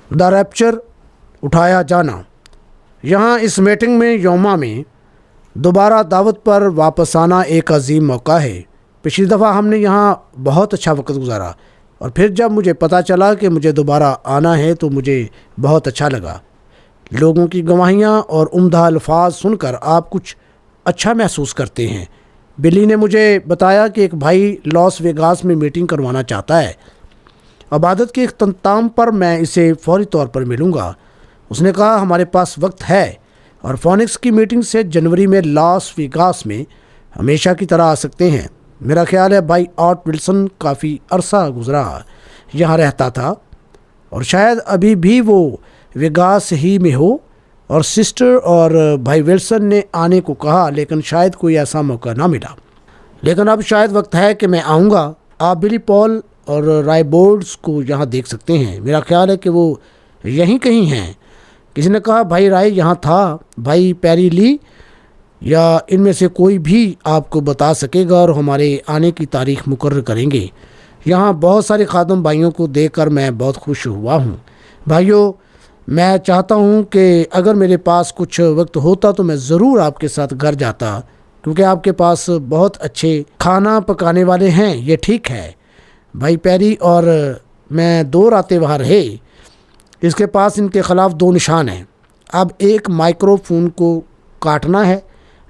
دا rupture اٹھایا جانا۔ یہاں اس میٹنگ میں یوما میں دوبارہ دعوت پر واپس آنا ایک عظیم موقع ہے۔ پچھلی دفعہ ہم نے یہاں بہت اچھا وقت گزارا اور پھر جب مجھے پتہ چلا کہ مجھے دوبارہ آنا ہے تو مجھے بہت اچھا لگا۔ لوگوں کی گواہیاں اور عمدہ الفاظ سن کر آپ کچھ اچھا محسوس کرتے ہیں۔ بلی نے مجھے بتایا کہ ایک بھائی لاس ویگاس میں میٹنگ کروانا چاہتا ہے۔ عبادت کے اختتام پر میں اسے فوری طور پر ملوں گا۔ اس نے کہا ہمارے پاس وقت ہے اور فونکس کی میٹنگ سے جنوری میں لاس ویگاس میں ہمیشہ کی طرح آ سکتے ہیں۔ میرا خیال ہے بھائی آرٹ ولسن کافی عرصہ گزرا یہاں رہتا تھا اور شاید ابھی بھی وہ ویگاس ہی میں ہو، اور سسٹر اور بھائی ولسن نے آنے کو کہا لیکن شاید کوئی ایسا موقع نہ ملا۔ لیکن اب شاید وقت ہے کہ میں آؤں گا۔ آپ بلی پال اور رائے بورڈز کو یہاں دیکھ سکتے ہیں۔ میرا خیال ہے کہ وہ یہیں کہیں ہیں۔ کسی نے کہا بھائی رائے یہاں تھا۔ بھائی پیری لی یا ان میں سے کوئی بھی آپ کو بتا سکے گا اور ہمارے آنے کی تاریخ مقرر کریں گے۔ یہاں بہت سارے خادم بھائیوں کو دیکھ کر میں بہت خوش ہوا ہوں۔ بھائیوں، میں چاہتا ہوں کہ اگر میرے پاس کچھ وقت ہوتا تو میں ضرور آپ کے ساتھ گھر جاتا، کیونکہ آپ کے پاس بہت اچھے کھانا پکانے والے ہیں۔ یہ ٹھیک ہے بھائی پیری اور میں 2 راتیں وہاں رہے۔ اس کے پاس ان کے خلاف 2 نشان ہیں۔ اب ایک مائکرو فون کو کاٹنا ہے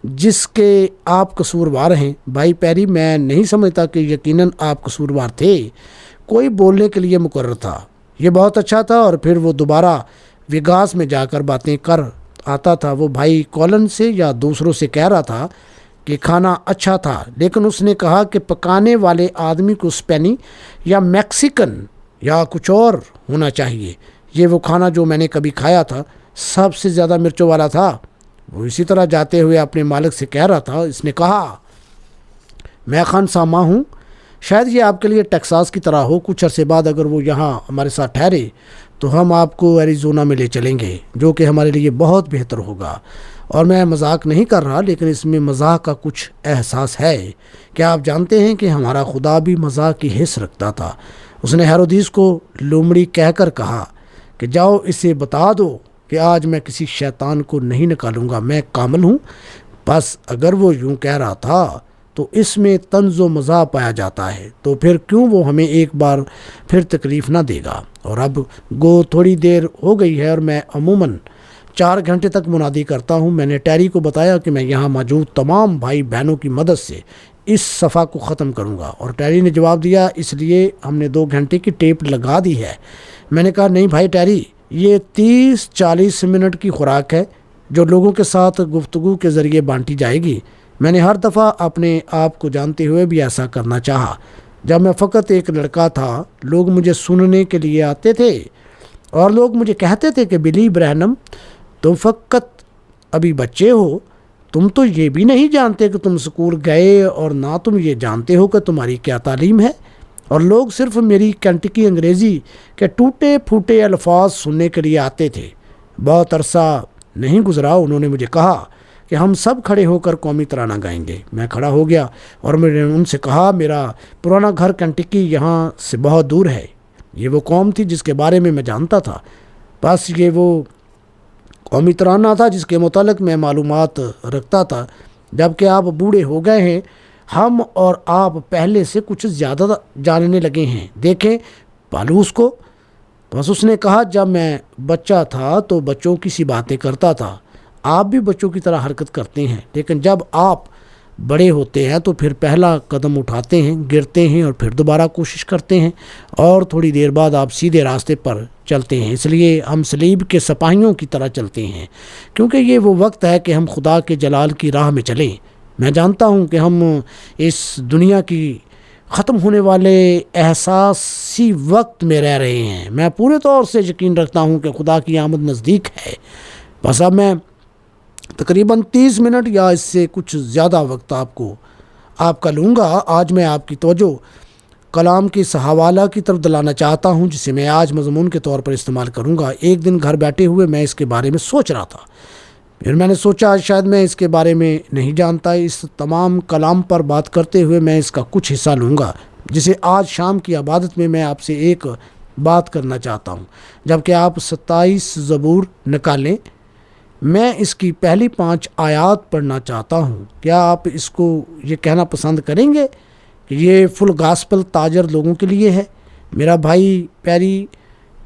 جس کے آپ قصوروار ہیں۔ بھائی پیری، میں نہیں سمجھتا کہ یقیناً آپ قصوروار تھے۔ کوئی بولنے کے لیے مقرر تھا۔ یہ بہت اچھا تھا اور پھر وہ دوبارہ ویگاس میں جا کر باتیں کر آتا تھا۔ وہ بھائی کولن سے یا دوسروں سے کہہ رہا تھا کہ کھانا اچھا تھا، لیکن اس نے کہا کہ پکانے والے آدمی کو اسپینی یا میکسیکن یا کچھ اور ہونا چاہیے۔ یہ وہ کھانا جو میں نے کبھی کھایا تھا سب سے زیادہ مرچوں والا تھا۔ وہ اسی طرح جاتے ہوئے اپنے مالک سے کہہ رہا تھا۔ اس نے کہا میں خان ساما ہوں، شاید یہ آپ کے لیے ٹیکساس کی طرح ہو۔ کچھ عرصے بعد اگر وہ یہاں ہمارے ساتھ ٹھہرے تو ہم آپ کو ایریزونا میں لے چلیں گے، جو کہ ہمارے لیے بہت بہتر ہوگا۔ اور میں مذاق نہیں کر رہا، لیکن اس میں مزاح کا کچھ احساس ہے۔ کیا آپ جانتے ہیں کہ ہمارا خدا بھی مزاح کی حس رکھتا تھا؟ اس نے ہیرودیس کو لومڑی کہہ کر کہا کہ جاؤ اسے بتا دو کہ آج میں کسی شیطان کو نہیں نکالوں گا، میں کامل ہوں۔ بس اگر وہ یوں کہہ رہا تھا تو اس میں طنز و مزاح پایا جاتا ہے، تو پھر کیوں وہ ہمیں ایک بار پھر تکلیف نہ دے گا؟ اور اب گو تھوڑی دیر ہو گئی ہے اور میں عموماً 4 گھنٹے تک منادی کرتا ہوں۔ میں نے ٹیری کو بتایا کہ میں یہاں موجود تمام بھائی بہنوں کی مدد سے اس صفحہ کو ختم کروں گا، اور ٹیری نے جواب دیا اس لیے ہم نے 2 گھنٹے کی ٹیپ لگا دی ہے۔ میں نے کہا نہیں بھائی ٹیری، یہ 30-40 منٹ کی خوراک ہے جو لوگوں کے ساتھ گفتگو کے ذریعے بانٹی جائے گی۔ میں نے ہر دفعہ اپنے آپ کو جانتے ہوئے بھی ایسا کرنا چاہا۔ جب میں فقط ایک لڑکا تھا لوگ مجھے سننے کے لیے آتے تھے اور لوگ مجھے کہتے تھے کہ بلی برہنم تم فقط ابھی بچے ہو، تم تو یہ بھی نہیں جانتے کہ تم سکول گئے اور نہ تم یہ جانتے ہو کہ تمہاری کیا تعلیم ہے۔ اور لوگ صرف میری کنٹکی انگریزی کے ٹوٹے پھوٹے الفاظ سننے کے لیے آتے تھے۔ بہت عرصہ نہیں گزرا انہوں نے مجھے کہا کہ ہم سب کھڑے ہو کر قومی ترانہ گائیں گے۔ میں کھڑا ہو گیا اور میں نے ان سے کہا میرا پرانا گھر کنٹکی یہاں سے بہت دور ہے۔ یہ وہ قوم تھی جس کے بارے میں جانتا تھا، بس یہ وہ قومی ترانہ تھا جس کے متعلق میں معلومات رکھتا تھا۔ جب کہ آپ بوڑھے ہو گئے ہیں، ہم اور آپ پہلے سے کچھ زیادہ جاننے لگے ہیں۔ دیکھیں پالوس کو۔ بس اس نے کہا جب میں بچہ تھا تو بچوں کی سی باتیں کرتا تھا، آپ بھی بچوں کی طرح حرکت کرتے ہیں، لیکن جب آپ بڑے ہوتے ہیں تو پھر پہلا قدم اٹھاتے ہیں، گرتے ہیں اور پھر دوبارہ کوشش کرتے ہیں، اور تھوڑی دیر بعد آپ سیدھے راستے پر چلتے ہیں۔ اس لیے ہم صلیب کے سپاہیوں کی طرح چلتے ہیں، کیونکہ یہ وہ وقت ہے کہ ہم خدا کے جلال کی راہ میں چلیں۔ میں جانتا ہوں کہ ہم اس دنیا کی ختم ہونے والے احساسی وقت میں رہ رہے ہیں۔ میں پورے طور سے یقین رکھتا ہوں کہ خدا کی آمد نزدیک ہے۔ بس اب میں تقریباً 30 منٹ یا اس سے کچھ زیادہ وقت آپ کا لوں گا۔ آج میں آپ کی توجہ کلام کی اس حوالہ کی طرف دلانا چاہتا ہوں جسے میں آج مضمون کے طور پر استعمال کروں گا۔ ایک دن گھر بیٹھے ہوئے میں اس کے بارے میں سوچ رہا تھا، پھر میں نے سوچا شاید میں اس کے بارے میں نہیں جانتا۔ اس تمام کلام پر بات کرتے ہوئے میں اس کا کچھ حصہ لوں گا جسے آج شام کی عبادت میں آپ سے ایک بات کرنا چاہتا ہوں، جبکہ آپ 27 زبور نکالیں۔ میں اس کی پہلی 5 آیات پڑھنا چاہتا ہوں۔ کیا آپ اس کو یہ کہنا پسند کریں گے کہ یہ فل گاسپل تاجر لوگوں کے لیے ہے؟ میرا بھائی پیری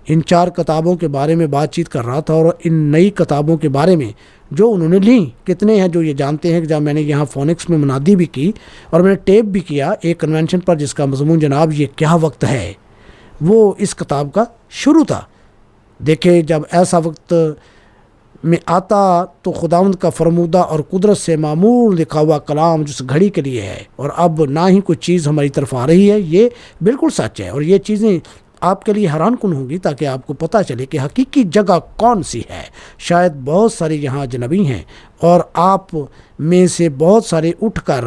ان 4 کتابوں کے بارے میں بات چیت کر رہا تھا، اور ان نئی کتابوں کے بارے میں جو انہوں نے لیں، کتنے ہیں جو یہ جانتے ہیں کہ جب میں نے یہاں فونکس میں منادی بھی کی اور میں نے ٹیپ بھی کیا ایک کنونشن پر جس کا مضمون جناب یہ کیا وقت ہے، وہ اس کتاب کا شروع تھا۔ دیکھیں، جب ایسا وقت میں آتا تو خداوند کا فرمودہ اور قدرت سے معمول لکھا ہوا کلام جس گھڑی کے لیے ہے، اور اب نہ ہی کوئی چیز ہماری طرف آ رہی ہے، یہ بالکل سچ ہے، اور یہ چیزیں آپ کے لیے حیران کن ہوں گی تاکہ آپ کو پتہ چلے کہ حقیقی جگہ کون سی ہے۔ شاید بہت سارے یہاں اجنبی ہیں، اور آپ میں سے بہت سارے اٹھ کر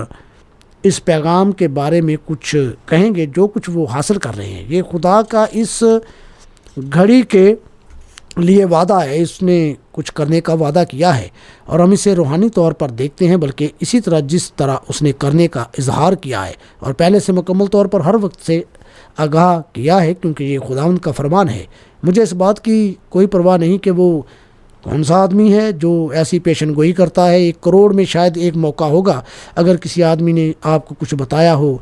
اس پیغام کے بارے میں کچھ کہیں گے جو کچھ وہ حاصل کر رہے ہیں۔ یہ خدا کا اس گھڑی کے لیے وعدہ ہے، اس نے کچھ کرنے کا وعدہ کیا ہے، اور ہم اسے روحانی طور پر دیکھتے ہیں، بلکہ اسی طرح جس طرح اس نے کرنے کا اظہار کیا ہے اور پہلے سے مکمل طور پر ہر وقت سے آگاہ کیا ہے، کیونکہ یہ خداوند کا فرمان ہے۔ مجھے اس بات کی کوئی پرواہ نہیں کہ وہ کون سا آدمی ہے جو ایسی پیشن گوئی کرتا ہے۔ 1 کروڑ میں شاید ایک موقع ہوگا اگر کسی آدمی نے آپ کو کچھ بتایا ہو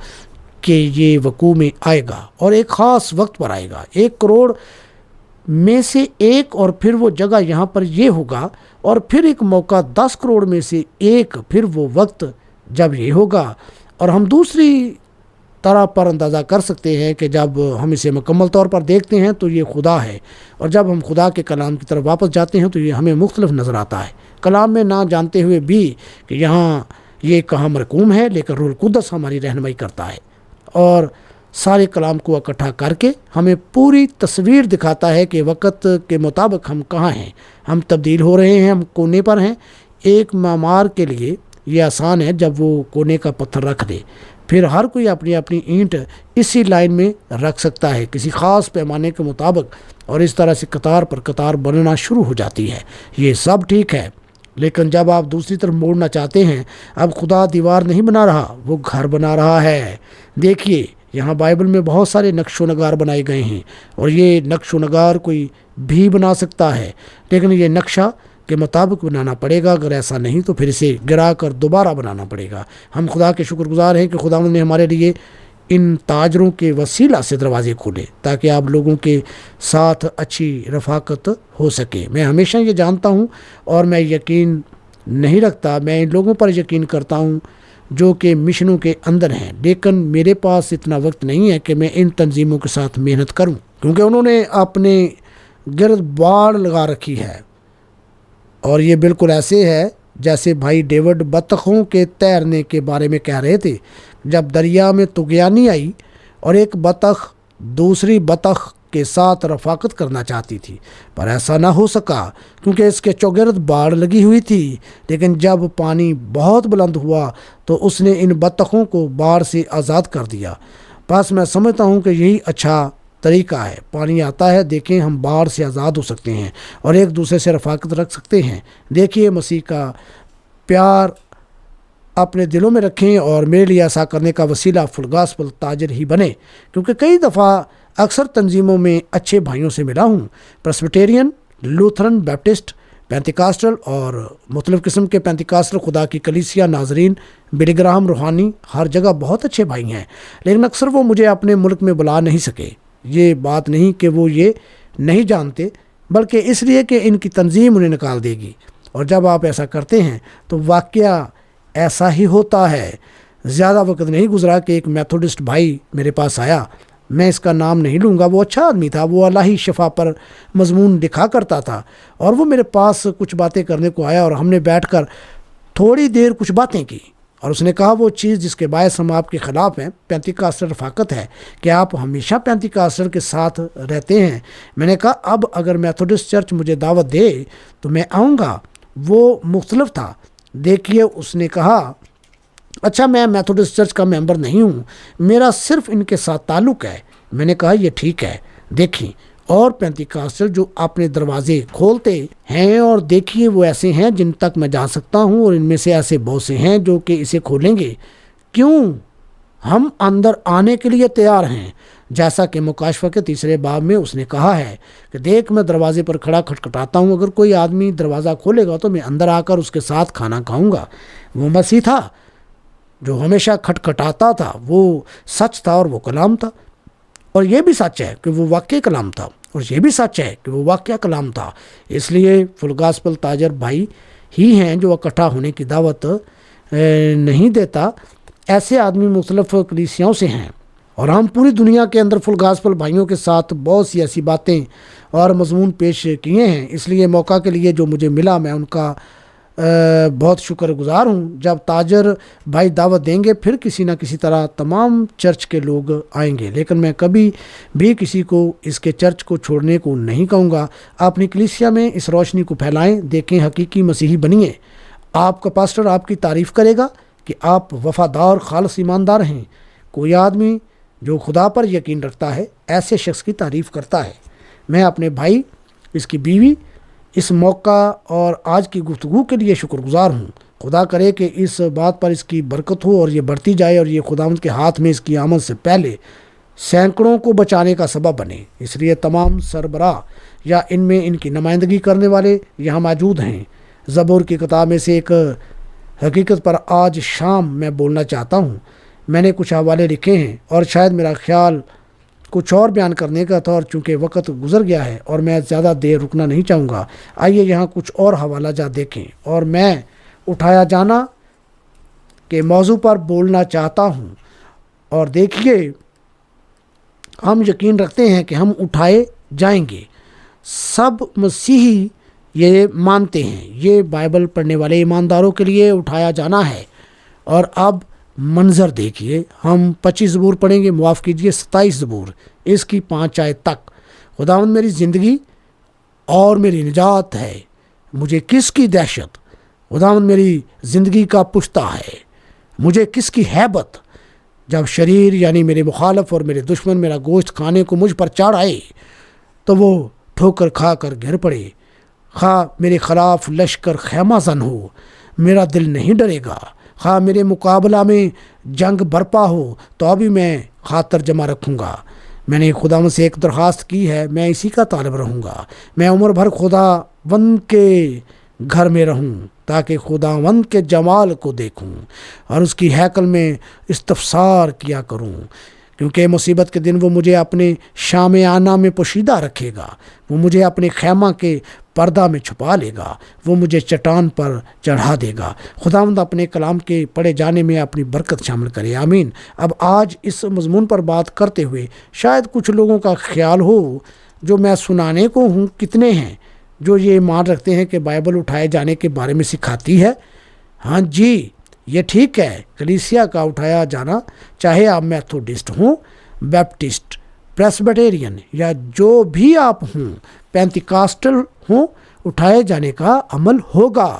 کہ یہ وقوع میں آئے گا اور ایک خاص وقت پر آئے گا۔ 1 کروڑ میں سے ایک، اور پھر وہ جگہ یہاں پر یہ ہوگا، اور پھر ایک موقع 10 کروڑ میں سے ایک، پھر وہ وقت جب یہ ہوگا۔ اور ہم دوسری طرح پر اندازہ کر سکتے ہیں کہ جب ہم اسے مکمل طور پر دیکھتے ہیں تو یہ خدا ہے، اور جب ہم خدا کے کلام کی طرف واپس جاتے ہیں تو یہ ہمیں مختلف نظر آتا ہے، کلام میں نہ جانتے ہوئے بھی کہ یہاں یہ کہاں مرقوم ہے، لیکن روح القدس ہماری رہنمائی کرتا ہے اور سارے کلام کو اکٹھا کر کے ہمیں پوری تصویر دکھاتا ہے کہ وقت کے مطابق ہم کہاں ہیں، ہم تبدیل ہو رہے ہیں، ہم کونے پر ہیں۔ ایک معمار کے لیے یہ آسان ہے جب وہ کونے کا پتھر رکھ دے، پھر ہر کوئی اپنی اپنی اینٹ اسی لائن میں رکھ سکتا ہے کسی خاص پیمانے کے مطابق، اور اس طرح سے قطار پر قطار بننا شروع ہو جاتی ہے۔ یہ سب ٹھیک ہے، لیکن جب آپ دوسری طرف موڑنا چاہتے ہیں، اب خدا دیوار نہیں بنا رہا، وہ گھر بنا رہا ہے۔ دیکھیے، یہاں بائبل میں بہت سارے نقش و نگار بنائے گئے ہیں، اور یہ نقش و نگار کوئی بھی بنا سکتا ہے، لیکن یہ نقشہ کے مطابق بنانا پڑے گا، اگر ایسا نہیں تو پھر اسے گرا کر دوبارہ بنانا پڑے گا۔ ہم خدا کے شکر گزار ہیں کہ خداوند نے ہمارے لیے ان تاجروں کے وسیلہ سے دروازے کھولے تاکہ آپ لوگوں کے ساتھ اچھی رفاقت ہو سکے۔ میں ہمیشہ یہ جانتا ہوں اور میں یقین نہیں رکھتا، میں ان لوگوں پر یقین کرتا ہوں جو کہ مشنوں کے اندر ہیں، لیکن میرے پاس اتنا وقت نہیں ہے کہ میں ان تنظیموں کے ساتھ محنت کروں، کیونکہ انہوں نے اپنے گرد باڑ لگا رکھی ہے، اور یہ بالکل ایسے ہے جیسے بھائی ڈیوڈ بطخوں کے تیرنے کے بارے میں کہہ رہے تھے۔ جب دریا میں طغیانی آئی اور ایک بطخ دوسری بطخ کے ساتھ رفاقت کرنا چاہتی تھی، پر ایسا نہ ہو سکا کیونکہ اس کے چوگرد باڑ لگی ہوئی تھی، لیکن جب پانی بہت بلند ہوا تو اس نے ان بطخوں کو باڑ سے آزاد کر دیا۔ بس میں سمجھتا ہوں کہ یہی اچھا طریقہ ہے، پانی آتا ہے، دیکھیں ہم باڑ سے آزاد ہو سکتے ہیں اور ایک دوسرے سے رفاقت رکھ سکتے ہیں۔ دیکھیے، مسیح کا پیار اپنے دلوں میں رکھیں اور میرے لیے ایسا کرنے کا وسیلہ فل گاسپل تاجر ہی بنے، کیونکہ کئی دفعہ اکثر تنظیموں میں اچھے بھائیوں سے ملا ہوں، پریسبیٹیرین، لوتھرن، بیپٹسٹ، پینتیکاسٹل اور مختلف قسم کے پینتیکاسٹل، خدا کی کلیسیا، ناظرین، بلی گراہم، روحانی، ہر جگہ بہت اچھے بھائی ہیں، لیکن اکثر وہ مجھے اپنے ملک میں بلا نہیں سکے۔ یہ بات نہیں کہ وہ یہ نہیں جانتے، بلکہ اس لیے کہ ان کی تنظیم انہیں نکال دے گی، اور جب آپ ایسا کرتے ہیں تو واقعہ ایسا ہی ہوتا ہے۔ زیادہ وقت نہیں گزرا کہ ایک میتھوڈسٹ بھائی میرے پاس آیا، میں اس کا نام نہیں لوں گا، وہ اچھا آدمی تھا، وہ الہی شفا پر مضمون لکھا کرتا تھا، اور وہ میرے پاس کچھ باتیں کرنے کو آیا اور ہم نے بیٹھ کر تھوڑی دیر کچھ باتیں کی، اور اس نے کہا وہ چیز جس کے باعث ہم آپ کے خلاف ہیں پینتیکاسٹل رفاقت ہے کہ آپ ہمیشہ پینتیکاسٹل کے ساتھ رہتے ہیں۔ میں نے کہا اب اگر میتھوڈسٹ چرچ مجھے دعوت دے تو میں آؤں گا، وہ مختلف تھا۔ دیکھیے، اس نے کہا اچھا میں میتھوڈسٹ چرچ کا ممبر نہیں ہوں، میرا صرف ان کے ساتھ تعلق ہے۔ میں نے کہا یہ ٹھیک ہے، دیکھیں اور پینتیکاسٹل جو اپنے دروازے کھولتے ہیں، اور دیکھیے وہ ایسے ہیں جن تک میں جا سکتا ہوں، اور ان میں سے ایسے بہت سے ہیں جو کہ اسے کھولیں گے۔ کیوں؟ ہم اندر آنے کے لیے تیار ہیں۔ جیسا کہ مکاشفہ کے 3 باب میں اس نے کہا ہے کہ دیکھ میں دروازے پر کھڑا کھٹکھٹاتا ہوں، اگر کوئی آدمی دروازہ کھولے گا تو میں اندر آ کر اس کے ساتھ کھانا کھاؤں گا۔ وہ مسیح تھا جو ہمیشہ کھٹکھٹاتا تھا، وہ سچ تھا اور وہ کلام تھا، اور یہ بھی سچ ہے کہ وہ واقعی کلام تھا، اور یہ بھی سچ ہے کہ وہ واقعہ کلام تھا۔ اس لیے فل گاسپل تاجر بھائی ہی ہیں جو اکٹھا ہونے کی دعوت نہیں دیتا۔ ایسے آدمی مختلف کلیسیاؤں سے ہیں، اور ہم پوری دنیا کے اندر فل گاسپل بھائیوں کے ساتھ بہت سی ایسی باتیں اور مضمون پیش کیے ہیں۔ اس لیے موقع کے لیے جو مجھے ملا میں ان کا بہت شکر گزار ہوں۔ جب تاجر بھائی دعوت دیں گے پھر کسی نہ کسی طرح تمام چرچ کے لوگ آئیں گے، لیکن میں کبھی بھی کسی کو اس کے چرچ کو چھوڑنے کو نہیں کہوں گا۔ اپنی کلیسیا میں اس روشنی کو پھیلائیں، دیکھیں حقیقی مسیحی بنیے۔ آپ کا پاسٹر آپ کی تعریف کرے گا کہ آپ وفادار خالص ایماندار ہیں۔ کوئی آدمی جو خدا پر یقین رکھتا ہے ایسے شخص کی تعریف کرتا ہے۔ میں اپنے بھائی، اس کی بیوی، اس موقع اور آج کی گفتگو کے لیے شکر گزار ہوں۔ خدا کرے کہ اس بات پر اس کی برکت ہو اور یہ بڑھتی جائے، اور یہ خداوند کے ہاتھ میں اس کی آمد سے پہلے سینکڑوں کو بچانے کا سبب بنے۔ اس لیے تمام سربراہ یا ان میں ان کی نمائندگی کرنے والے یہاں موجود ہیں۔ زبور کی کتاب میں سے ایک حقیقت پر آج شام میں بولنا چاہتا ہوں۔ میں نے کچھ حوالے لکھے ہیں اور شاید میرا خیال کچھ اور بیان کرنے کا تھا، اور چونکہ وقت گزر گیا ہے اور میں زیادہ دیر رکنا نہیں چاہوں گا، آئیے یہاں کچھ اور حوالہ جات دیکھیں۔ اور میں اٹھایا جانا کے موضوع پر بولنا چاہتا ہوں۔ اور دیکھیے، ہم یقین رکھتے ہیں کہ ہم اٹھائے جائیں گے۔ سب مسیحی یہ مانتے ہیں۔ یہ بائبل پڑھنے والے ایمانداروں کے لیے اٹھایا جانا ہے۔ اور اب منظر دیکھیے، ہم 25 زبور پڑھیں گے، معاف کیجئے 27 زبور، اس کی 5 آیت تک۔ خداوند میری زندگی اور میری نجات ہے، مجھے کس کی دہشت؟ خداوند میری زندگی کا پشتہ ہے، مجھے کس کی ہیبت؟ جب شریر یعنی میرے مخالف اور میرے دشمن میرا گوشت کھانے کو مجھ پر چڑھ آئے تو وہ ٹھوکر کھا کر گر پڑے۔ خواہ میرے خلاف لشکر خیمہ زن ہو، میرا دل نہیں ڈرے گا۔ خواہ میرے مقابلہ میں جنگ برپا ہو تو ابھی میں خاطر جمع رکھوں گا۔ میں نے خداوند سے ایک درخواست کی ہے، میں اسی کا طالب رہوں گا۔ میں عمر بھر خداوند کے گھر میں رہوں تاکہ خداوند کے جمال کو دیکھوں اور اس کی ہیکل میں استفسار کیا کروں، کیونکہ مصیبت کے دن وہ مجھے اپنے شامیانہ میں پوشیدہ رکھے گا۔ وہ مجھے اپنے خیمہ کے پردہ میں چھپا لے گا، وہ مجھے چٹان پر چڑھا دے گا۔ خداوند اپنے کلام کے پڑھے جانے میں اپنی برکت شامل کرے، آمین۔ اب آج اس مضمون پر بات کرتے ہوئے شاید کچھ لوگوں کا خیال ہو جو میں سنانے کو ہوں، کتنے ہیں جو یہ مان رکھتے ہیں کہ بائبل اٹھائے جانے کے بارے میں سکھاتی ہے؟ ہاں جی، یہ ٹھیک ہے، کلیسیا کا اٹھایا جانا، چاہے آپ میتھوڈسٹ ہوں، بیپٹسٹ، پریسبیٹیرین یا جو بھی آپ ہوں، پینتیکاسٹل ہوں، اٹھائے جانے کا عمل ہوگا۔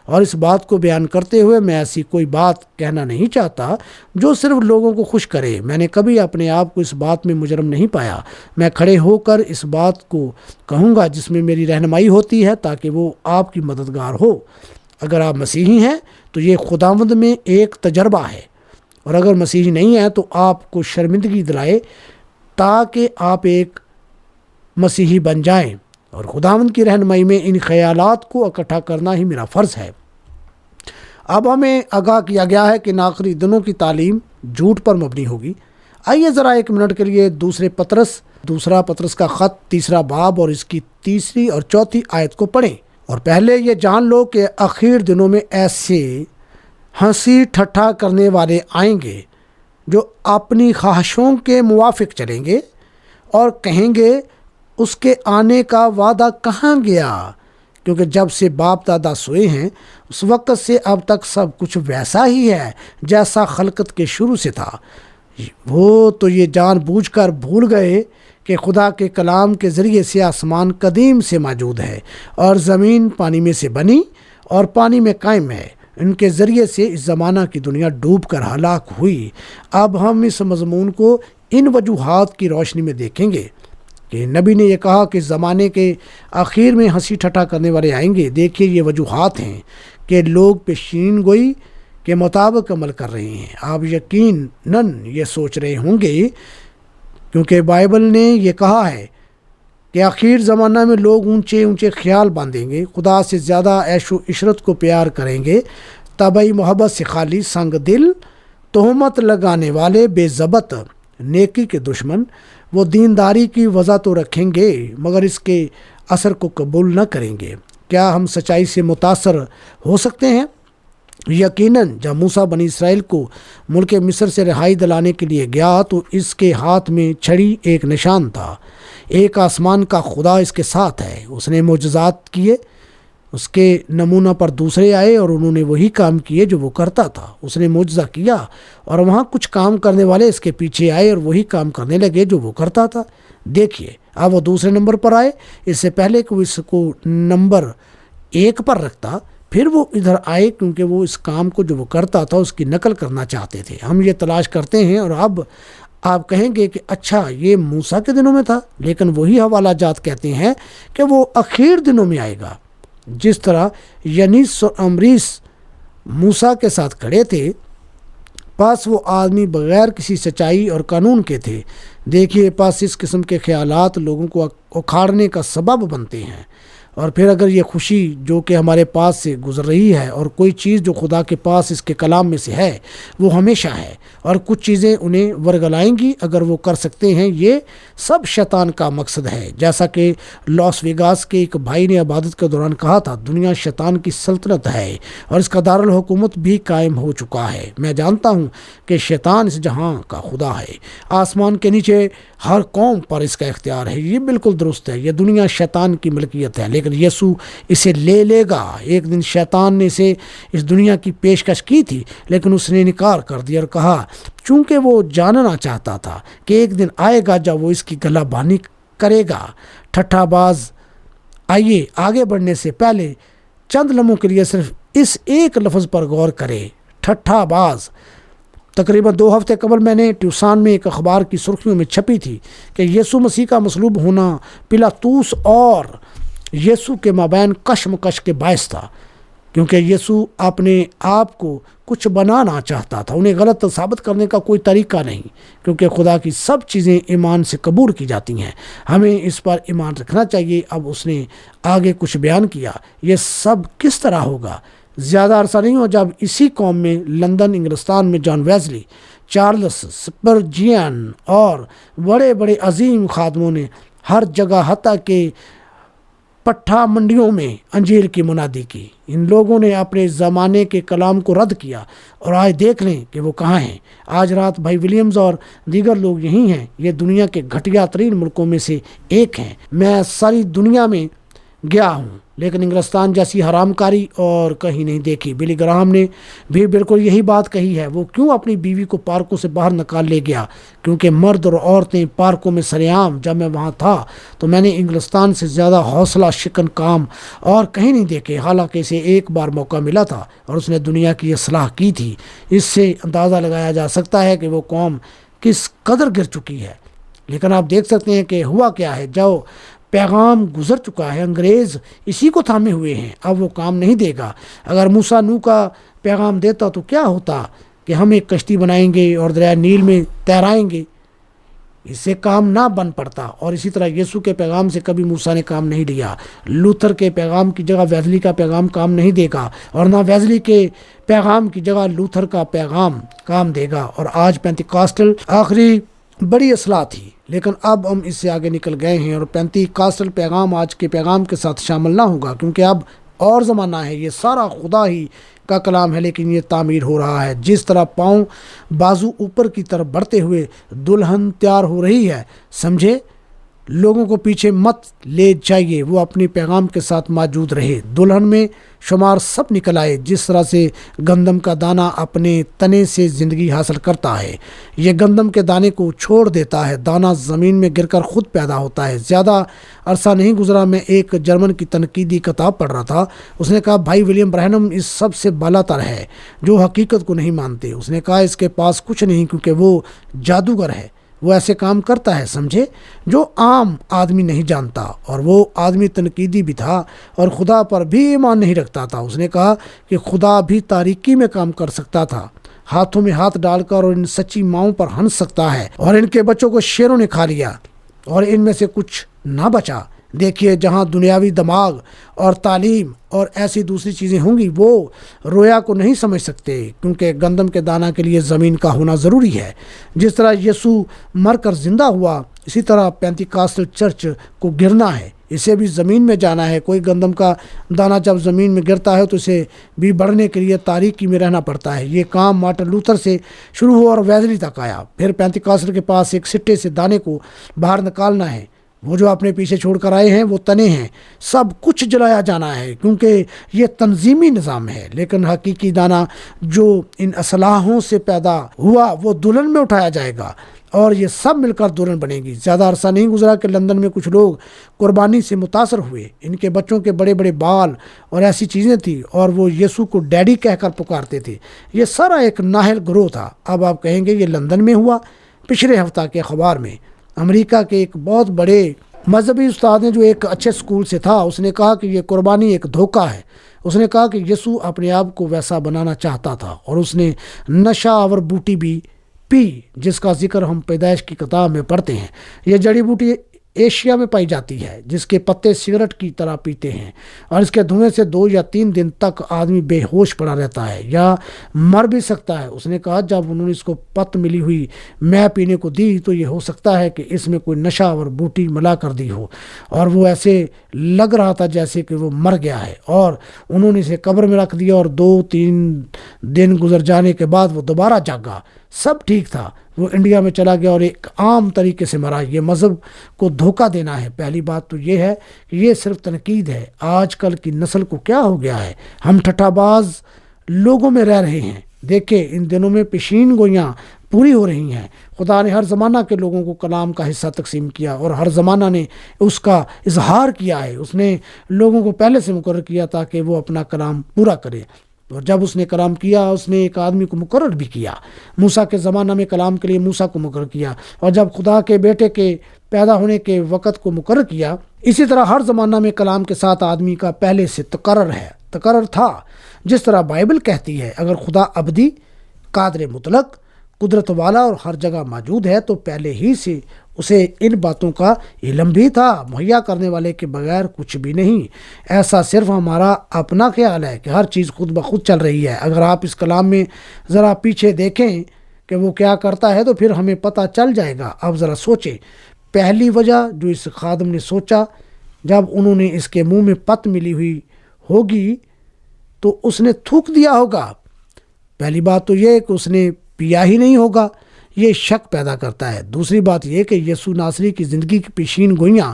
اور اس بات کو بیان کرتے ہوئے میں ایسی کوئی بات کہنا نہیں چاہتا جو صرف لوگوں کو خوش کرے۔ میں نے کبھی اپنے آپ کو اس بات میں مجرم نہیں پایا۔ میں کھڑے ہو کر اس بات کو کہوں گا جس میں میری رہنمائی ہوتی ہے تاکہ وہ آپ کی مددگار ہو۔ اگر آپ مسیحی ہیں تو یہ خداوند میں ایک تجربہ ہے، اور اگر مسیحی نہیں ہیں تو آپ کو شرمندگی دلائے تاکہ آپ ایک مسیحی بن جائیں۔ اور خداوند کی رہنمائی میں ان خیالات کو اکٹھا کرنا ہی میرا فرض ہے۔ اب ہمیں آگاہ کیا گیا ہے کہ ان آخری دنوں کی تعلیم جھوٹ پر مبنی ہوگی۔ آئیے ذرا 1 منٹ کے لیے دوسرا پطرس کا خط 3 باب اور اس کی 3 اور 4 آیت کو پڑھیں۔ اور پہلے یہ جان لو کہ آخر دنوں میں ایسے ہنسی ٹھٹھا کرنے والے آئیں گے جو اپنی خواہشوں کے موافق چلیں گے اور کہیں گے اس کے آنے کا وعدہ کہاں گیا، کیونکہ جب سے باپ دادا سوئے ہیں اس وقت سے اب تک سب کچھ ویسا ہی ہے جیسا خلقت کے شروع سے تھا۔ وہ تو یہ جان بوجھ کر بھول گئے کہ خدا کے کلام کے ذریعے سے آسمان قدیم سے موجود ہے اور زمین پانی میں سے بنی اور پانی میں قائم ہے۔ ان کے ذریعے سے اس زمانہ کی دنیا ڈوب کر ہلاک ہوئی۔ اب ہم اس مضمون کو ان وجوہات کی روشنی میں دیکھیں گے کہ نبی نے یہ کہا کہ زمانے کے آخر میں ہنسی ٹھٹھا کرنے والے آئیں گے۔ دیکھیے، یہ وجوہات ہیں کہ لوگ پیشین گوئی کے مطابق عمل کر رہے ہیں۔ آپ یقیناً یہ سوچ رہے ہوں گے کیونکہ بائبل نے یہ کہا ہے کہ آخر زمانہ میں لوگ اونچے اونچے خیال باندھیں گے، خدا سے زیادہ عیش و عشرت کو پیار کریں گے، طبعی محبت سے خالی، سنگ دل، تہمت لگانے والے، بے ضبط، نیکی کے دشمن۔ وہ دینداری کی وضع تو رکھیں گے مگر اس کے اثر کو قبول نہ کریں گے۔ کیا ہم سچائی سے متاثر ہو سکتے ہیں؟ یقیناً جب موسیٰ بنی اسرائیل کو ملک مصر سے رہائی دلانے کے لیے گیا تو اس کے ہاتھ میں چھڑی ایک نشان تھا۔ ایک آسمان کا خدا اس کے ساتھ ہے۔ اس نے معجزات کیے، اس کے نمونہ پر دوسرے آئے اور انہوں نے وہی کام کیے جو وہ کرتا تھا۔ اس نے معجزہ کیا اور وہاں کچھ کام کرنے والے اس کے پیچھے آئے اور وہی کام کرنے لگے جو وہ کرتا تھا۔ دیکھیے اب وہ دوسرے نمبر پر آئے، اس سے پہلے کہ وہ اس کو نمبر 1 پر رکھتا، پھر وہ ادھر آئے کیونکہ وہ اس کام کو جو وہ کرتا تھا اس کی نقل کرنا چاہتے تھے۔ ہم یہ تلاش کرتے ہیں اور اب آپ کہیں گے کہ اچھا یہ موسیٰ کے دنوں میں تھا، لیکن وہی حوالہ جات کہتے ہیں کہ وہ اخیر دنوں میں آئے گا۔ جس طرح ینیس اور امریس موسیٰ کے ساتھ کھڑے تھے، پاس وہ آدمی بغیر کسی سچائی اور قانون کے تھے۔ دیکھیے پاس اس قسم کے خیالات لوگوں کو اکھاڑنے کا سبب بنتے ہیں، اور پھر اگر یہ خوشی جو کہ ہمارے پاس سے گزر رہی ہے اور کوئی چیز جو خدا کے پاس اس کے کلام میں سے ہے وہ ہمیشہ ہے، اور کچھ چیزیں انہیں ورگلائیں گی اگر وہ کر سکتے ہیں، یہ سب شیطان کا مقصد ہے۔ جیسا کہ لاس ویگاس کے ایک بھائی نے عبادت کے دوران کہا تھا، دنیا شیطان کی سلطنت ہے اور اس کا دارالحکومت بھی قائم ہو چکا ہے۔ میں جانتا ہوں کہ شیطان اس جہاں کا خدا ہے، آسمان کے نیچے ہر قوم پر اس کا اختیار ہے۔ یہ بالکل درست ہے، یہ دنیا شیطان کی ملکیت ہے، لیکن یسوع اسے لے گا۔ ایک دن شیطان نے اسے اس دنیا کی پیشکش کی تھی، لیکن اس نے انکار کر دیا اور کہا چونکہ وہ جاننا چاہتا تھا کہ ایک دن آئے گا جب وہ اس کی گلہ بانی کرے گا۔ ٹھٹھا باز، آئیے آگے بڑھنے سے پہلے چند لمحوں کے لیے صرف اس ایک لفظ پر غور کریں، ٹھٹھا باز۔ تقریباً 2 ہفتے قبل میں نے ٹیوسان میں ایک اخبار کی سرخیوں میں چھپی تھی کہ یسوع مسیح کا مصلوب ہونا پلاطوس اور یسوع کے مابین کشمکش کے باعث تھا، کیونکہ یسوع اپنے آپ کو کچھ بنانا چاہتا تھا۔ انہیں غلط ثابت کرنے کا کوئی طریقہ نہیں، کیونکہ خدا کی سب چیزیں ایمان سے قبول کی جاتی ہیں، ہمیں اس پر ایمان رکھنا چاہیے۔ اب اس نے آگے کچھ بیان کیا، یہ سب کس طرح ہوگا؟ زیادہ عرصہ نہیں ہوا جب اسی قوم میں لندن انگلستان میں جان ویزلی، چارلس سپرجین اور بڑے بڑے عظیم خادموں نے ہر جگہ حتیٰ کہ پٹھا منڈیوں میں انجیل کی منادی کی۔ ان لوگوں نے اپنے زمانے کے کلام کو رد کیا، اور آج دیکھ لیں کہ وہ کہاں ہیں۔ آج رات بھائی ولیمز اور دیگر لوگ یہی ہیں۔ یہ دنیا کے گھٹیا ترین ملکوں میں سے ایک ہیں۔ میں ساری دنیا میں گیا ہوں لیکن انگلستان جیسی حرام کاری اور کہیں نہیں دیکھی۔ بلی گراہم نے بھی بالکل یہی بات کہی ہے۔ وہ کیوں اپنی بیوی کو پارکوں سے باہر نکال لے گیا؟ کیونکہ مرد اور عورتیں پارکوں میں سرعام۔ جب میں وہاں تھا تو میں نے انگلستان سے زیادہ حوصلہ شکن کام اور کہیں نہیں دیکھے، حالانکہ اسے ایک بار موقع ملا تھا اور اس نے دنیا کی اصلاح کی تھی۔ اس سے اندازہ لگایا جا سکتا ہے کہ وہ قوم کس قدر گر چکی ہے۔ لیکن آپ دیکھ سکتے ہیں کہ ہوا کیا ہے۔ جو پیغام گزر چکا ہے، انگریز اسی کو تھامے ہوئے ہیں، اب وہ کام نہیں دے گا۔ اگر موسیٰ نوح کا پیغام دیتا تو کیا ہوتا کہ ہم ایک کشتی بنائیں گے اور دریائے نیل میں تیرائیں گے، اس سے کام نہ بن پڑتا۔ اور اسی طرح یسوع کے پیغام سے کبھی موسیٰ نے کام نہیں لیا۔ لوتھر کے پیغام کی جگہ ویزلی کا پیغام کام نہیں دے گا، اور نہ ویزلی کے پیغام کی جگہ لوتھر کا پیغام کام دے گا۔ اور آج پینتیکاسٹل آخری بڑی اصلاح تھی، لیکن اب ہم اس سے آگے نکل گئے ہیں، اور پینتیکاسٹل پیغام آج کے پیغام کے ساتھ شامل نہ ہوگا، کیونکہ اب اور زمانہ ہے۔ یہ سارا خدا ہی کا کلام ہے، لیکن یہ تعمیر ہو رہا ہے۔ جس طرح پاؤں بازو اوپر کی طرف بڑھتے ہوئے دلہن تیار ہو رہی ہے، سمجھے؟ لوگوں کو پیچھے مت لے جائیے، وہ اپنے پیغام کے ساتھ موجود رہے۔ دلہن میں شمار سب نکل آئے۔ جس طرح سے گندم کا دانہ اپنے تنے سے زندگی حاصل کرتا ہے، یہ گندم کے دانے کو چھوڑ دیتا ہے، دانہ زمین میں گر کر خود پیدا ہوتا ہے۔ زیادہ عرصہ نہیں گزرا، میں ایک جرمن کی تنقیدی کتاب پڑھ رہا تھا۔ اس نے کہا بھائی ولیم برہنم اس سب سے بالا تر ہے جو حقیقت کو نہیں مانتے۔ اس نے کہا اس کے پاس کچھ نہیں کیونکہ وہ جادوگر ہے، وہ ایسے کام کرتا ہے، سمجھے، جو عام آدمی نہیں جانتا۔ اور وہ آدمی تنقیدی بھی تھا اور خدا پر بھی ایمان نہیں رکھتا تھا۔ اس نے کہا کہ خدا بھی تاریکی میں کام کر سکتا تھا، ہاتھوں میں ہاتھ ڈال کر اور ان سچی ماؤں پر ہنس سکتا ہے، اور ان کے بچوں کو شیروں نے کھا لیا اور ان میں سے کچھ نہ بچا۔ دیکھیے، جہاں دنیاوی دماغ اور تعلیم اور ایسی دوسری چیزیں ہوں گی، وہ رویا کو نہیں سمجھ سکتے، کیونکہ گندم کے دانہ کے لیے زمین کا ہونا ضروری ہے۔ جس طرح یسوع مر کر زندہ ہوا، اسی طرح پینتیکاسٹل چرچ کو گرنا ہے، اسے بھی زمین میں جانا ہے۔ کوئی گندم کا دانہ جب زمین میں گرتا ہے تو اسے بھی بڑھنے کے لیے تاریکی میں رہنا پڑتا ہے۔ یہ کام مارٹن لوتھر سے شروع ہوا اور ویزلی تک آیا۔ پھر پینتیکاسٹل کے پاس ایک سٹے سے دانے کو باہر نکالنا ہے۔ وہ جو اپنے پیچھے چھوڑ کر آئے ہیں وہ تنے ہیں، سب کچھ جلایا جانا ہے، کیونکہ یہ تنظیمی نظام ہے۔ لیکن حقیقی دانہ جو ان اصلاحوں سے پیدا ہوا وہ دلہن میں اٹھایا جائے گا، اور یہ سب مل کر دلہن بنے گی۔ زیادہ عرصہ نہیں گزرا کہ لندن میں کچھ لوگ قربانی سے متاثر ہوئے۔ ان کے بچوں کے بڑے بڑے بال اور ایسی چیزیں تھیں، اور وہ یسوع کو ڈیڈی کہہ کر پکارتے تھے۔ یہ سارا ایک نااہل گروہ تھا۔ اب آپ کہیں گے یہ لندن میں ہوا؟ پچھلے ہفتہ کے اخبار میں امریکہ کے ایک بہت بڑے مذہبی استاد نے، جو ایک اچھے اسکول سے تھا، اس نے کہا کہ یہ قربانی ایک دھوکہ ہے۔ اس نے کہا کہ یسوع اپنے آپ کو ویسا بنانا چاہتا تھا، اور اس نے نشہ آور بوٹی بھی پی، جس کا ذکر ہم پیدائش کی کتاب میں پڑھتے ہیں۔ یہ جڑی بوٹی ایشیا میں پائی جاتی ہے، جس کے پتے سگریٹ کی طرح پیتے ہیں، اور اس کے دھوئیں سے 2 یا 3 دن تک آدمی بے ہوش پڑا رہتا ہے یا مر بھی سکتا ہے۔ اس نے کہا جب انہوں نے اس کو پت ملی ہوئی میں پینے کو دی تو یہ ہو سکتا ہے کہ اس میں کوئی نشہ اور بوٹی ملا کر دی ہو، اور وہ ایسے لگ رہا تھا جیسے کہ وہ مر گیا ہے، اور انہوں نے اسے قبر میں رکھ دیا، اور 2-3 دن گزر جانے کے بعد وہ دوبارہ جاگا، سب ٹھیک تھا۔ وہ انڈیا میں چلا گیا اور ایک عام طریقے سے مرا۔ یہ مذہب کو دھوکہ دینا ہے۔ پہلی بات تو یہ ہے کہ یہ صرف تنقید ہے۔ آج کل کی نسل کو کیا ہو گیا ہے؟ ہم ٹھٹھا باز لوگوں میں رہ رہے ہیں۔ دیکھیں، ان دنوں میں پیشین گوئیاں پوری ہو رہی ہیں۔ خدا نے ہر زمانہ کے لوگوں کو کلام کا حصہ تقسیم کیا، اور ہر زمانہ نے اس کا اظہار کیا ہے۔ اس نے لوگوں کو پہلے سے مقرر کیا تاکہ وہ اپنا کلام پورا کرے، اور جب اس نے کلام کیا اس نے ایک آدمی کو مقرر بھی کیا۔ موسیٰ کے زمانہ میں کلام کے لیے موسیٰ کو مقرر کیا، اور جب خدا کے بیٹے کے پیدا ہونے کے وقت کو مقرر کیا، اسی طرح ہر زمانہ میں کلام کے ساتھ آدمی کا پہلے سے تقرر تھا۔ جس طرح بائبل کہتی ہے، اگر خدا ابدی، قادر مطلق، قدرت والا اور ہر جگہ موجود ہے تو پہلے ہی سے اسے ان باتوں کا علم بھی تھا۔ مہیا کرنے والے کے بغیر کچھ بھی نہیں۔ ایسا صرف ہمارا اپنا خیال ہے کہ ہر چیز خود بخود چل رہی ہے۔ اگر آپ اس کلام میں ذرا پیچھے دیکھیں کہ وہ کیا کرتا ہے تو پھر ہمیں پتہ چل جائے گا۔ اب ذرا سوچیں، پہلی وجہ جو اس خادم نے سوچا، جب انہوں نے اس کے منہ میں پت ملی ہوئی ہوگی تو اس نے تھوک دیا ہوگا۔ پہلی بات تو یہ کہ اس نے پیا ہی نہیں ہوگا، یہ شک پیدا کرتا ہے۔ دوسری بات یہ کہ یسوع ناصری کی زندگی کی پیشین گوئیاں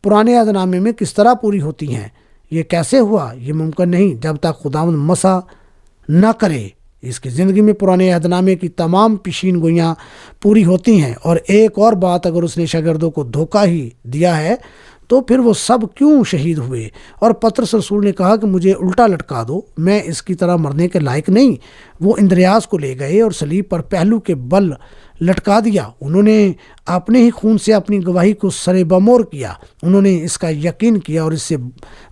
پرانے عہد نامے میں کس طرح پوری ہوتی ہیں؟ یہ کیسے ہوا؟ یہ ممکن نہیں جب تک خداوند مسیح نہ کرے۔ اس کی زندگی میں پرانے عہد نامے کی تمام پیشین گوئیاں پوری ہوتی ہیں۔ اور ایک اور بات، اگر اس نے شاگردوں کو دھوکہ ہی دیا ہے تو پھر وہ سب کیوں شہید ہوئے؟ اور پطرس رسول نے کہا کہ مجھے الٹا لٹکا دو، میں اس کی طرح مرنے کے لائق نہیں۔ وہ اندریاس کو لے گئے اور صلیب پر پہلو کے بل لٹکا دیا۔ انہوں نے اپنے ہی خون سے اپنی گواہی کو سر بمور کیا۔ انہوں نے اس کا یقین کیا اور اس سے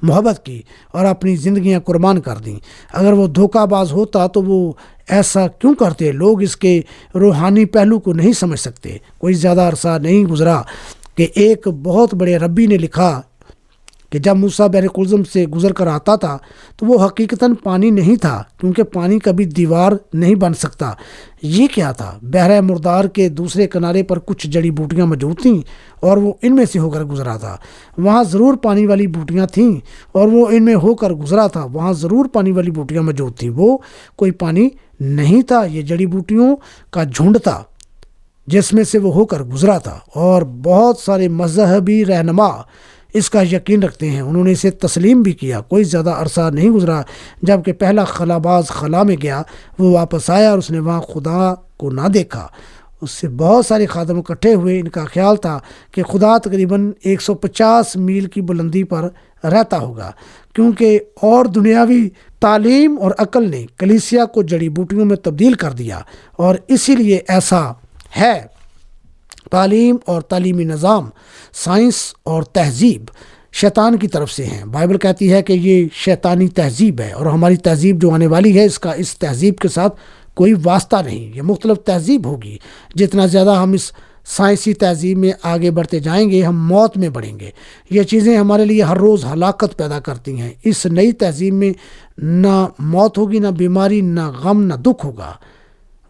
محبت کی اور اپنی زندگیاں قربان کر دیں۔ اگر وہ دھوکہ باز ہوتا تو وہ ایسا کیوں کرتے؟ لوگ اس کے روحانی پہلو کو نہیں سمجھ سکتے۔ کوئی زیادہ عرصہ نہیں گزرا کہ ایک بہت بڑے ربی نے لکھا کہ جب موسیٰ بحر قلزم سے گزر کر آتا تھا تو وہ حقیقتاً پانی نہیں تھا، کیونکہ پانی کبھی دیوار نہیں بن سکتا۔ یہ کیا تھا؟ بحر مردار کے دوسرے کنارے پر کچھ جڑی بوٹیاں موجود تھیں اور وہ ان میں سے ہو کر گزرا تھا۔ وہاں ضرور پانی والی بوٹیاں تھیں اور وہ ان میں ہو کر گزرا تھا۔ وہاں ضرور پانی والی بوٹیاں موجود تھیں، وہ کوئی پانی نہیں تھا، یہ جڑی بوٹیوں کا جھنڈ تھا جس میں سے وہ ہو کر گزرا تھا۔ اور بہت سارے مذہبی رہنما اس کا یقین رکھتے ہیں، انہوں نے اسے تسلیم بھی کیا۔ کوئی زیادہ عرصہ نہیں گزرا جب کہ پہلا خلا باز خلا میں گیا، وہ واپس آیا اور اس نے وہاں خدا کو نہ دیکھا۔ اس سے بہت سارے خادم اکٹھے ہوئے۔ ان کا خیال تھا کہ خدا تقریباً 150 میل کی بلندی پر رہتا ہوگا، کیونکہ اور دنیاوی تعلیم اور عقل نے کلیسیا کو جڑی بوٹیوں میں تبدیل کر دیا، اور اسی لیے ایسا ہے۔ تعلیم اور تعلیمی نظام، سائنس اور تہذیب شیطان کی طرف سے ہیں۔ بائبل کہتی ہے کہ یہ شیطانی تہذیب ہے، اور ہماری تہذیب جو آنے والی ہے اس کا اس تہذیب کے ساتھ کوئی واسطہ نہیں. یہ مختلف تہذیب ہوگی. جتنا زیادہ ہم اس سائنسی تہذیب میں آگے بڑھتے جائیں گے ہم موت میں بڑھیں گے. یہ چیزیں ہمارے لیے ہر روز ہلاکت پیدا کرتی ہیں. اس نئی تہذیب میں نہ موت ہوگی، نہ بیماری، نہ غم، نہ دکھ ہوگا.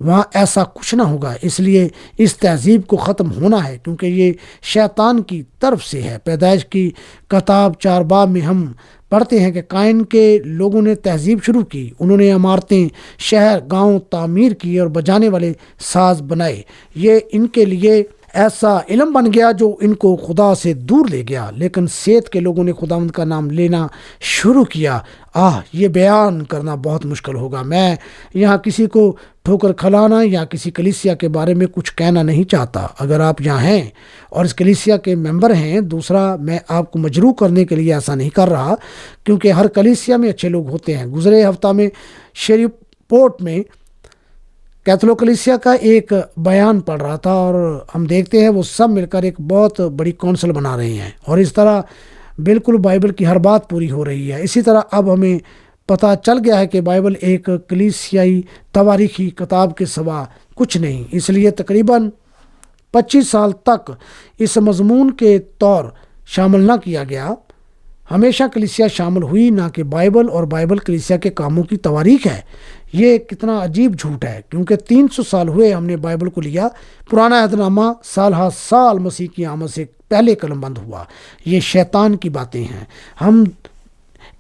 وہاں ایسا کچھ نہ ہوگا. اس لیے اس تہذیب کو ختم ہونا ہے کیونکہ یہ شیطان کی طرف سے ہے. پیدائش کی کتاب 4 باب میں ہم پڑھتے ہیں کہ قائن کے لوگوں نے تہذیب شروع کی. انہوں نے عمارتیں، شہر، گاؤں تعمیر کیے اور بجانے والے ساز بنائے. یہ ان کے لیے ایسا علم بن گیا جو ان کو خدا سے دور لے گیا. لیکن سیت کے لوگوں نے خداوند کا نام لینا شروع کیا. یہ بیان کرنا بہت مشکل ہوگا. میں یہاں کسی کو ٹھوکر کھلانا یا کسی کلیسیا کے بارے میں کچھ کہنا نہیں چاہتا. اگر آپ یہاں ہیں اور اس کلیسیا کے ممبر ہیں، دوسرا میں آپ کو مجروح کرنے کے لیے ایسا نہیں کر رہا کیونکہ ہر کلیسیا میں اچھے لوگ ہوتے ہیں. گزرے ہفتہ میں شیری پورٹ میں کیتھولک کلیسیا کا ایک بیان پڑھ رہا تھا اور ہم دیکھتے ہیں وہ سب مل کر ایک بہت بڑی کونسل بنا رہے ہیں اور اس طرح بالکل بائبل کی ہر بات پوری ہو رہی ہے. اسی طرح اب ہمیں پتہ چل گیا ہے کہ بائبل ایک کلیسیائی تواریخی کتاب کے سوا کچھ نہیں. اس لیے تقریباً 25 سال تک اس مضمون کے طور شامل نہ کیا گیا. ہمیشہ کلیسیا شامل ہوئی، نہ کہ بائبل، اور بائبل کلیسیا کے کاموں کی تواریخ ہے. یہ کتنا عجیب جھوٹ ہے کیونکہ 300 سال ہوئے ہم نے بائبل کو لیا. پرانا عہد نامہ سال ہر سال مسیح کی آمد سے پہلے قلم بند ہوا. یہ شیطان کی باتیں ہیں.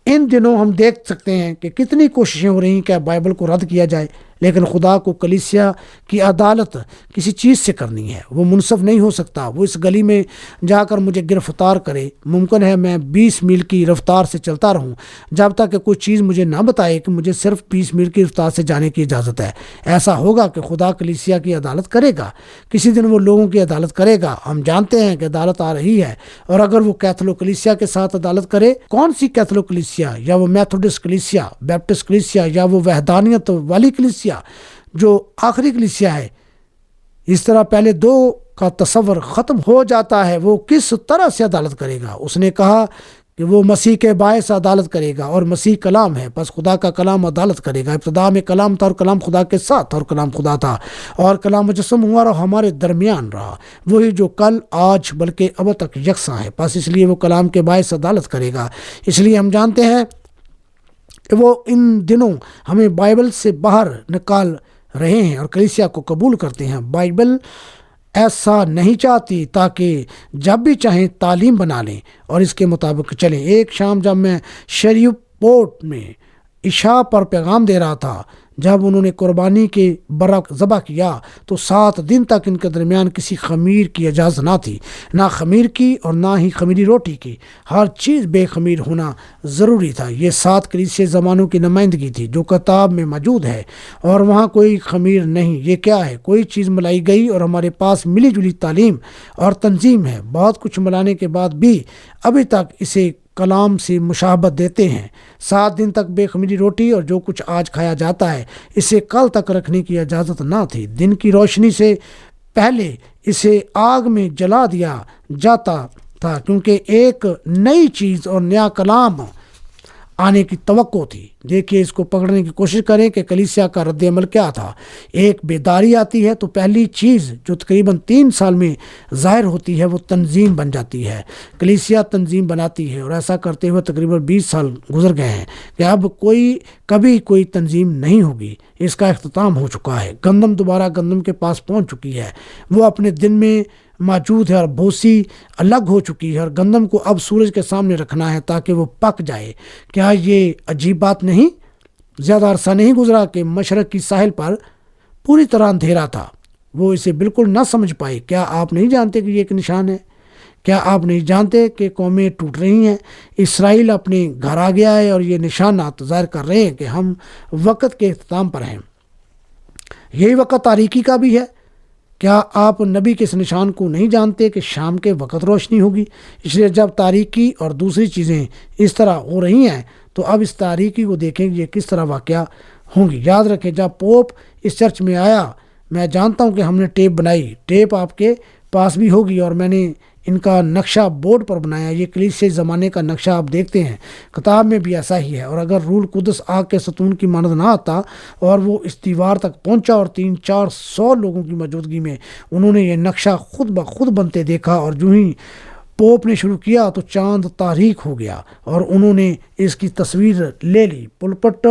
ان دنوں ہم دیکھ سکتے ہیں کہ کتنی کوششیں ہو رہی ہیں کہ بائبل کو رد کیا جائے، لیکن خدا کو کلیسیا کی عدالت کسی چیز سے کرنی ہے. وہ منصف نہیں ہو سکتا. وہ اس گلی میں جا کر مجھے گرفتار کرے. ممکن ہے میں 20 میل کی رفتار سے چلتا رہوں جب تک کہ کوئی چیز مجھے نہ بتائے کہ مجھے صرف 20 میل کی رفتار سے جانے کی اجازت ہے. ایسا ہوگا کہ خدا کلیسیا کی عدالت کرے گا. کسی دن وہ لوگوں کی عدالت کرے گا. ہم جانتے ہیں کہ عدالت آ رہی ہے، اور اگر وہ کیتھولک کلیسیا کے ساتھ عدالت کرے، کون سی کیتھولک کلیسیا، یا وہ میتھوڈسٹ کلیسیا، بیپٹسٹ کلیسیا، یا وہ وحدانیت والی کلیسیا جو آخری کلیسیا ہے، اس طرح پہلے 2 کا تصور ختم ہو جاتا ہے. وہ کس طرح سے عدالت کرے گا؟ اس نے کہا کہ وہ مسیح کے باعث عدالت کرے گا، اور مسیح کلام ہے، پس خدا کا کلام عدالت کرے گا. ابتدا میں کلام تھا اور کلام خدا کے ساتھ اور کلام خدا تھا، اور کلام مجسم ہوا اور ہمارے درمیان رہا، وہی جو کل، آج، بلکہ اب تک یکساں ہے. پس اس لیے وہ کلام کے باعث عدالت کرے گا. اس لیے ہم جانتے ہیں کہ وہ ان دنوں ہمیں بائبل سے باہر نکال رہے ہیں اور کلیسیا کو قبول کرتے ہیں. بائبل ایسا نہیں چاہتی تاکہ جب بھی چاہیں تعلیم بنا لیں اور اس کے مطابق چلیں. ایک شام جب میں شیری پورٹ میں عشاء پر پیغام دے رہا تھا، جب انہوں نے قربانی کے برک ذبح کیا تو 7 دن تک ان کے درمیان کسی خمیر کی اجازت نہ تھی، نہ خمیر کی اور نہ ہی خمیری روٹی کی. ہر چیز بے خمیر ہونا ضروری تھا. یہ 7 کلیسیائی زمانوں کی نمائندگی تھی جو کتاب میں موجود ہے، اور وہاں کوئی خمیر نہیں. یہ کیا ہے؟ کوئی چیز ملائی گئی اور ہمارے پاس ملی جلی تعلیم اور تنظیم ہے. بہت کچھ ملانے کے بعد بھی ابھی تک اسے کلام سے مشابہت دیتے ہیں. 7 دن تک بے خمیری روٹی اور جو کچھ آج کھایا جاتا ہے اسے کل تک رکھنے کی اجازت نہ تھی. دن کی روشنی سے پہلے اسے آگ میں جلا دیا جاتا تھا کیونکہ ایک نئی چیز اور نیا کلام آنے کی توقع تھی. دیکھیے، اس کو پکڑنے کی کوشش کریں کہ کلیسیا کا رد عمل کیا تھا. ایک بیداری آتی ہے تو پہلی چیز جو تقریباً 3 سال میں ظاہر ہوتی ہے وہ تنظیم بن جاتی ہے. کلیسیا تنظیم بناتی ہے، اور ایسا کرتے ہوئے تقریباً 20 سال گزر گئے ہیں کہ اب کبھی کوئی تنظیم نہیں ہوگی. اس کا اختتام ہو چکا ہے. گندم دوبارہ گندم کے پاس پہنچ چکی ہے. وہ اپنے دن میں موجود ہے اور بھوسی الگ ہو چکی ہے، اور گندم کو اب سورج کے سامنے رکھنا ہے تاکہ وہ پک جائے. کیا یہ عجیب بات نہیں؟ زیادہ عرصہ نہیں گزرا کہ مشرق کی ساحل پر پوری طرح اندھیرا تھا. وہ اسے بالکل نہ سمجھ پائے. کیا آپ نہیں جانتے کہ یہ ایک نشان ہے؟ کیا آپ نہیں جانتے کہ قومیں ٹوٹ رہی ہیں؟ اسرائیل اپنے گھر آ گیا ہے، اور یہ نشانات ظاہر کر رہے ہیں کہ ہم وقت کے اختتام پر ہیں. یہی وقت تاریکی کا بھی ہے. کیا آپ نبی کے اس نشان کو نہیں جانتے کہ شام کے وقت روشنی ہوگی؟ اس لیے جب تاریکی اور دوسری چیزیں اس طرح ہو رہی ہیں تو اب اس تاریکی کو دیکھیں کہ یہ کس طرح واقعہ ہوں گی. یاد رکھیں، جب پوپ اس چرچ میں آیا، میں جانتا ہوں کہ ہم نے ٹیپ بنائی. ٹیپ آپ کے پاس بھی ہوگی، اور میں نے ان کا نقشہ بورڈ پر بنایا۔ یہ کلیسیائی زمانے کا نقشہ آپ دیکھتے ہیں، کتاب میں بھی ایسا ہی ہے۔ اور اگر روح القدس آگ کے ستون کی مانند نہ آتا اور وہ اس دیوار تک پہنچا اور 300-400 لوگوں کی موجودگی میں انہوں نے یہ نقشہ خود بخود بنتے دیکھا، اور جو ہی پوپ نے شروع کیا تو چاند تاریک ہو گیا اور انہوں نے اس کی تصویر لے لی۔ پلپٹ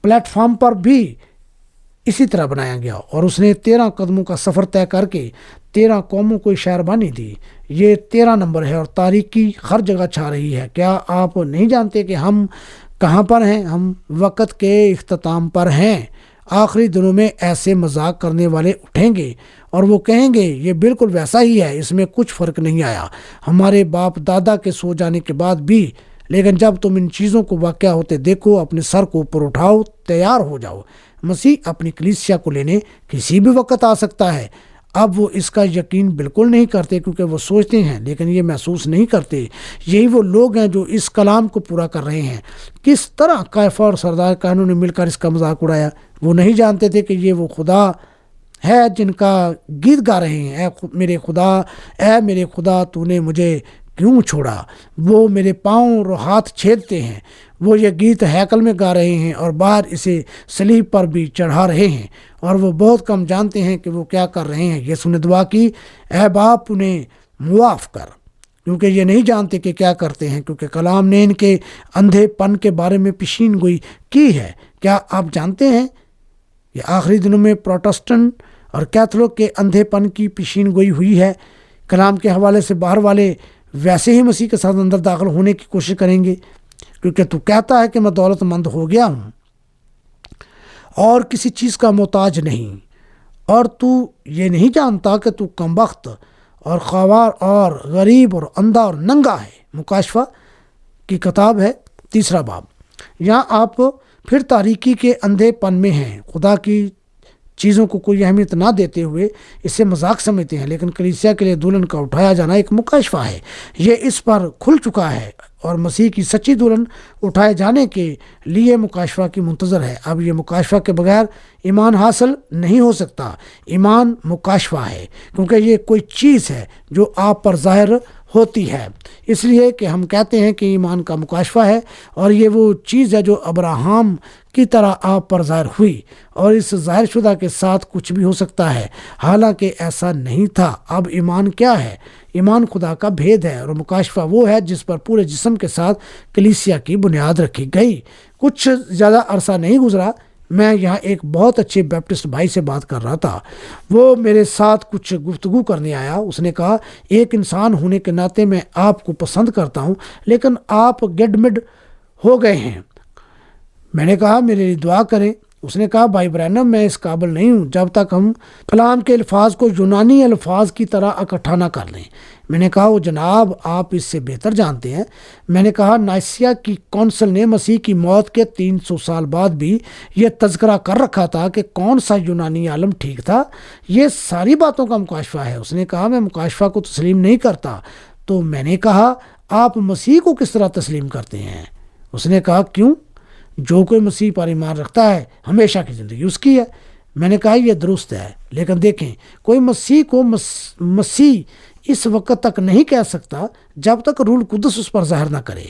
پلیٹ فارم پر بھی اسی طرح بنایا گیا، اور اس نے 13 قدموں کا سفر طے کر کے 13 قوموں کو شہربانی دی۔ یہ 13 نمبر ہے اور تاریکی ہر جگہ چھا رہی ہے۔ کیا آپ نہیں جانتے کہ ہم کہاں پر ہیں؟ ہم وقت کے اختتام پر ہیں۔ آخری دنوں میں ایسے مذاق کرنے والے اٹھیں گے اور وہ کہیں گے یہ بالکل ویسا ہی ہے، اس میں کچھ فرق نہیں آیا ہمارے باپ دادا کے سو جانے کے بعد بھی۔ لیکن جب تم ان چیزوں کو واقع ہوتے دیکھو، اپنے سر کو اوپر اٹھاؤ، تیار ہو جاؤ۔ مسیح اپنی کلیسیا کو لینے کسی بھی وقت آ سکتا ہے۔ اب وہ اس کا یقین بالکل نہیں کرتے کیونکہ وہ سوچتے ہیں لیکن یہ محسوس نہیں کرتے۔ یہی وہ لوگ ہیں جو اس کلام کو پورا کر رہے ہیں۔ کس طرح کائفہ اور سردار کہنوں نے مل کر اس کا مذاق اڑایا۔ وہ نہیں جانتے تھے کہ یہ وہ خدا ہے جن کا گیت گا رہے ہیں، اے میرے خدا تو نے مجھے کیوں چھوڑا۔ وہ میرے پاؤں اور ہاتھ چھیدتے ہیں۔ وہ یہ گیت ہیکل میں گا رہے ہیں اور باہر اسے صلیب پر بھی چڑھا رہے ہیں، اور وہ بہت کم جانتے ہیں کہ وہ کیا کر رہے ہیں۔ یسوع نے دعا کی، اے باپ انہیں معاف کر کیونکہ یہ نہیں جانتے کہ کیا کرتے ہیں، کیونکہ کلام نے ان کے اندھے پن کے بارے میں پیشین گوئی کی ہے۔ کیا آپ جانتے ہیں یہ آخری دنوں میں پروٹسٹنٹ اور کیتھولک کے اندھے پن کی پیشین گوئی ہوئی ہے؟ کلام کے حوالے سے باہر والے ویسے ہی مسیح کے ساتھ اندر داخل ہونے کی کوشش کریں گے، کیونکہ تو کہتا ہے کہ میں دولت مند ہو گیا ہوں اور کسی چیز کا محتاج نہیں، اور تو یہ نہیں جانتا کہ تو کمبخت اور خوار اور غریب اور اندھا اور ننگا ہے۔ مکاشفہ کی کتاب ہے 3 باب۔ یہاں آپ پھر تاریکی کے اندھے پن میں ہیں، خدا کی چیزوں کو کوئی اہمیت نہ دیتے ہوئے اسے مذاق سمجھتے ہیں، لیکن کلیسیا کے لیے دلہن کا اٹھایا جانا ایک مکاشفہ ہے۔ یہ اس پر کھل چکا ہے اور مسیح کی سچی دلہن اٹھائے جانے کے لیے مکاشفہ کی منتظر ہے۔ اب یہ مکاشفہ کے بغیر ایمان حاصل نہیں ہو سکتا۔ ایمان مکاشفہ ہے کیونکہ یہ کوئی چیز ہے جو آپ پر ظاہر ہوتی ہے، اس لیے کہ ہم کہتے ہیں کہ ایمان کا مکاشفہ ہے، اور یہ وہ چیز ہے جو ابراہم کی طرح آپ پر ظاہر ہوئی، اور اس ظاہر شدہ کے ساتھ کچھ بھی ہو سکتا ہے، حالانکہ ایسا نہیں تھا۔ اب ایمان کیا ہے؟ ایمان خدا کا بھید ہے، اور مکاشفہ وہ ہے جس پر پورے جسم کے ساتھ کلیسیا کی بنیاد رکھی گئی۔ کچھ زیادہ عرصہ نہیں گزرا، میں یہاں ایک بہت اچھے بیپٹسٹ بھائی سے بات کر رہا تھا۔ وہ میرے ساتھ کچھ گفتگو کرنے آیا۔ اس نے کہا، ایک انسان ہونے کے ناطے میں آپ کو پسند کرتا ہوں، لیکن آپ گیڈمڈ ہو گئے ہیں۔ میں نے کہا میرے لیے دعا کریں۔ اس نے کہا، بھائی برینم میں اس قابل نہیں ہوں جب تک ہم کلام کے الفاظ کو یونانی الفاظ کی طرح اکٹھا نہ کر لیں۔ میں نے کہا، وہ جناب آپ اس سے بہتر جانتے ہیں۔ میں نے کہا، نائسیا کی کونسل نے مسیح کی موت کے 300 سال بعد بھی یہ تذکرہ کر رکھا تھا کہ کون سا یونانی عالم ٹھیک تھا۔ یہ ساری باتوں کا مکاشفہ ہے۔ اس نے کہا، میں مکاشفہ کو تسلیم نہیں کرتا۔ تو میں نے کہا، آپ مسیح کو کس طرح تسلیم کرتے ہیں؟ اس نے کہا، کیوں؟ جو کوئی مسیح پر ایمان رکھتا ہے ہمیشہ کی زندگی اس کی ہے۔ میں نے کہا، یہ درست ہے، لیکن دیکھیں، کوئی مسیح کو مسیح اس وقت تک نہیں کہہ سکتا جب تک روح القدس اس پر ظاہر نہ کرے۔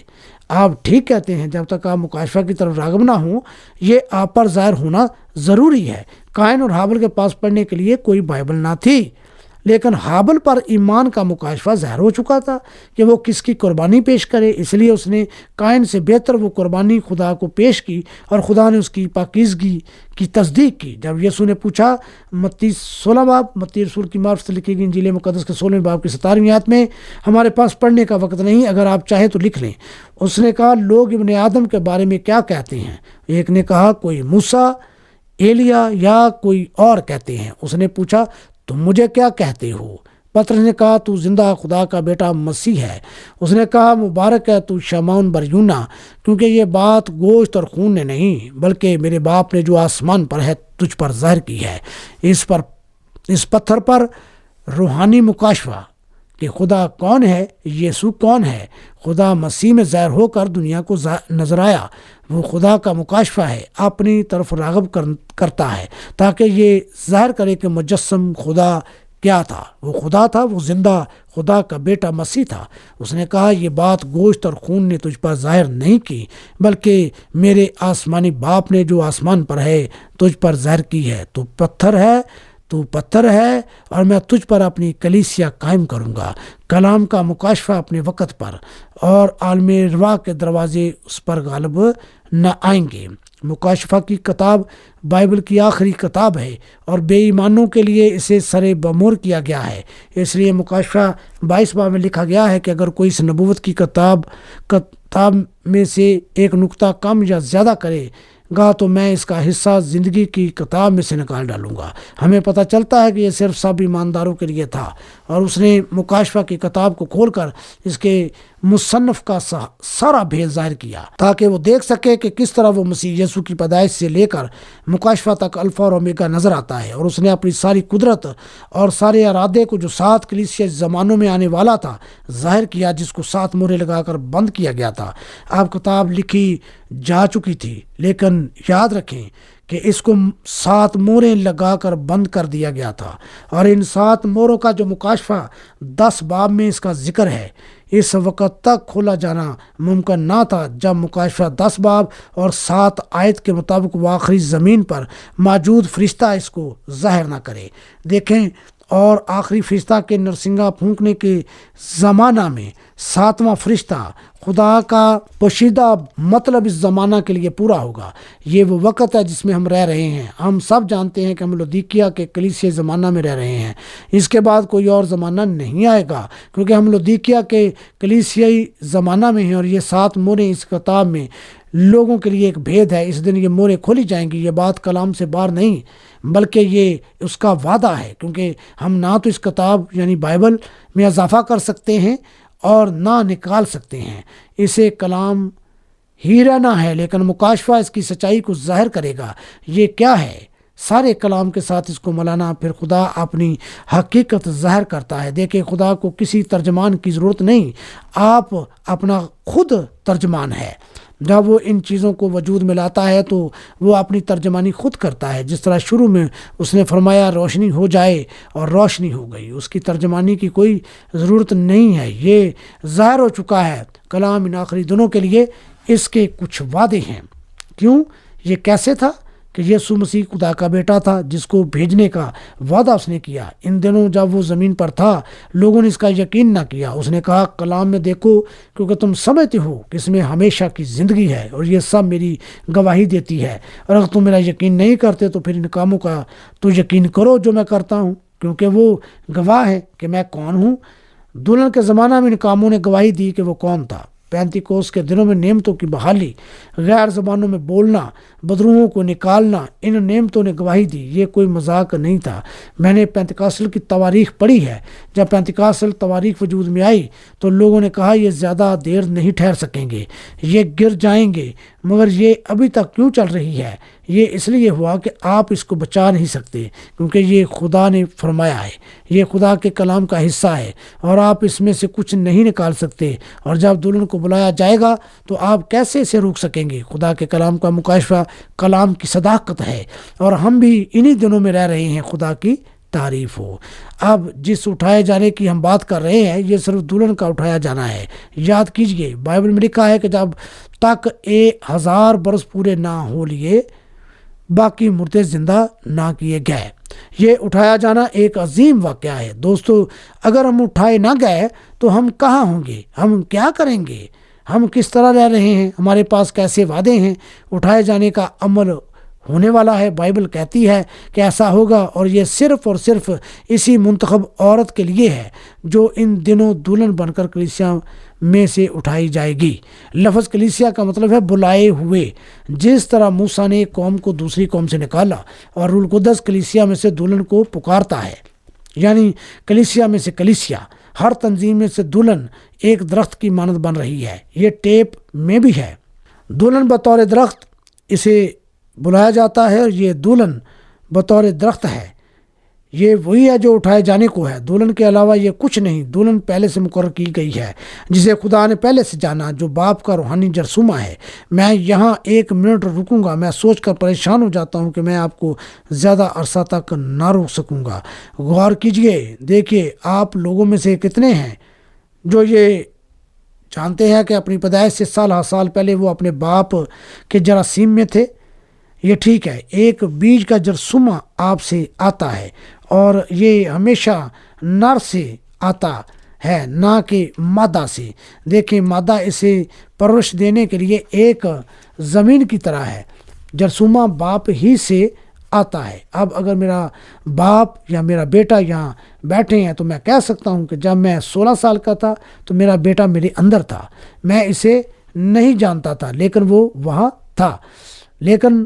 آپ ٹھیک کہتے ہیں، جب تک آپ مکاشفہ کی طرف راغب نہ ہوں یہ آپ پر ظاہر ہونا ضروری ہے۔ قائن اور حابل کے پاس پڑھنے کے لیے کوئی بائبل نہ تھی، لیکن حابل پر ایمان کا مکاشفہ ظاہر ہو چکا تھا کہ وہ کس کی قربانی پیش کرے، اس لیے اس نے قائن سے بہتر وہ قربانی خدا کو پیش کی، اور خدا نے اس کی پاکیزگی کی تصدیق کی۔ جب یسوع نے پوچھا، متی 16 باب، متی رسول کی معرفت سے لکھی گئی انجیل مقدس کے 16 باب کی 17ویں آیت میں، ہمارے پاس پڑھنے کا وقت نہیں، اگر آپ چاہیں تو لکھ لیں۔ اس نے کہا، لوگ ابن آدم کے بارے میں کیا کہتے ہیں؟ ایک نے کہا، کوئی موسیٰ، ایلیا یا کوئی اور کہتے ہیں۔ اس نے پوچھا، تم مجھے کیا کہتے ہو؟ پترس نے کہا، تو زندہ خدا کا بیٹا مسیح ہے۔ اس نے کہا، مبارک ہے تو شمعون بریونا، کیونکہ یہ بات گوشت اور خون نے نہیں بلکہ میرے باپ نے جو آسمان پر ہے تجھ پر ظاہر کی ہے۔ اس پتھر پر روحانی مکاشفہ کہ خدا کون ہے، یسوع کون ہے، خدا مسیح میں ظاہر ہو کر دنیا کو نظر آیا۔ وہ خدا کا مکاشفہ ہے، اپنی طرف راغب کرتا ہے تاکہ یہ ظاہر کرے کہ مجسم خدا کیا تھا؟ وہ خدا تھا، وہ زندہ خدا کا بیٹا مسیح تھا۔ اس نے کہا یہ بات گوشت اور خون نے تجھ پر ظاہر نہیں کی، بلکہ میرے آسمانی باپ نے جو آسمان پر ہے تجھ پر ظاہر کی ہے۔ تو پتھر ہے اور میں تجھ پر اپنی کلیسیا قائم کروں گا۔ کلام کا مکاشفہ اپنے وقت پر، اور عالم روا کے دروازے اس پر غالب نہ آئیں گے۔ مکاشفہ کی کتاب بائبل کی آخری کتاب ہے اور بے ایمانوں کے لیے اسے سر بمور کیا گیا ہے۔ اس لیے مکاشفہ 22 باب میں لکھا گیا ہے کہ اگر کوئی اس نبوت کی کتاب میں سے ایک نقطہ کم یا زیادہ کرے گا تو میں اس کا حصہ زندگی کی کتاب میں سے نکال ڈالوں گا۔ ہمیں پتہ چلتا ہے کہ یہ صرف سب ایمانداروں کے لیے تھا، اور اس نے مکاشفہ کی کتاب کو کھول کر اس کے مصنف کا سارا بھید ظاہر کیا تاکہ وہ دیکھ سکے کہ کس طرح وہ مسیح یسوع کی پیدائش سے لے کر مکاشفہ تک الفا اور اومیگا نظر آتا ہے۔ اور اس نے اپنی ساری قدرت اور سارے ارادے کو جو 7 کلیسیا زمانوں میں آنے والا تھا ظاہر کیا، جس کو 7 مہریں لگا کر بند کیا گیا تھا۔ اب کتاب لکھی جا چکی تھی، لیکن یاد رکھیں کہ اس کو 7 مہریں لگا کر بند کر دیا گیا تھا، اور ان 7 مہروں کا جو مکاشفہ 10 باب میں اس کا ذکر ہے، اس وقت تک کھولا جانا ممکن نہ تھا جب مکاشفہ 10 باب اور 7 آیت کے مطابق وہ آخری زمین پر موجود فرشتہ اس کو ظاہر نہ کرے۔ دیکھیں، اور آخری فرشتہ کے نرسنگا پھونکنے کے زمانہ میں 7واں فرشتہ خدا کا پوشیدہ مطلب اس زمانہ کے لیے پورا ہوگا۔ یہ وہ وقت ہے جس میں ہم رہ رہے ہیں۔ ہم سب جانتے ہیں کہ ہم لودیکیا کے کلیسیائی زمانہ میں رہ رہے ہیں۔ اس کے بعد کوئی اور زمانہ نہیں آئے گا، کیونکہ ہم لودیکیا کے کلیسیائی زمانہ میں ہیں، اور یہ 7 مہریں اس کتاب میں لوگوں کے لیے ایک بھید ہے۔ اس دن یہ مہریں کھولی جائیں گی۔ یہ بات کلام سے باہر نہیں، بلکہ یہ اس کا وعدہ ہے، کیونکہ ہم نہ تو اس کتاب یعنی بائبل میں اضافہ کر سکتے ہیں اور نہ نکال سکتے ہیں۔ اسے کلام ہی رہنا ہے، لیکن مکاشفہ اس کی سچائی کو ظاہر کرے گا۔ یہ کیا ہے؟ سارے کلام کے ساتھ اس کو ملانا، پھر خدا اپنی حقیقت ظاہر کرتا ہے۔ دیکھیں، خدا کو کسی ترجمان کی ضرورت نہیں، آپ اپنا خود ترجمان ہے۔ جب وہ ان چیزوں کو وجود میں لاتا ہے تو وہ اپنی ترجمانی خود کرتا ہے۔ جس طرح شروع میں اس نے فرمایا روشنی ہو جائے اور روشنی ہو گئی، اس کی ترجمانی کی کوئی ضرورت نہیں ہے۔ یہ ظاہر ہو چکا ہے۔ کلام ان آخری دنوں کے لیے اس کے کچھ وعدے ہیں۔ کیوں؟ یہ کیسے تھا کہ یسوع مسیح خدا کا بیٹا تھا جس کو بھیجنے کا وعدہ اس نے کیا۔ ان دنوں جب وہ زمین پر تھا، لوگوں نے اس کا یقین نہ کیا۔ اس نے کہا کلام میں دیکھو، کیونکہ تم سمجھتے ہو کہ اس میں ہمیشہ کی زندگی ہے، اور یہ سب میری گواہی دیتی ہے۔ اور اگر تم میرا یقین نہیں کرتے تو پھر ان کاموں کا تو یقین کرو جو میں کرتا ہوں، کیونکہ وہ گواہ ہے کہ میں کون ہوں۔ دلہن کے زمانہ میں ان کاموں نے گواہی دی کہ وہ کون تھا۔ پینتیکوس کے دنوں میں نعمتوں کی بحالی، غیر زبانوں میں بولنا، بدروحوں کو نکالنا، ان نعمتوں نے گواہی دی۔ یہ کوئی مذاق نہیں تھا۔ میں نے پینتیکاسل کی تواریخ پڑھی ہے۔ جب پینتیکاسل تواریخ وجود میں آئی تو لوگوں نے کہا یہ زیادہ دیر نہیں ٹھہر سکیں گے، یہ گر جائیں گے، مگر یہ ابھی تک کیوں چل رہی ہے؟ یہ اس لیے ہوا کہ آپ اس کو بچا نہیں سکتے، کیونکہ یہ خدا نے فرمایا ہے، یہ خدا کے کلام کا حصہ ہے، اور آپ اس میں سے کچھ نہیں نکال سکتے۔ اور جب دلہن کو بلایا جائے گا تو آپ کیسے اسے روک سکیں گے؟ خدا کے کلام کا مکاشفہ کلام کی صداقت ہے، اور ہم بھی انہی دنوں میں رہ رہے ہیں۔ خدا کی تعریف ہو۔ اب جس اٹھائے جانے کی ہم بات کر رہے ہیں، یہ صرف دلہن کا اٹھایا جانا ہے۔ یاد کیجئے، بائبل میں لکھا ہے کہ جب تک 1000 برس پورے نہ ہو لیے باقی مردے زندہ نہ کیے گئے۔ یہ اٹھایا جانا ایک عظیم واقعہ ہے۔ دوستو، اگر ہم اٹھائے نہ گئے تو ہم کہاں ہوں گے؟ ہم کیا کریں گے؟ ہم کس طرح رہ رہے ہیں؟ ہمارے پاس کیسے وعدے ہیں؟ اٹھائے جانے کا عمل ہونے والا ہے۔ بائبل کہتی ہے کہ ایسا ہوگا، اور یہ صرف اور صرف اسی منتخب عورت کے لیے ہے جو ان دنوں دلہن بن کر کلیسیا میں سے اٹھائی جائے گی۔ لفظ کلیسیا کا مطلب ہے بلائے ہوئے۔ جس طرح موسیٰ نے ایک قوم کو دوسری قوم سے نکالا اور روح القدس کلیسیا میں سے دلہن کو پکارتا ہے، یعنی کلیسیا میں سے کلیسیا، ہر تنظیم میں سے دلہن ایک درخت کی مانند بن رہی ہے۔ یہ ٹیپ میں بھی ہے۔ دلہن بطور درخت اسے بلایا جاتا ہے، اور یہ دلہن بطور درخت ہے۔ یہ وہی ہے جو اٹھائے جانے کو ہے، دلہن کے علاوہ یہ کچھ نہیں۔ دلہن پہلے سے مقرر کی گئی ہے، جسے خدا نے پہلے سے جانا، جو باپ کا روحانی جرثومہ ہے۔ میں یہاں 1 منٹ رکوں گا، میں سوچ کر پریشان ہو جاتا ہوں کہ میں آپ کو زیادہ عرصہ تک نہ روک سکوں گا۔ غور کیجئے، دیکھیے آپ لوگوں میں سے کتنے ہیں جو یہ جانتے ہیں کہ اپنی پیدائش سے سال ہر سال پہلے وہ اپنے باپ کے جراثیم میں تھے۔ یہ ٹھیک ہے، ایک بیج کا جرثومہ آپ سے آتا ہے اور یہ ہمیشہ نر سے آتا ہے، نہ کہ مادہ سے۔ دیکھیں، مادہ اسے پرورش دینے کے لیے ایک زمین کی طرح ہے، جرثومہ باپ ہی سے آتا ہے۔ اب اگر میرا باپ یا میرا بیٹا یہاں بیٹھے ہیں تو میں کہہ سکتا ہوں کہ جب میں 16 سال کا تھا تو میرا بیٹا میرے اندر تھا، میں اسے نہیں جانتا تھا لیکن وہ وہاں تھا۔ لیکن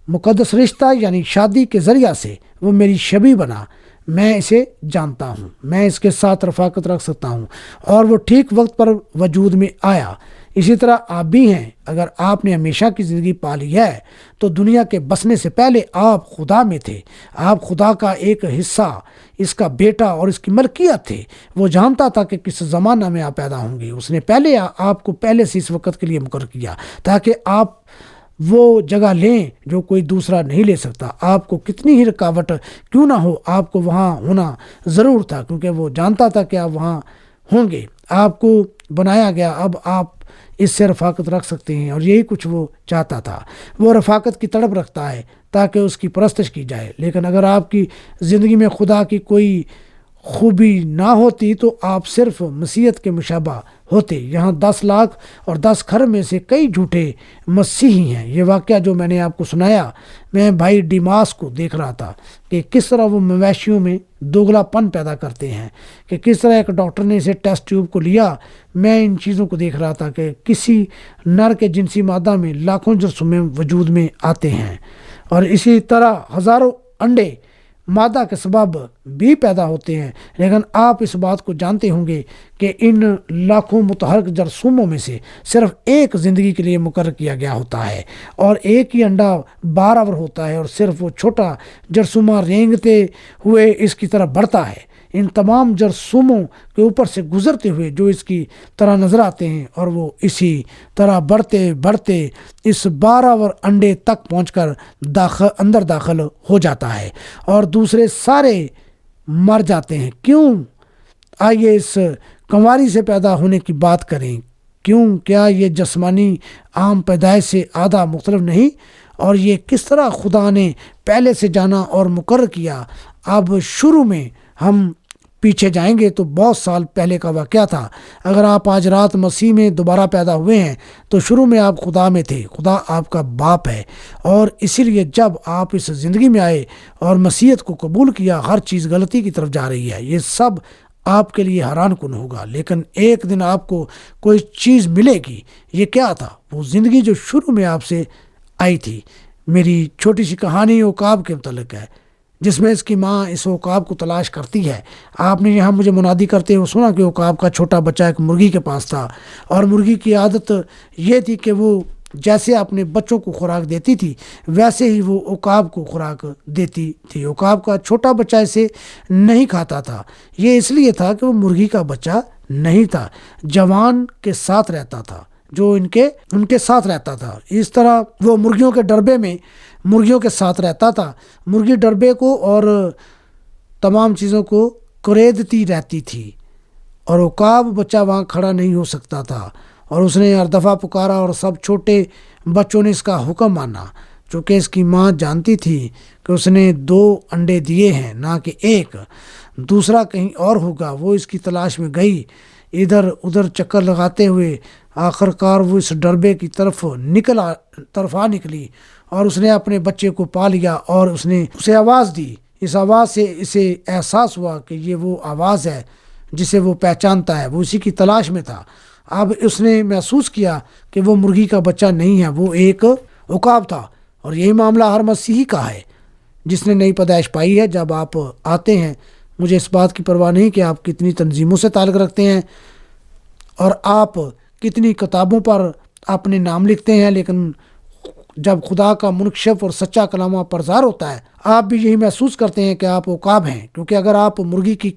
مقدس رشتہ یعنی شادی کے ذریعہ سے وہ میری شبیہ بنا، میں اسے جانتا ہوں، میں اس کے ساتھ رفاقت رکھ سکتا ہوں اور وہ ٹھیک وقت پر وجود میں آیا۔ اسی طرح آپ بھی ہیں، اگر آپ نے ہمیشہ کی زندگی پا لی ہے تو دنیا کے بسنے سے پہلے آپ خدا میں تھے، آپ خدا کا ایک حصہ، اس کا بیٹا اور اس کی ملکیت تھے۔ وہ جانتا تھا کہ کس زمانہ میں آپ پیدا ہوں گے، اس نے پہلے آپ کو پہلے سے اس وقت کے لیے مقرر کیا تاکہ آپ وہ جگہ لیں جو کوئی دوسرا نہیں لے سکتا۔ آپ کو کتنی ہی رکاوٹ کیوں نہ ہو، آپ کو وہاں ہونا ضرور تھا، کیونکہ وہ جانتا تھا کہ آپ وہاں ہوں گے۔ آپ کو بنایا گیا، اب آپ اس سے رفاقت رکھ سکتے ہیں، اور یہی کچھ وہ چاہتا تھا۔ وہ رفاقت کی تڑپ رکھتا ہے تاکہ اس کی پرستش کی جائے۔ لیکن اگر آپ کی زندگی میں خدا کی کوئی خوبی نہ ہوتی تو آپ صرف مسیحیت کے مشابہ ہوتے۔ یہاں 10 لاکھ اور 10 کھرب میں سے کئی جھوٹے مسیحی ہیں۔ یہ واقعہ جو میں نے آپ کو سنایا، میں بھائی ڈیماس کو دیکھ رہا تھا کہ کس طرح وہ مویشیوں میں دوگلا پن پیدا کرتے ہیں، کہ کس طرح ایک ڈاکٹر نے اسے ٹیسٹ ٹیوب کو لیا۔ میں ان چیزوں کو دیکھ رہا تھا کہ کسی نر کے جنسی مادہ میں لاکھوں جرثومے وجود میں آتے ہیں، اور اسی طرح ہزاروں انڈے مادہ کے سبب بھی پیدا ہوتے ہیں۔ لیکن آپ اس بات کو جانتے ہوں گے کہ ان لاکھوں متحرک جرثوموں میں سے صرف ایک زندگی کے لیے مقرر کیا گیا ہوتا ہے، اور ایک ہی انڈا بارآور ہوتا ہے، اور صرف وہ چھوٹا جرثومہ رینگتے ہوئے اس کی طرف بڑھتا ہے، ان تمام جرثوموں کے اوپر سے گزرتے ہوئے جو اس کی طرح نظر آتے ہیں، اور وہ اسی طرح بڑھتے بڑھتے اس بارآور انڈے تک پہنچ کر اندر داخل ہو جاتا ہے، اور دوسرے سارے مر جاتے ہیں۔ کیوں؟ آئیے اس کنواری سے پیدا ہونے کی بات کریں۔ کیوں؟ کیا یہ جسمانی عام پیدائش سے آدھا مختلف نہیں؟ اور یہ کس طرح خدا نے پہلے سے جانا اور مقرر کیا؟ اب شروع میں ہم پیچھے جائیں گے تو بہت سال پہلے کا واقعہ تھا۔ اگر آپ آج رات مسیح میں دوبارہ پیدا ہوئے ہیں تو شروع میں آپ خدا میں تھے، خدا آپ کا باپ ہے، اور اسی لیے جب آپ اس زندگی میں آئے اور مسیحیت کو قبول کیا، ہر چیز غلطی کی طرف جا رہی ہے۔ یہ سب آپ کے لیے حیران کن ہوگا، لیکن ایک دن آپ کو کوئی چیز ملے گی۔ یہ کیا تھا؟ وہ زندگی جو شروع میں آپ سے آئی تھی۔ میری چھوٹی سی کہانی عقاب کے متعلق ہے، جس میں اس کی ماں اس عقاب کو تلاش کرتی ہے۔ آپ نے یہاں مجھے منادی کرتے ہوئے سنا کہ عقاب کا چھوٹا بچہ ایک مرغی کے پاس تھا، اور مرغی کی عادت یہ تھی کہ وہ جیسے اپنے بچوں کو خوراک دیتی تھی ویسے ہی وہ عقاب کو خوراک دیتی تھی۔ عقاب کا چھوٹا بچہ اسے نہیں کھاتا تھا، یہ اس لیے تھا کہ وہ مرغی کا بچہ نہیں تھا، جوان کے ساتھ رہتا تھا جو ان کے ساتھ رہتا تھا۔ اس طرح وہ مرغیوں کے ڈربے میں مرغیوں کے ساتھ رہتا تھا، مرغی ڈربے کو اور تمام چیزوں کو کریدتی رہتی تھی، اور عقاب بچہ وہاں کھڑا نہیں ہو سکتا تھا، اور اس نے ہر دفعہ پکارا، اور سب چھوٹے بچوں نے اس کا حکم مانا، چونکہ اس کی ماں جانتی تھی کہ اس نے 2 انڈے دیے ہیں نہ کہ 1، دوسرا کہیں اور ہوگا۔ وہ اس کی تلاش میں گئی، ادھر ادھر چکر لگاتے ہوئے آخر کار وہ اس ڈربے کی طرف نکلی، اور اس نے اپنے بچے کو پا لیا، اور اس نے اسے آواز دی۔ اس آواز سے اسے احساس ہوا کہ یہ وہ آواز ہے جسے وہ پہچانتا ہے، وہ اسی کی تلاش میں تھا۔ اب اس نے محسوس کیا کہ وہ مرغی کا بچہ نہیں ہے، وہ ایک عقاب تھا، اور یہی معاملہ ہر مسیحی کا ہے جس نے نئی پیدائش پائی ہے۔ جب آپ آتے ہیں، مجھے اس بات کی پرواہ نہیں کہ آپ کتنی تنظیموں سے تعلق رکھتے ہیں اور آپ کتنی کتابوں پر اپنے نام لکھتے ہیں، لیکن جب خدا کا منکشف اور سچا کلام آپ پر ظاہر ہوتا ہے، آپ بھی یہی محسوس کرتے ہیں کہ آپ عقاب ہیں، کیونکہ اگر آپ مرغی کی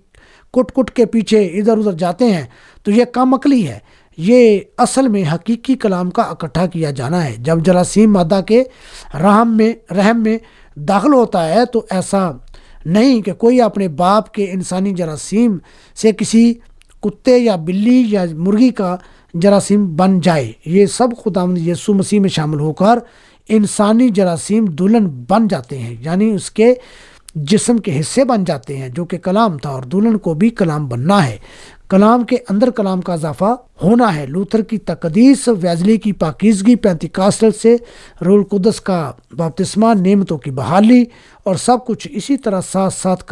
کٹ کٹ کے پیچھے ادھر ادھر جاتے ہیں تو یہ کم عقلی ہے۔ یہ اصل میں حقیقی کلام کا اکٹھا کیا جانا ہے۔ جب جراثیم مادہ کے رحم میں داخل ہوتا ہے تو ایسا نہیں کہ کوئی اپنے باپ کے انسانی جراثیم سے کسی کتے یا بلی یا مرغی کا جراثیم بن جائے۔ یہ سب خداوند یسوع مسیح میں شامل ہو کر انسانی جراثیم دلہن بن جاتے ہیں، یعنی اس کے جسم کے حصے بن جاتے ہیں جو کہ کلام تھا، اور دلہن کو بھی کلام بننا ہے۔ کلام کے اندر کلام کا اضافہ ہونا ہے۔ لوتھر کی تقدیس، ویزلی کی پاکیزگی، پینتیکاسٹل سے روح القدس کا بپتسمہ، نعمتوں کی بحالی اور سب کچھ اسی طرح ساتھ ساتھ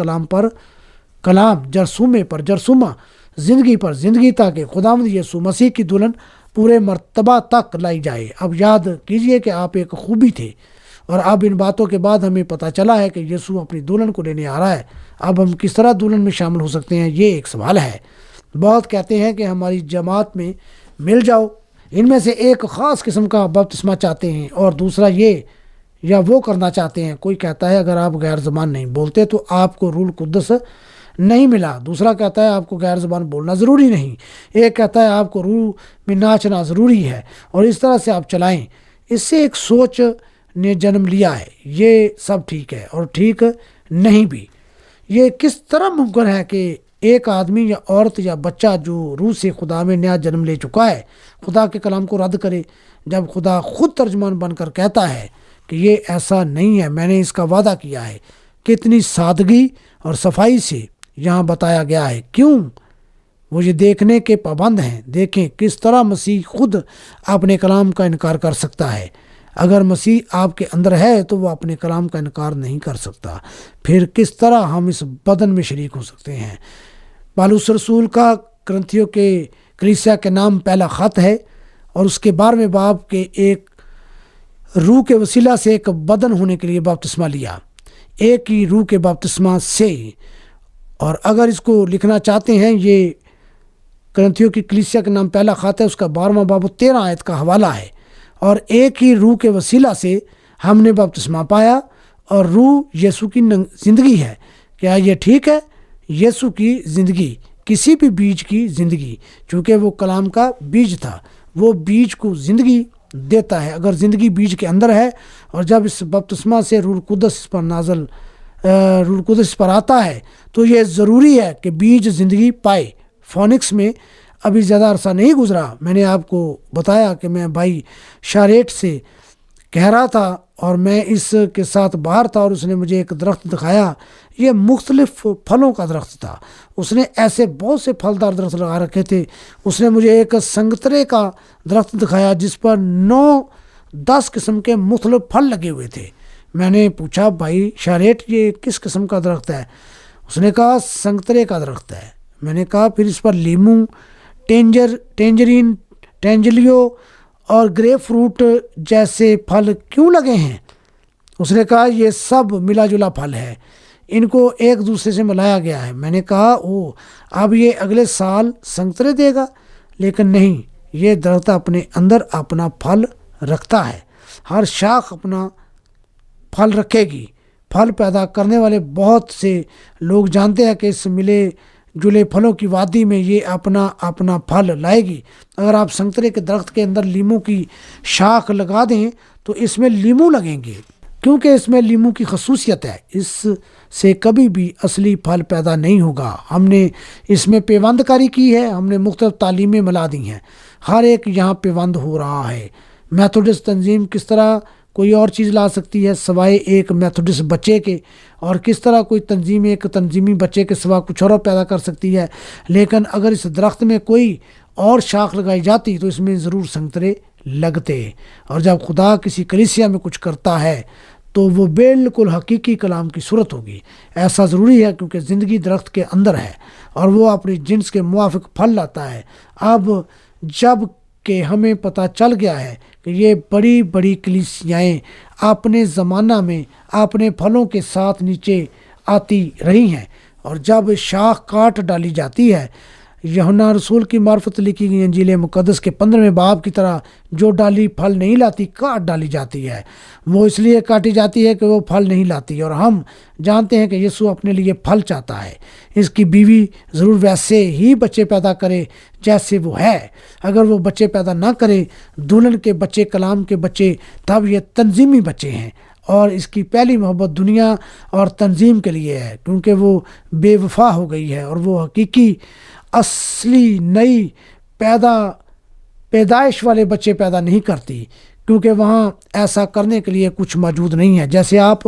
کلام جرثومے پر جرثومہ، زندگی پر زندگی، تاکہ خداوند یسوع مسیح کی دلہن پورے مرتبہ تک لائی جائے۔ اب یاد کیجئے کہ آپ ایک خوبی تھے، اور اب ان باتوں کے بعد ہمیں پتہ چلا ہے کہ یسوع اپنی دلہن کو لینے آ رہا ہے۔ اب ہم کس طرح دلہن میں شامل ہو سکتے ہیں، یہ ایک سوال ہے۔ بہت کہتے ہیں کہ ہماری جماعت میں مل جاؤ، ان میں سے ایک خاص قسم کا بپتسمہ چاہتے ہیں اور دوسرا یہ یا وہ کرنا چاہتے ہیں۔ کوئی کہتا ہے اگر آپ غیر زبان نہیں بولتے تو آپ کو روح القدس نہیں ملا، دوسرا کہتا ہے آپ کو غیر زبان بولنا ضروری نہیں، ایک کہتا ہے آپ کو روح میں ناچنا ضروری ہے، اور اس طرح سے آپ چلائیں۔ اس سے ایک سوچ نے جنم لیا ہے۔ یہ سب ٹھیک ہے اور ٹھیک نہیں بھی۔ یہ کس طرح ممکن ہے کہ ایک آدمی یا عورت یا بچہ جو روح سے خدا میں نیا جنم لے چکا ہے خدا کے کلام کو رد کرے، جب خدا خود ترجمان بن کر کہتا ہے کہ یہ ایسا نہیں ہے، میں نے اس کا وعدہ کیا ہے؟ کتنی سادگی اور صفائی سے یہاں بتایا گیا ہے۔ کیوں وہ یہ دیکھنے کے پابند ہیں؟ دیکھیں کس طرح مسیح خود اپنے کلام کا انکار کر سکتا ہے۔ اگر مسیح آپ کے اندر ہے تو وہ اپنے کلام کا انکار نہیں کر سکتا، پھر کس طرح ہم اس بدن میں شریک ہو سکتے ہیں؟ پالوس رسول کا کرنتھیوں کے کلیسیا کے نام پہلا خط ہے، اور اس کے 12ویں باب کے ایک روح کے وسیلہ سے ایک بدن ہونے کے لیے بپتسمہ لیا، ایک ہی روح کے بپتسمہ سے۔ اور اگر اس کو لکھنا چاہتے ہیں، یہ کرنتھیوں کی کلیسیا کے نام پہلا خط ہے، اس کا 12واں باب 13 آیت کا حوالہ ہے۔ اور ایک ہی روح کے وسیلہ سے ہم نے بپتسمہ پایا، اور روح یسوع کی زندگی ہے۔ کیا یہ ٹھیک ہے؟ یسوع کی زندگی، کسی بھی بیج کی زندگی، چونکہ وہ کلام کا بیج تھا، وہ بیج کو زندگی دیتا ہے۔ اگر زندگی بیج کے اندر ہے، اور جب اس بپتسمہ سے روح القدس پر آتا ہے تو یہ ضروری ہے کہ بیج زندگی پائے۔ فونکس میں ابھی زیادہ عرصہ نہیں گزرا، میں نے آپ کو بتایا کہ میں بھائی شاریٹ سے کہہ رہا تھا، اور میں اس کے ساتھ باہر تھا، اور اس نے مجھے ایک درخت دکھایا۔ یہ مختلف پھلوں کا درخت تھا، اس نے ایسے بہت سے پھلدار درخت لگا رکھے تھے۔ اس نے مجھے ایک سنگترے کا درخت دکھایا جس پر 9-10 قسم کے مختلف پھل لگے ہوئے تھے۔ میں نے پوچھا بھائی شاریٹ یہ کس قسم کا درخت ہے؟ اس نے کہا سنگترے کا درخت ہے۔ میں نے کہا پھر اس پر لیمو، ٹینجلیو اور گریپ فروٹ جیسے پھل کیوں لگے ہیں؟ اس نے کہا یہ سب ملا جلا پھل ہے، ان کو ایک دوسرے سے ملایا گیا ہے۔ میں نے کہا اب یہ اگلے سال سنگترے دے گا؟ لیکن نہیں، یہ درخت اپنے اندر اپنا پھل رکھتا ہے، ہر شاخ اپنا پھل رکھے گی۔ پھل پیدا کرنے والے بہت سے لوگ جانتے ہیں کہ اس ملے جلے پھلوں کی وادی میں یہ اپنا پھل لائے گی۔ اگر آپ سنگترے کے درخت کے اندر لیمو کی شاخ لگا دیں تو اس میں لیمو لگیں گے، کیونکہ اس میں لیمو کی خصوصیت ہے۔ اس سے کبھی بھی اصلی پھل پیدا نہیں ہوگا۔ ہم نے اس میں پیوند کاری کی ہے، ہم نے مختلف تعلیمیں ملا دی ہیں، ہر ایک یہاں پیوند ہو رہا ہے۔ میتھوڈسٹ تنظیم کس طرح کوئی اور چیز لا سکتی ہے سوائے ایک میتھوڈسٹ بچے کے، اور کس طرح کوئی تنظیم ایک تنظیمی بچے کے سوا کچھ اور پیدا کر سکتی ہے؟ لیکن اگر اس درخت میں کوئی اور شاخ لگائی جاتی تو اس میں ضرور سنگترے لگتے۔ اور جب خدا کسی کلیسیا میں کچھ کرتا ہے تو وہ بالکل حقیقی کلام کی صورت ہوگی۔ ایسا ضروری ہے کیونکہ زندگی درخت کے اندر ہے اور وہ اپنی جنس کے موافق پھل لاتا ہے۔ اب جب کہ ہمیں پتہ چل گیا ہے کہ یہ بڑی بڑی کلیسیائیں اپنے زمانہ میں اپنے پھلوں کے ساتھ نیچے آتی رہی ہیں، اور جب شاخ کاٹ ڈالی جاتی ہے یوحنا رسول کی معرفت لکھی گئی انجیل مقدس کے 15ویں باب کی طرح جو ڈالی پھل نہیں لاتی کاٹ ڈالی جاتی ہے۔ وہ اس لیے کاٹی جاتی ہے کہ وہ پھل نہیں لاتی، اور ہم جانتے ہیں کہ یسوع اپنے لیے پھل چاہتا ہے۔ اس کی بیوی ضرور ویسے ہی بچے پیدا کرے جیسے وہ ہے۔ اگر وہ بچے پیدا نہ کرے، دلہن کے بچے کلام کے بچے، تب یہ تنظیمی بچے ہیں، اور اس کی پہلی محبت دنیا اور تنظیم کے لیے ہے، کیونکہ وہ بے وفا ہو گئی ہے، اور وہ حقیقی اصلی نئی پیدائش والے بچے پیدا نہیں کرتی، کیونکہ وہاں ایسا کرنے کے لیے کچھ موجود نہیں ہے۔ جیسے آپ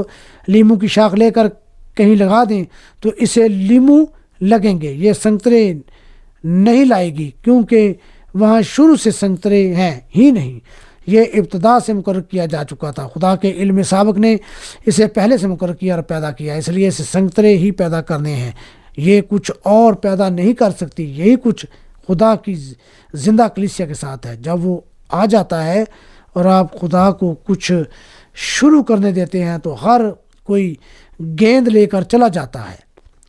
لیمو کی شاخ لے کر کہیں لگا دیں تو اسے لیمو لگیں گے، یہ سنترے نہیں لائے گی، کیونکہ وہاں شروع سے سنترے ہیں ہی نہیں۔ یہ ابتدا سے مقرر کیا جا چکا تھا۔ خدا کے علم سابق نے اسے پہلے سے مقرر کیا اور پیدا کیا، اس لیے اسے سنترے ہی پیدا کرنے ہیں۔ یہ کچھ اور پیدا نہیں کر سکتی۔ یہی کچھ خدا کی زندہ کلیسیا کے ساتھ ہے۔ جب وہ آ جاتا ہے اور آپ خدا کو کچھ شروع کرنے دیتے ہیں تو ہر کوئی گیند لے کر چلا جاتا ہے۔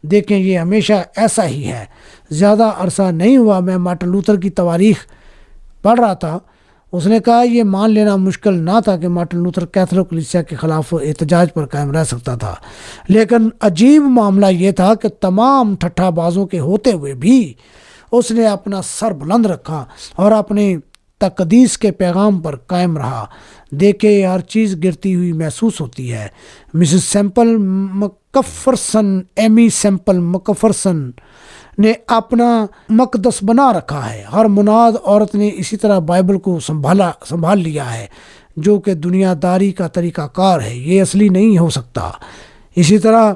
دیکھیں، یہ ہمیشہ ایسا ہی ہے۔ زیادہ عرصہ نہیں ہوا میں مارٹن لوتھر کی تواریخ پڑھ رہا تھا۔ اس نے کہا یہ مان لینا مشکل نہ تھا کہ مارٹن لوتھر کیتھولک کلیسیا کے خلاف احتجاج پر قائم رہ سکتا تھا، لیکن عجیب معاملہ یہ تھا کہ تمام ٹھٹھا بازوں کے ہوتے ہوئے بھی اس نے اپنا سر بلند رکھا اور اپنے تقدیس کے پیغام پر قائم رہا۔ دیکھے، ہر چیز گرتی ہوئی محسوس ہوتی ہے۔ مسز سیمپل مکفرسن، ایمی سیمپل مکفرسن نے اپنا مقدس بنا رکھا ہے۔ ہر مناد عورت نے اسی طرح بائبل کو سنبھال لیا ہے، جو کہ دنیا داری کا طریقہ کار ہے۔ یہ اصلی نہیں ہو سکتا۔ اسی طرح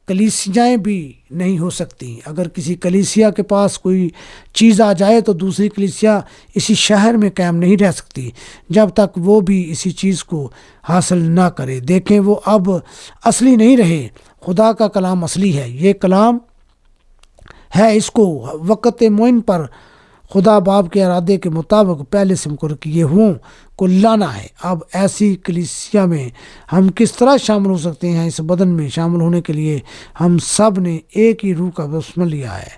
کلیسیاں بھی نہیں ہو سکتی۔ اگر کسی کلیسیا کے پاس کوئی چیز آ جائے تو دوسری کلیسیا اسی شہر میں قائم نہیں رہ سکتی جب تک وہ بھی اسی چیز کو حاصل نہ کرے۔ دیکھیں، وہ اب اصلی نہیں رہے۔ خدا کا کلام اصلی ہے۔ یہ کلام ہے، اس کو وقت معین پر خدا باپ کے ارادے کے مطابق پہلے سے مقرر کیے ہوں کو لانا ہے۔ اب ایسی کلیسیا میں ہم کس طرح شامل ہو سکتے ہیں؟ اس بدن میں شامل ہونے کے لیے ہم سب نے ایک ہی روح کا بپتسمہ لیا ہے۔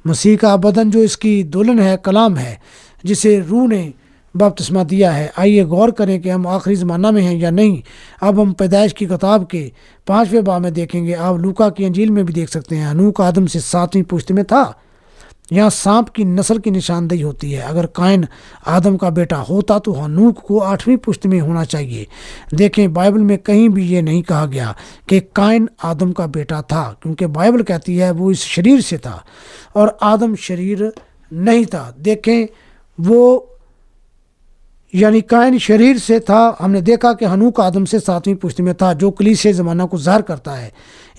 مسیح کا بدن جو اس کی دلہن ہے کلام ہے، جسے روح نے بپتسمہ دیا ہے۔ آئیے غور کریں کہ ہم آخری زمانہ میں ہیں یا نہیں۔ اب ہم پیدائش کی کتاب کے 5ویں باب میں دیکھیں گے۔ آپ لوکا کی انجیل میں بھی دیکھ سکتے ہیں۔ ہنوک آدم سے 7ویں پشت میں تھا۔ یہاں سانپ کی نسل کی نشاندہی ہوتی ہے۔ اگر قائن آدم کا بیٹا ہوتا تو ہنوک کو 8ویں پشت میں ہونا چاہیے۔ دیکھیں، بائبل میں کہیں بھی یہ نہیں کہا گیا کہ قائن آدم کا بیٹا تھا، کیونکہ بائبل کہتی ہے وہ اس شریر سے تھا اور آدم شریر نہیں تھا۔ دیکھیں، وہ یعنی قائن شریر سے تھا۔ ہم نے دیکھا کہ ہنوک آدم سے 7ویں پشت میں تھا، جو کلیسیا زمانہ کو ظاہر کرتا ہے۔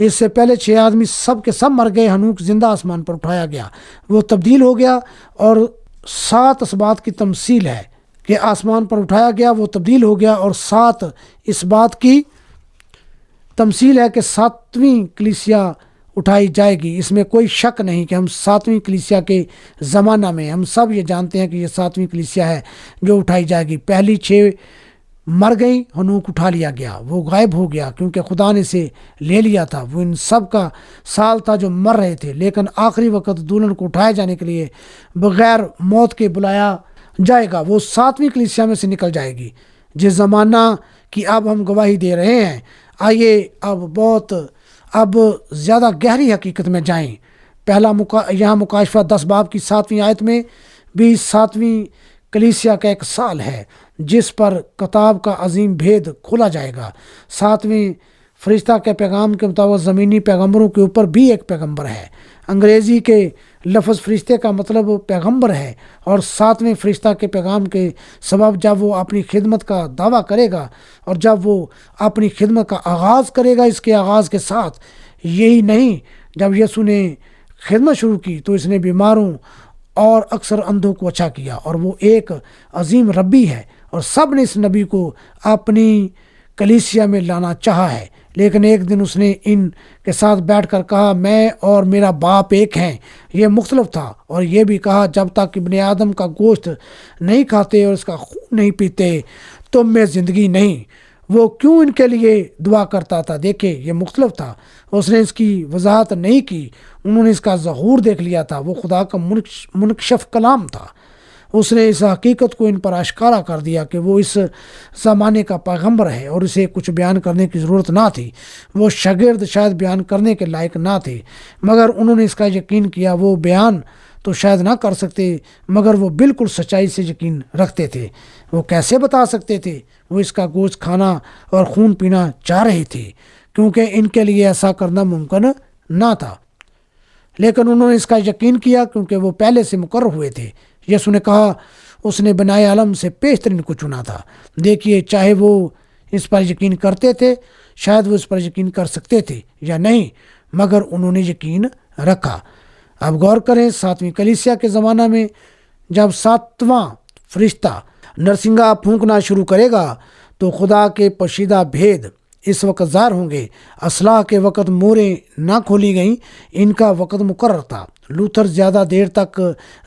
اس سے پہلے 6 آدمی سب کے سب مر گئے۔ ہنوک زندہ آسمان پر اٹھایا گیا، وہ تبدیل ہو گیا، اور 7 اسبات کی تمثیل ہے کہ آسمان پر اٹھایا گیا، وہ تبدیل ہو گیا، اور 7 اس بات کی تمثیل ہے کہ 7ویں کلیسیا اٹھائی جائے گی۔ اس میں کوئی شک نہیں کہ ہم 7ویں کلیسیا کے زمانہ میں، ہم سب یہ جانتے ہیں کہ یہ 7ویں کلیسیا ہے جو اٹھائی جائے گی۔ پہلی 6 مر گئی، ہنوک اٹھا لیا گیا، وہ غائب ہو گیا کیونکہ خدا نے اسے لے لیا تھا۔ وہ ان سب کا سال تھا جو مر رہے تھے، لیکن آخری وقت دلہن کو اٹھائے جانے کے لیے بغیر موت کے بلایا جائے گا۔ وہ 7ویں کلیسیا میں سے نکل جائے گی، جس زمانہ کی اب ہم گواہی دے رہے ہیں۔ آئیے اب زیادہ گہری حقیقت میں جائیں۔ یہاں مکاشفہ 10 باب کی 7ویں آیت میں بھی 7ویں کلیسیا کا ایک سال ہے جس پر کتاب کا عظیم بھید کھولا جائے گا۔ 7ویں فرشتہ کے پیغام کے مطابق زمینی پیغمبروں کے اوپر بھی ایک پیغمبر ہے۔ انگریزی کے لفظ فرشتے کا مطلب پیغمبر ہے، اور 7ویں فرشتہ کے پیغام کے سبب جب وہ اپنی خدمت کا دعویٰ کرے گا، اور جب وہ اپنی خدمت کا آغاز کرے گا، اس کے آغاز کے ساتھ یہی نہیں، جب یسوع نے خدمت شروع کی تو اس نے بیماروں اور اکثر اندھوں کو اچھا کیا، اور وہ ایک عظیم ربی ہے، اور سب نے اس نبی کو اپنی کلیسیا میں لانا چاہا ہے۔ لیکن ایک دن اس نے ان کے ساتھ بیٹھ کر کہا، میں اور میرا باپ ایک ہیں۔ یہ مختلف تھا، اور یہ بھی کہا، جب تک ابن آدم کا گوشت نہیں کھاتے اور اس کا خون نہیں پیتے تم میں زندگی نہیں۔ وہ کیوں ان کے لیے دعا کرتا تھا؟ دیکھیں یہ مختلف تھا، اس نے اس کی وضاحت نہیں کی، انہوں نے اس کا ظہور دیکھ لیا تھا، وہ خدا کا منکشف کلام تھا، اس نے اس حقیقت کو ان پر آشکارا کر دیا کہ وہ اس زمانے کا پیغمبر ہے اور اسے کچھ بیان کرنے کی ضرورت نہ تھی، وہ شاگرد شاید بیان کرنے کے لائق نہ تھے، مگر انہوں نے اس کا یقین کیا۔ وہ بیان تو شاید نہ کر سکتے مگر وہ بالکل سچائی سے یقین رکھتے تھے۔ وہ کیسے بتا سکتے تھے؟ وہ اس کا گوشت کھانا اور خون پینا چاہ رہے تھے کیونکہ ان کے لیے ایسا کرنا ممکن نہ تھا، لیکن انہوں نے اس کا یقین کیا کیونکہ وہ پہلے سے مقرر ہوئے تھے۔ یسوع نے کہا اس نے بنائے عالم سے بہترین کو چنا تھا۔ دیکھیے چاہے وہ اس پر یقین کرتے تھے، شاید وہ اس پر یقین کر سکتے تھے یا نہیں، مگر انہوں نے یقین رکھا۔ اب غور کریں، 7ویں کلیسیا کے زمانہ میں جب 7واں فرشتہ نرسنگا پھونکنا شروع کرے گا تو خدا کے پوشیدہ بھید اس وقت ظاہر ہوں گے۔ اصلاح کے وقت موریں نہ کھولی گئیں، ان کا وقت مقرر تھا۔ لوتھر زیادہ دیر تک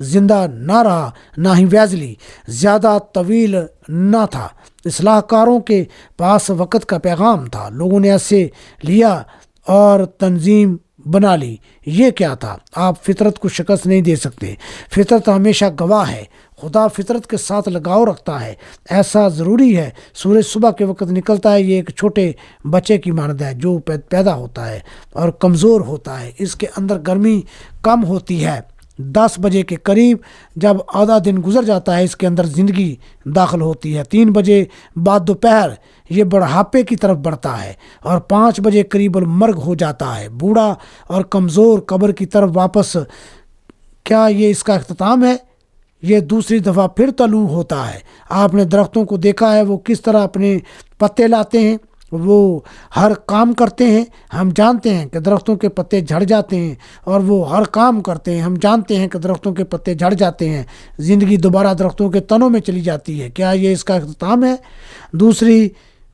زندہ نہ رہا، نہ ہی ویزلی زیادہ طویل نہ تھا۔ اصلاح کاروں کے پاس وقت کا پیغام تھا، لوگوں نے ایسے لیا اور تنظیم بنا لی۔ یہ کیا تھا؟ آپ فطرت کو شکست نہیں دے سکتے، فطرت ہمیشہ گواہ ہے، خدا فطرت کے ساتھ لگاؤ رکھتا ہے، ایسا ضروری ہے۔ سورج صبح کے وقت نکلتا ہے، یہ ایک چھوٹے بچے کی مانند ہے جو پیدا ہوتا ہے اور کمزور ہوتا ہے، اس کے اندر گرمی کم ہوتی ہے۔ 10 بجے کے قریب جب آدھا دن گزر جاتا ہے اس کے اندر زندگی داخل ہوتی ہے۔ 3 بجے بعد دوپہر یہ بڑھاپے کی طرف بڑھتا ہے اور 5 بجے قریب المرگ ہو جاتا ہے، بوڑھا اور کمزور قبر کی طرف واپس۔ کیا یہ اس کا اختتام ہے؟ یہ دوسری دفعہ پھر طلوع ہوتا ہے۔ آپ نے درختوں کو دیکھا ہے وہ کس طرح اپنے پتے لاتے ہیں، وہ ہر کام کرتے ہیں۔ ہم جانتے ہیں کہ درختوں کے پتے جھڑ جاتے ہیں اور وہ ہر کام کرتے ہیں۔ ہم جانتے ہیں کہ درختوں کے پتے جھڑ جاتے ہیں، زندگی دوبارہ درختوں کے تنوں میں چلی جاتی ہے۔ کیا یہ اس کا اختتام ہے؟ دوسری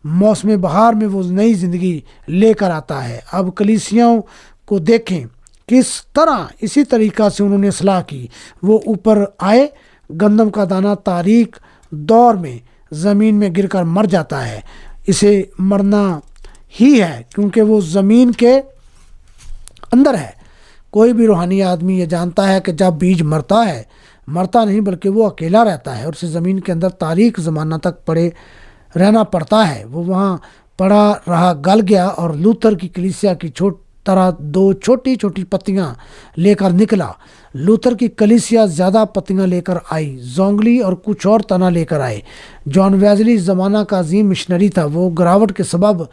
موسم بہار میں وہ نئی زندگی لے کر آتا ہے۔ اب کلیسیاؤں کو دیکھیں کس طرح اسی طریقہ سے انہوں نے اصلاح کی۔ وہ اوپر آئے، گندم کا دانہ تاریک دور میں زمین میں گر کر مر جاتا ہے، اسے مرنا ہی ہے کیونکہ وہ زمین کے اندر ہے۔ کوئی بھی روحانی آدمی یہ جانتا ہے کہ جب بیج مرتا نہیں بلکہ وہ اکیلا رہتا ہے اور اسے زمین کے اندر تاریک زمانہ تک پڑے رہنا پڑتا ہے۔ وہ وہاں پڑا رہا، گل گیا اور لوتھر کی کلیسیا کی طرح 2 چھوٹی چھوٹی پتیاں لے کر نکلا۔ لوتھر کی کلیسیا زیادہ پتیاں لے کر آئی، زونگلی اور کچھ اور تنا لے کر آئے۔ جان ویزلی زمانہ کا عظیم مشنری تھا، وہ گراوٹ کے سبب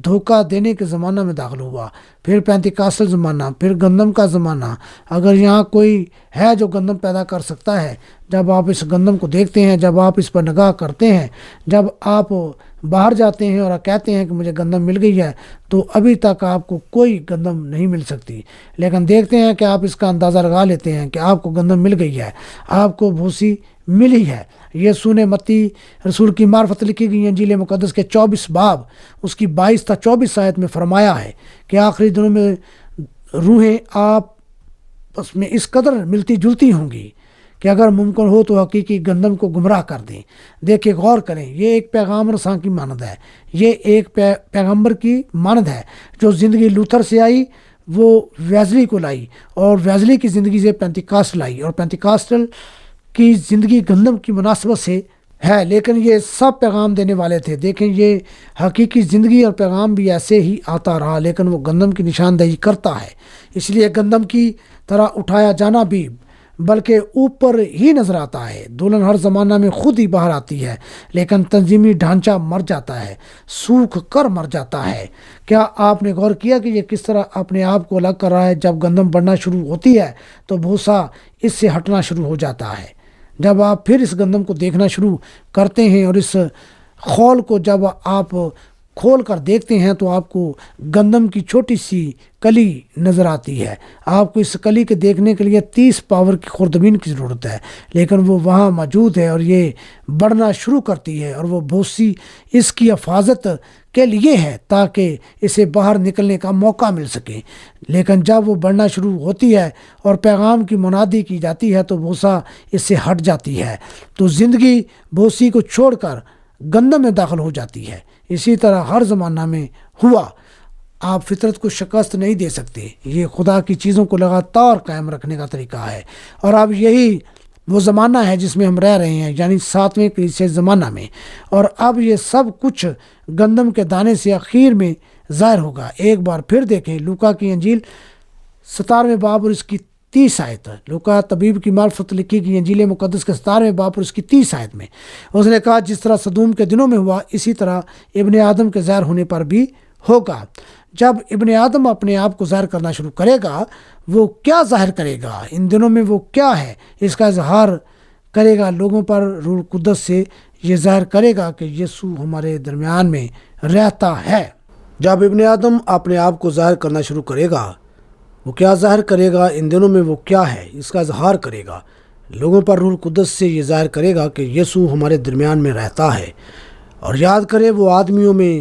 دھوکہ دینے کے زمانہ میں داخل ہوا، پھر پینتیکاسٹل زمانہ، پھر گندم کا زمانہ۔ اگر یہاں کوئی ہے جو گندم پیدا کر سکتا ہے، جب آپ اس گندم کو دیکھتے ہیں، جب آپ اس پر نگاہ کرتے ہیں، جب آپ باہر جاتے ہیں اور کہتے ہیں کہ مجھے گندم مل گئی ہے، تو ابھی تک آپ کو کوئی گندم نہیں مل سکتی، لیکن دیکھتے ہیں کہ آپ اس کا اندازہ لگا لیتے ہیں کہ آپ کو گندم مل گئی ہے، آپ کو بھوسی ملی ہے۔ یسوع نے متی رسول کی معرفت لکھی گئی انجیل مقدس کے 24 باب اس کی 22 تا 24 آیت میں فرمایا ہے کہ آخری دنوں میں روحیں آپس میں اس قدر ملتی جلتی ہوں گی کہ اگر ممکن ہو تو حقیقی گندم کو گمراہ کر دیں۔ دیکھیں، غور کریں، یہ ایک پیغام رساں کی مانند ہے، یہ ایک پیغمبر کی مانند ہے جو زندگی لوتھر سے آئی، وہ ویزلی کو لائی اور ویزلی کی زندگی سے پینتیکاسٹل آئی اور پینتیکاسٹل کی زندگی گندم کی مناسبت سے ہے، لیکن یہ سب پیغام دینے والے تھے۔ دیکھیں، یہ حقیقی زندگی اور پیغام بھی ایسے ہی آتا رہا، لیکن وہ گندم کی نشاندہی کرتا ہے، اس لیے گندم کی طرح اٹھایا جانا بھی بلکہ اوپر ہی نظر آتا ہے۔ دلہن ہر زمانہ میں خود ہی باہر آتی ہے، لیکن تنظیمی ڈھانچہ مر جاتا ہے، سوکھ کر مر جاتا ہے۔ کیا آپ نے غور کیا کہ یہ کس طرح اپنے آپ کو الگ کر رہا ہے؟ جب گندم بڑھنا شروع ہوتی ہے تو بھوسا اس سے ہٹنا شروع ہو جاتا ہے۔ جب آپ پھر اس گندم کو دیکھنا شروع کرتے ہیں اور اس خول کو جب آپ کھول کر دیکھتے ہیں تو آپ کو گندم کی چھوٹی سی کلی نظر آتی ہے۔ آپ کو اس کلی کے دیکھنے کے لیے 30 پاور کی خوردبین کی ضرورت ہے، لیکن وہ وہاں موجود ہے اور یہ بڑھنا شروع کرتی ہے، اور وہ بھوسی اس کی حفاظت کے لیے ہے تاکہ اسے باہر نکلنے کا موقع مل سکے۔ لیکن جب وہ بڑھنا شروع ہوتی ہے اور پیغام کی منادی کی جاتی ہے تو بھوسا اس سے ہٹ جاتی ہے، تو زندگی بھوسی کو چھوڑ کر گندم میں داخل ہو جاتی ہے۔ اسی طرح ہر زمانہ میں ہوا۔ آپ فطرت کو شکست نہیں دے سکتے۔ یہ خدا کی چیزوں کو لگاتار قائم رکھنے کا طریقہ ہے، اور اب یہی وہ زمانہ ہے جس میں ہم رہ رہے ہیں، یعنی 7ویں کلیسیا زمانہ میں۔ اور اب یہ سب کچھ گندم کے دانے سے آخر میں ظاہر ہوگا۔ ایک بار پھر دیکھیں لوکا کی انجیل 17ویں باب اور اس کی 30 آیت۔ لوکا طبیب کی معرفت لکھی گئی انجیل مقدس کے 17ویں باب اور اس کی 30 آیت میں اس نے کہا، جس طرح سدوم کے دنوں میں ہوا، اسی طرح ابن آدم کے ظاہر ہونے پر بھی ہوگا۔ جب ابن آدم اپنے آپ کو ظاہر کرنا شروع کرے گا، وہ کیا ظاہر کرے گا؟ ان دنوں میں وہ کیا ہے؟ اس کا اظہار کرے گا لوگوں پر روح القدس سے۔ یہ ظاہر کرے گا کہ یسوع ہمارے درمیان میں رہتا ہے۔ جب ابن آدم اپنے آپ کو ظاہر کرنا شروع کرے گا، وہ کیا ظاہر کرے گا؟ ان دنوں میں وہ کیا ہے؟ اس کا اظہار کرے گا لوگوں پر روح القدس سے۔ یہ ظاہر کرے گا کہ یسوع ہمارے درمیان میں رہتا ہے۔ اور یاد کرے وہ آدمیوں میں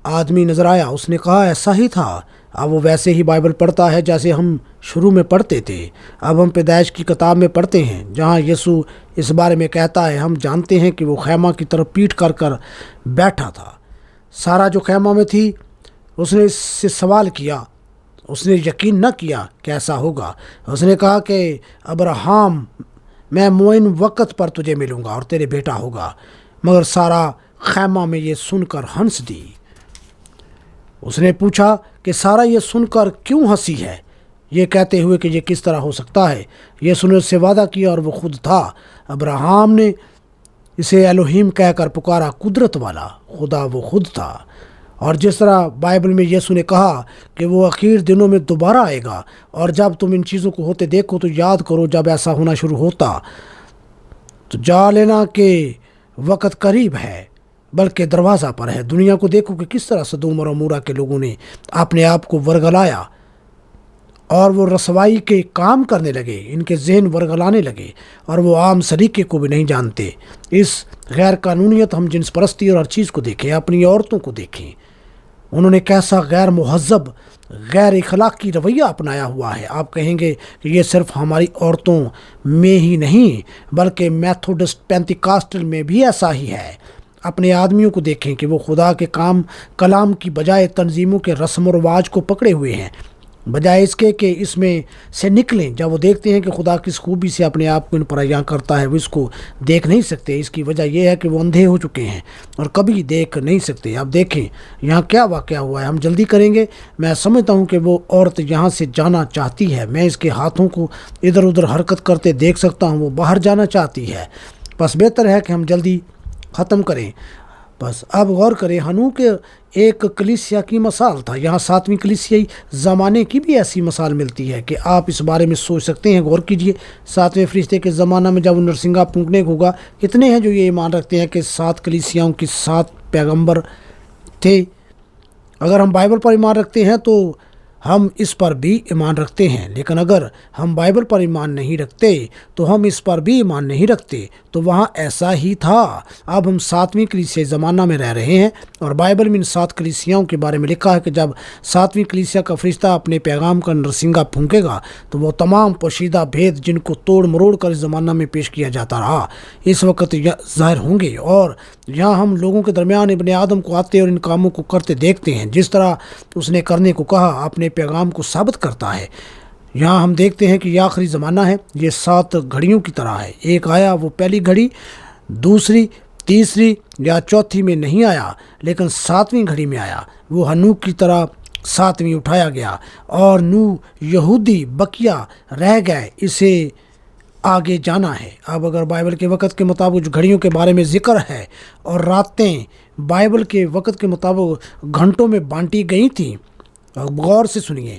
آدمی نظر آیا، اس نے کہا ایسا ہی تھا۔ اب وہ ویسے ہی بائبل پڑھتا ہے جیسے ہم شروع میں پڑھتے تھے۔ اب ہم پیدائش کی کتاب میں پڑھتے ہیں جہاں یسوع اس بارے میں کہتا ہے، ہم جانتے ہیں کہ وہ خیمہ کی طرف پیٹھ کر بیٹھا تھا۔ سارا جو خیمہ میں تھی، اس نے اس سے سوال کیا، اس نے یقین نہ کیا کہ ایسا ہوگا۔ اس نے کہا کہ ابراہم، میں معین وقت پر تجھے ملوں گا اور تیرے بیٹا ہوگا۔ مگر سارا خیمہ میں یہ سن کر ہنس دی۔ اس نے پوچھا کہ سارا یہ سن کر کیوں ہنسی ہے، یہ کہتے ہوئے کہ یہ کس طرح ہو سکتا ہے؟ یسوع نے اس سے وعدہ کیا اور وہ خود تھا۔ ابراہم نے اسے الوہیم کہہ کر پکارا، قدرت والا خدا وہ خود تھا۔ اور جس طرح بائبل میں یسوع نے کہا کہ وہ آخر دنوں میں دوبارہ آئے گا، اور جب تم ان چیزوں کو ہوتے دیکھو تو یاد کرو جب ایسا ہونا شروع ہوتا تو جا لینا کہ وقت قریب ہے، بلکہ دروازہ پر ہے۔ دنیا کو دیکھو کہ کس طرح سدوم اور عمورہ کے لوگوں نے اپنے آپ کو ورگلایا، اور وہ رسوائی کے کام کرنے لگے، ان کے ذہن ورگلانے لگے، اور وہ عام سلیقے کو بھی نہیں جانتے۔ اس غیر قانونیت، ہم جنس پرستی اور ہر چیز کو دیکھیں، اپنی عورتوں کو دیکھیں، انہوں نے کیسا غیر مہذب، غیر اخلاقی رویہ اپنایا ہوا ہے۔ آپ کہیں گے کہ یہ صرف ہماری عورتوں میں ہی نہیں بلکہ میتھوڈسٹ پینتیکاسٹل میں بھی ایسا ہی ہے۔ اپنے آدمیوں کو دیکھیں کہ وہ خدا کے کلام کی بجائے تنظیموں کے رسم و رواج کو پکڑے ہوئے ہیں، بجائے اس کے کہ اس میں سے نکلیں۔ جب وہ دیکھتے ہیں کہ خدا کس خوبی سے اپنے آپ کو ان پر عیاں کرتا ہے، وہ اس کو دیکھ نہیں سکتے۔ اس کی وجہ یہ ہے کہ وہ اندھے ہو چکے ہیں اور کبھی دیکھ نہیں سکتے۔ اب دیکھیں یہاں کیا واقعہ ہوا ہے، ہم جلدی کریں گے۔ میں سمجھتا ہوں کہ وہ عورت یہاں سے جانا چاہتی ہے، میں اس کے ہاتھوں کو ادھر ادھر حرکت کرتے دیکھ سکتا ہوں، وہ باہر جانا چاہتی ہے۔ بس بہتر ہے کہ ہم جلدی ختم کریں۔ بس اب غور کریں، ہنوک ایک کلیسیا کی مثال تھا۔ یہاں 7ویں کلیسیائی زمانے کی بھی ایسی مثال ملتی ہے کہ آپ اس بارے میں سوچ سکتے ہیں۔ غور کیجئے، 7ویں فرشتے کے زمانہ میں جب وہ نرسنگا پھونکنے کو ہوگا، کتنے ہیں جو یہ ایمان رکھتے ہیں کہ 7 کلیسیاؤں کی 7 پیغمبر تھے؟ اگر ہم بائبل پر ایمان رکھتے ہیں تو ہم اس پر بھی ایمان رکھتے ہیں، لیکن اگر ہم بائبل پر ایمان نہیں رکھتے تو ہم اس پر بھی ایمان نہیں رکھتے۔ تو وہاں ایسا ہی تھا۔ اب ہم 7ویں کلیسیا زمانہ میں رہ رہے ہیں، اور بائبل میں ان 7 کلیسیاؤں کے بارے میں لکھا ہے کہ جب 7ویں کلیسیا کا فرشتہ اپنے پیغام کا نرسنگا پھونکے گا تو وہ تمام پوشیدہ بھید جن کو توڑ مروڑ کر اس زمانہ میں پیش کیا جاتا رہا، اس وقت ظاہر ہوں گے۔ اور یہاں ہم لوگوں کے درمیان ابن آدم کو آتے اور ان کاموں کو کرتے دیکھتے ہیں جس طرح اس نے کرنے کو کہا، اپنے پیغام کو ثابت کرتا ہے۔ یہاں ہم دیکھتے ہیں کہ یہ آخری زمانہ ہے، یہ 7 گھڑیوں کی طرح ہے۔ ایک آیا، وہ پہلی گھڑی، دوسری، تیسری یا چوتھی میں نہیں آیا، لیکن 7ویں گھڑی میں آیا۔ وہ ہنوک کی طرح 7ویں اٹھایا گیا، اور نو یہودی بقیہ رہ گئے، اسے آگے جانا ہے۔ اب اگر بائبل کے وقت کے مطابق جو گھڑیوں کے بارے میں ذکر ہے، اور راتیں بائبل کے وقت کے مطابق گھنٹوں میں بانٹی گئی تھیں، غور سے سنیے،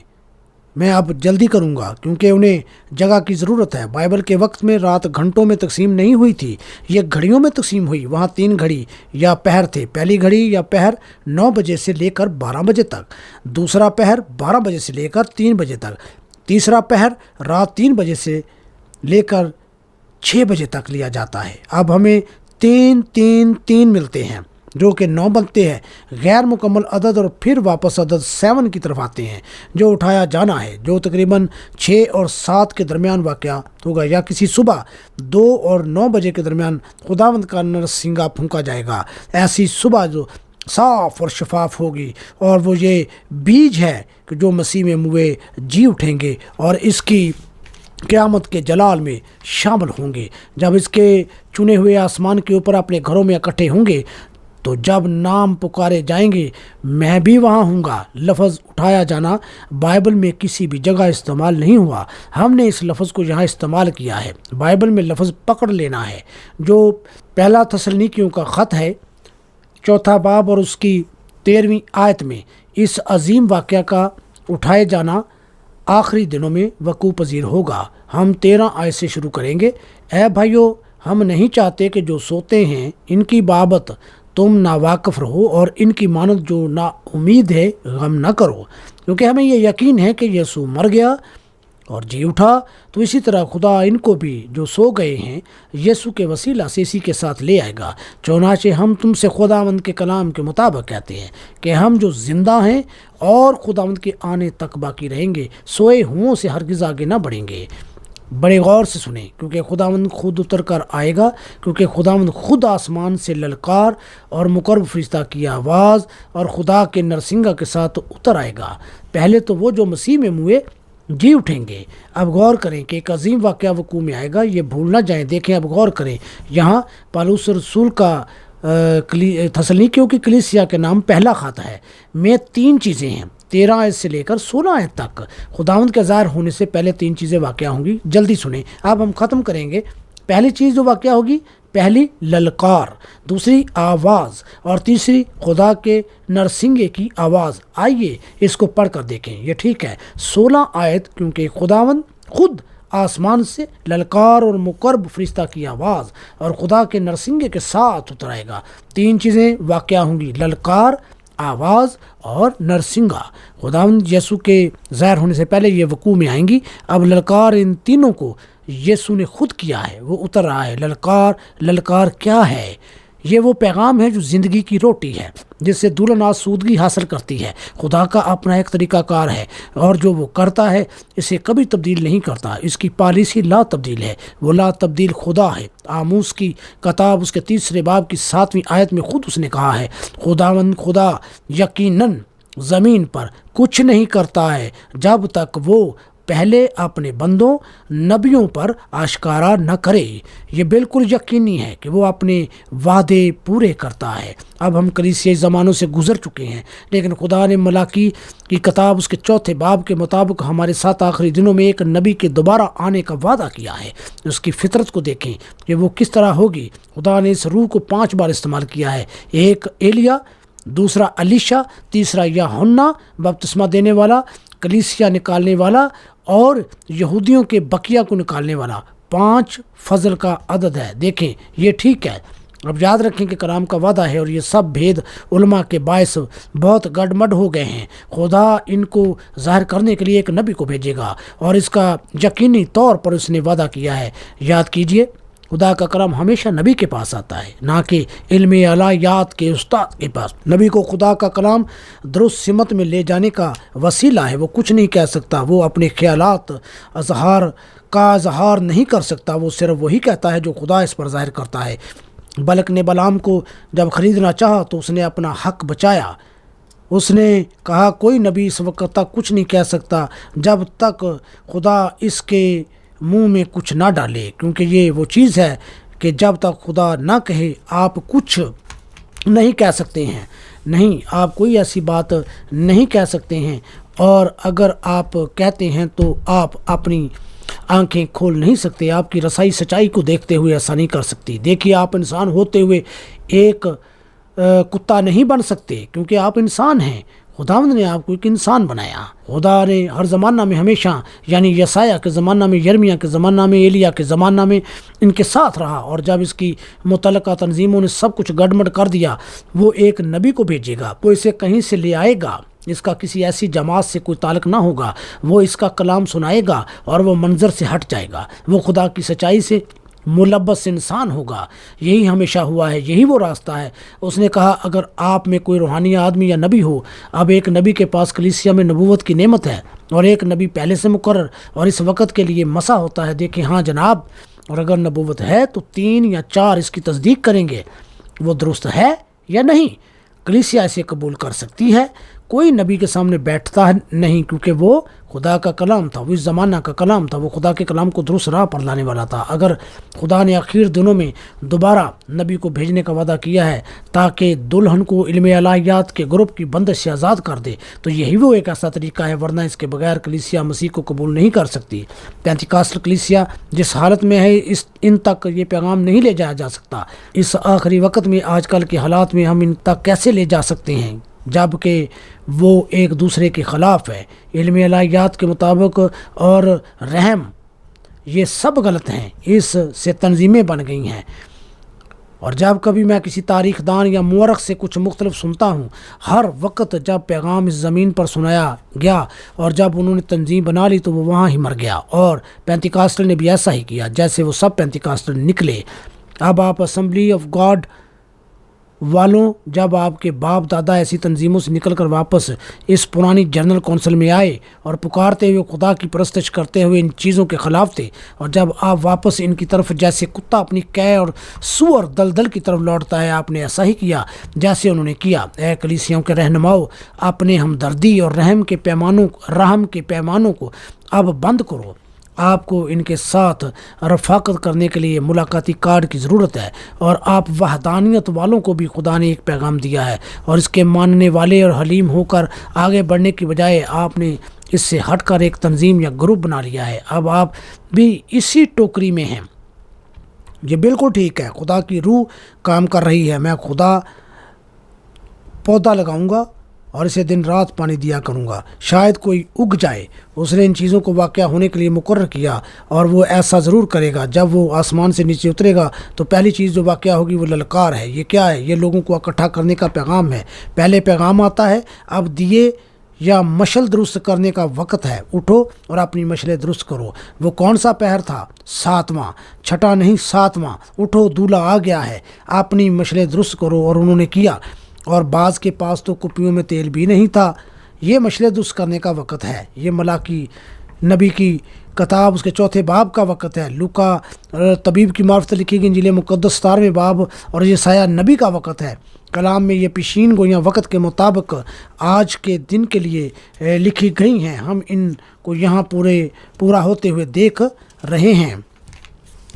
میں اب جلدی کروں گا کیونکہ انہیں جگہ کی ضرورت ہے۔ بائبل کے وقت میں رات گھنٹوں میں تقسیم نہیں ہوئی تھی، یہ گھڑیوں میں تقسیم ہوئی۔ وہاں 3 گھڑی یا پہر تھے، پہلی گھڑی یا پہر 9 بجے سے لے کر 12 بجے تک، دوسرا پہر 12 بجے سے لے کر 3 بجے تک، تیسرا پہر رات 3 بجے سے لے کر 6 بجے تک لیا جاتا ہے۔ اب ہمیں 3 3 3 ملتے ہیں۔ جو کہ 9 بنتے ہیں، غیر مکمل عدد اور پھر واپس عدد 7 کی طرف آتے ہیں جو اٹھایا جانا ہے، جو تقریباً 6 اور 7 کے درمیان واقع ہوگا، یا کسی صبح 2 اور 9 بجے کے درمیان خداوند کا نرسنگا پھونکا جائے گا۔ ایسی صبح جو صاف اور شفاف ہوگی، اور وہ یہ بیج ہے کہ جو مسیح میں موئے جی اٹھیں گے اور اس کی قیامت کے جلال میں شامل ہوں گے۔ جب اس کے چنے ہوئے آسمان کے اوپر اپنے گھروں میں اکٹھے ہوں گے تو جب نام پکارے جائیں گے میں بھی وہاں ہوں گا۔ لفظ اٹھایا جانا بائبل میں کسی بھی جگہ استعمال نہیں ہوا، ہم نے اس لفظ کو یہاں استعمال کیا ہے۔ بائبل میں لفظ پکڑ لینا ہے جو پہلا تسلنیکیوں کا خط ہے 4 باب اور اس کی 13ویں آیت میں اس عظیم واقعہ کا اٹھائے جانا آخری دنوں میں وقوع پذیر ہوگا۔ ہم 13 آیت سے شروع کریں گے۔ اے بھائیو، ہم نہیں چاہتے کہ جو سوتے ہیں ان کی بابت تم ناواقف رہو، اور ان کی مانند جو نا امید ہے غم نہ کرو، کیونکہ ہمیں یہ یقین ہے کہ یسوع مر گیا اور جی اٹھا، تو اسی طرح خدا ان کو بھی جو سو گئے ہیں یسوع کے وسیلہ سے اسی کے ساتھ لے آئے گا۔ چنانچہ ہم تم سے خداوند کے کلام کے مطابق کہتے ہیں کہ ہم جو زندہ ہیں اور خداوند کے آنے تک باقی رہیں گے سوئے ہوں سے ہرگز آگے نہ بڑھیں گے۔ بڑے غور سے سنیں، کیونکہ خداوند خود اتر کر آئے گا، کیونکہ خداوند خود آسمان سے للکار اور مقرب فرشتہ کی آواز اور خدا کے نرسنگا کے ساتھ اتر آئے گا۔ پہلے تو وہ جو مسیح میں موئے جی اٹھیں گے۔ اب غور کریں کہ ایک عظیم واقعہ وقوع میں آئے گا، یہ بھول نہ جائیں۔ دیکھیں، اب غور کریں، یہاں پالوس رسول کا تسلنیکیوں کی کلیسیا کے نام پہلا خط ہے میں 3 چیزیں ہیں، 13 آیت سے لے کر 16 آیت تک خداوند کے ظاہر ہونے سے پہلے 3 چیزیں واقع ہوں گی۔ جلدی سنیں، اب ہم ختم کریں گے۔ پہلی چیز جو واقع ہوگی، پہلی للکار، دوسری آواز، اور تیسری خدا کے نرسنگے کی آواز۔ آئیے اس کو پڑھ کر دیکھیں، یہ ٹھیک ہے۔ 16 آیت، کیونکہ خداوند خود آسمان سے للکار اور مقرب فرشتہ کی آواز اور خدا کے نرسنگے کے ساتھ اتر آئے گا۔ 3 چیزیں واقع ہوں گی، للکار، آواز اور نرسنگا۔ خداوند یسوع کے ظاہر ہونے سے پہلے یہ وقوع میں آئیں گی۔ اب للکار، ان تینوں کو یسوع نے خود کیا ہے، وہ اتر رہا ہے۔ للکار کیا ہے؟ یہ وہ پیغام ہے جو زندگی کی روٹی ہے، جس سے دولن آسودگی حاصل کرتی ہے۔ خدا کا اپنا ایک طریقہ کار ہے، اور جو وہ کرتا ہے اسے کبھی تبدیل نہیں کرتا۔ اس کی پالیسی لا تبدیل ہے، وہ لا تبدیل خدا ہے۔ آموس کی کتاب اس کے 3 باب کی 7ویں آیت میں خود اس نے کہا ہے، خداوند خدا یقیناً زمین پر کچھ نہیں کرتا ہے جب تک وہ پہلے اپنے بندوں نبیوں پر آشکارا نہ کرے۔ یہ بالکل یقینی ہے کہ وہ اپنے وعدے پورے کرتا ہے۔ اب ہم کلیسیائی زمانوں سے گزر چکے ہیں، لیکن خدا نے ملاکی کی کتاب اس کے 4 باب کے مطابق ہمارے ساتھ آخری دنوں میں ایک نبی کے دوبارہ آنے کا وعدہ کیا ہے۔ اس کی فطرت کو دیکھیں کہ وہ کس طرح ہوگی۔ خدا نے اس روح کو 5 بار استعمال کیا ہے، ایک ایلیا، دوسرا الیشا، تیسرا یوحنا بپتسمہ دینے والا، کلیسیا نکالنے والا، اور یہودیوں کے بقیہ کو نکالنے والا۔ 5 فضل کا عدد ہے۔ دیکھیں، یہ ٹھیک ہے۔ اب یاد رکھیں کہ کلام کا وعدہ ہے، اور یہ سب بھید علماء کے باعث بہت گڈمڈ ہو گئے ہیں۔ خدا ان کو ظاہر کرنے کے لیے ایک نبی کو بھیجے گا، اور اس کا یقینی طور پر اس نے وعدہ کیا ہے۔ یاد کیجئے، خدا کا کلام ہمیشہ نبی کے پاس آتا ہے، نہ کہ علم الہیات کے استاد کے پاس۔ نبی کو خدا کا کلام درست سمت میں لے جانے کا وسیلہ ہے۔ وہ کچھ نہیں کہہ سکتا، وہ اپنے خیالات کا اظہار نہیں کر سکتا، وہ صرف وہی کہتا ہے جو خدا اس پر ظاہر کرتا ہے۔ بلک نے بلعام کو جب خریدنا چاہا تو اس نے اپنا حق بچایا۔ اس نے کہا کوئی نبی اس وقت تک کچھ نہیں کہہ سکتا جب تک خدا اس کے منہ میں کچھ نہ ڈالے، کیونکہ یہ وہ چیز ہے کہ جب تک خدا نہ کہے آپ کچھ نہیں کہہ سکتے ہیں۔ نہیں، آپ کوئی ایسی بات نہیں کہہ سکتے ہیں، اور اگر آپ کہتے ہیں تو آپ اپنی آنکھیں کھول نہیں سکتے۔ آپ کی رسائی سچائی کو دیکھتے ہوئے ایسا نہیں کر سکتی۔ دیکھیے، آپ انسان ہوتے ہوئے ایک کتا نہیں بن سکتے، کیونکہ آپ انسان ہیں۔ خداوند نے آپ کو ایک انسان بنایا۔ خدا نے ہر زمانہ میں ہمیشہ، یعنی یسایہ کے زمانہ میں، یرمیہ کے زمانہ میں، ایلیا کے زمانہ میں ان کے ساتھ رہا، اور جب اس کی متعلقہ تنظیموں نے سب کچھ گڑمڑ کر دیا، وہ ایک نبی کو بھیجے گا، وہ اسے کہیں سے لے آئے گا، اس کا کسی ایسی جماعت سے کوئی تعلق نہ ہوگا، وہ اس کا کلام سنائے گا اور وہ منظر سے ہٹ جائے گا، وہ خدا کی سچائی سے ملبس انسان ہوگا، یہی ہمیشہ ہوا ہے، یہی وہ راستہ ہے۔ اس نے کہا اگر آپ میں کوئی روحانی آدمی یا نبی ہو، اب ایک نبی کے پاس کلیسیا میں نبوت کی نعمت ہے اور ایک نبی پہلے سے مقرر اور اس وقت کے لیے مسا ہوتا ہے، دیکھیں ہاں جناب، اور اگر نبوت ہے تو 3 یا 4 اس کی تصدیق کریں گے، وہ درست ہے یا نہیں۔ کلیسیا اسے قبول کر سکتی ہے۔ کوئی نبی کے سامنے بیٹھتا نہیں کیونکہ وہ خدا کا کلام تھا، وہ اس زمانہ کا کلام تھا، وہ خدا کے کلام کو درست راہ پر لانے والا تھا۔ اگر خدا نے آخر دنوں میں دوبارہ نبی کو بھیجنے کا وعدہ کیا ہے تاکہ دلہن کو علم الہیات کے گروپ کی بندش سے آزاد کر دے، تو یہی وہ ایک ایسا طریقہ ہے، ورنہ اس کے بغیر کلیسیا مسیح کو قبول نہیں کر سکتی۔ پینتیکاسٹل کلیسیا جس حالت میں ہے ان تک یہ پیغام نہیں لے جایا جا سکتا۔ اس آخری وقت میں آج کل کے حالات میں ہم ان تک کیسے لے جا سکتے ہیں جبکہ وہ ایک دوسرے کے خلاف ہے؟ علم الہیات کے مطابق اور رحم یہ سب غلط ہیں، اس سے تنظیمیں بن گئی ہیں۔ اور جب کبھی میں کسی تاریخ دان یا مورخ سے کچھ مختلف سنتا ہوں، ہر وقت جب پیغام اس زمین پر سنایا گیا اور جب انہوں نے تنظیم بنا لی تو وہ وہاں ہی مر گیا، اور پینتیکاسٹل نے بھی ایسا ہی کیا جیسے وہ سب پینتیکاسٹل نکلے۔ اب آپ اسمبلی آف گاڈ والوں، جب آپ کے باپ دادا ایسی تنظیموں سے نکل کر واپس اس پرانی جنرل کونسل میں آئے اور پکارتے ہوئے خدا کی پرستش کرتے ہوئے ان چیزوں کے خلاف تھے، اور جب آپ واپس ان کی طرف جیسے کتا اپنی قے اور سور دلدل کی طرف لوٹتا ہے، آپ نے ایسا ہی کیا جیسے انہوں نے کیا۔ اے کلیسیوں کے رہنماؤں، اپنے ہمدردی اور رحم کے پیمانوں کو اب بند کرو۔ آپ کو ان کے ساتھ رفاقت کرنے کے لیے ملاقاتی کارڈ کی ضرورت ہے، اور آپ وحدانیت والوں کو بھی خدا نے ایک پیغام دیا ہے، اور اس کے ماننے والے اور حلیم ہو کر آگے بڑھنے کی بجائے آپ نے اس سے ہٹ کر ایک تنظیم یا گروپ بنا لیا ہے۔ اب آپ بھی اسی ٹوکری میں ہیں۔ یہ بالکل ٹھیک ہے، خدا کی روح کام کر رہی ہے، میں خدا پودا لگاؤں گا اور اسے دن رات پانی دیا کروں گا، شاید کوئی اگ جائے۔ اس نے ان چیزوں کو واقع ہونے کے لیے مقرر کیا، اور وہ ایسا ضرور کرے گا۔ جب وہ آسمان سے نیچے اترے گا تو پہلی چیز جو واقع ہوگی وہ للکار ہے۔ یہ کیا ہے؟ یہ لوگوں کو اکٹھا کرنے کا پیغام ہے۔ پہلے پیغام آتا ہے، اب دیے یا مشل درست کرنے کا وقت ہے، اٹھو اور اپنی مشلیں درست کرو۔ وہ کون سا پہر تھا؟ 7واں، چھٹا نہیں 7واں۔ اٹھو، دولہا آ گیا ہے، اپنی مشلیں درست کرو۔ اور انہوں نے کیا، اور بعض کے پاس تو کپیوں میں تیل بھی نہیں تھا۔ یہ مشلیں درست کرنے کا وقت ہے۔ یہ ملاکی نبی کی کتاب اس کے 4 باب کا وقت ہے۔ لوکا طبیب کی معرفت لکھی گئی انجیل مقدس 17ویں باب، اور یسایہ نبی کا وقت ہے۔ کلام میں یہ پیشین گوئیاں وقت کے مطابق آج کے دن کے لیے لکھی گئی ہیں۔ ہم ان کو یہاں پورا ہوتے ہوئے دیکھ رہے ہیں۔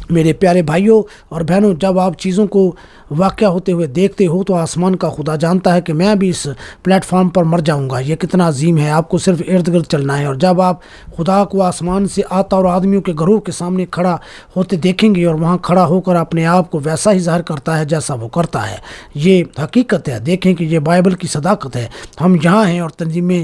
میرے پیارے بھائیوں اور بہنوں، جب آپ چیزوں کو واقع ہوتے ہوئے دیکھتے ہو تو آسمان کا خدا جانتا ہے کہ میں بھی اس پلیٹ فارم پر مر جاؤں گا۔ یہ کتنا عظیم ہے، آپ کو صرف ارد گرد چلنا ہے۔ اور جب آپ خدا کو آسمان سے آتا اور آدمیوں کے گروہ کے سامنے کھڑا ہوتے دیکھیں گے، اور وہاں کھڑا ہو کر اپنے آپ کو ویسا ہی ظاہر کرتا ہے جیسا وہ کرتا ہے۔ یہ حقیقت ہے، دیکھیں کہ یہ بائبل کی صداقت ہے۔ ہم یہاں ہیں اور تنظیمی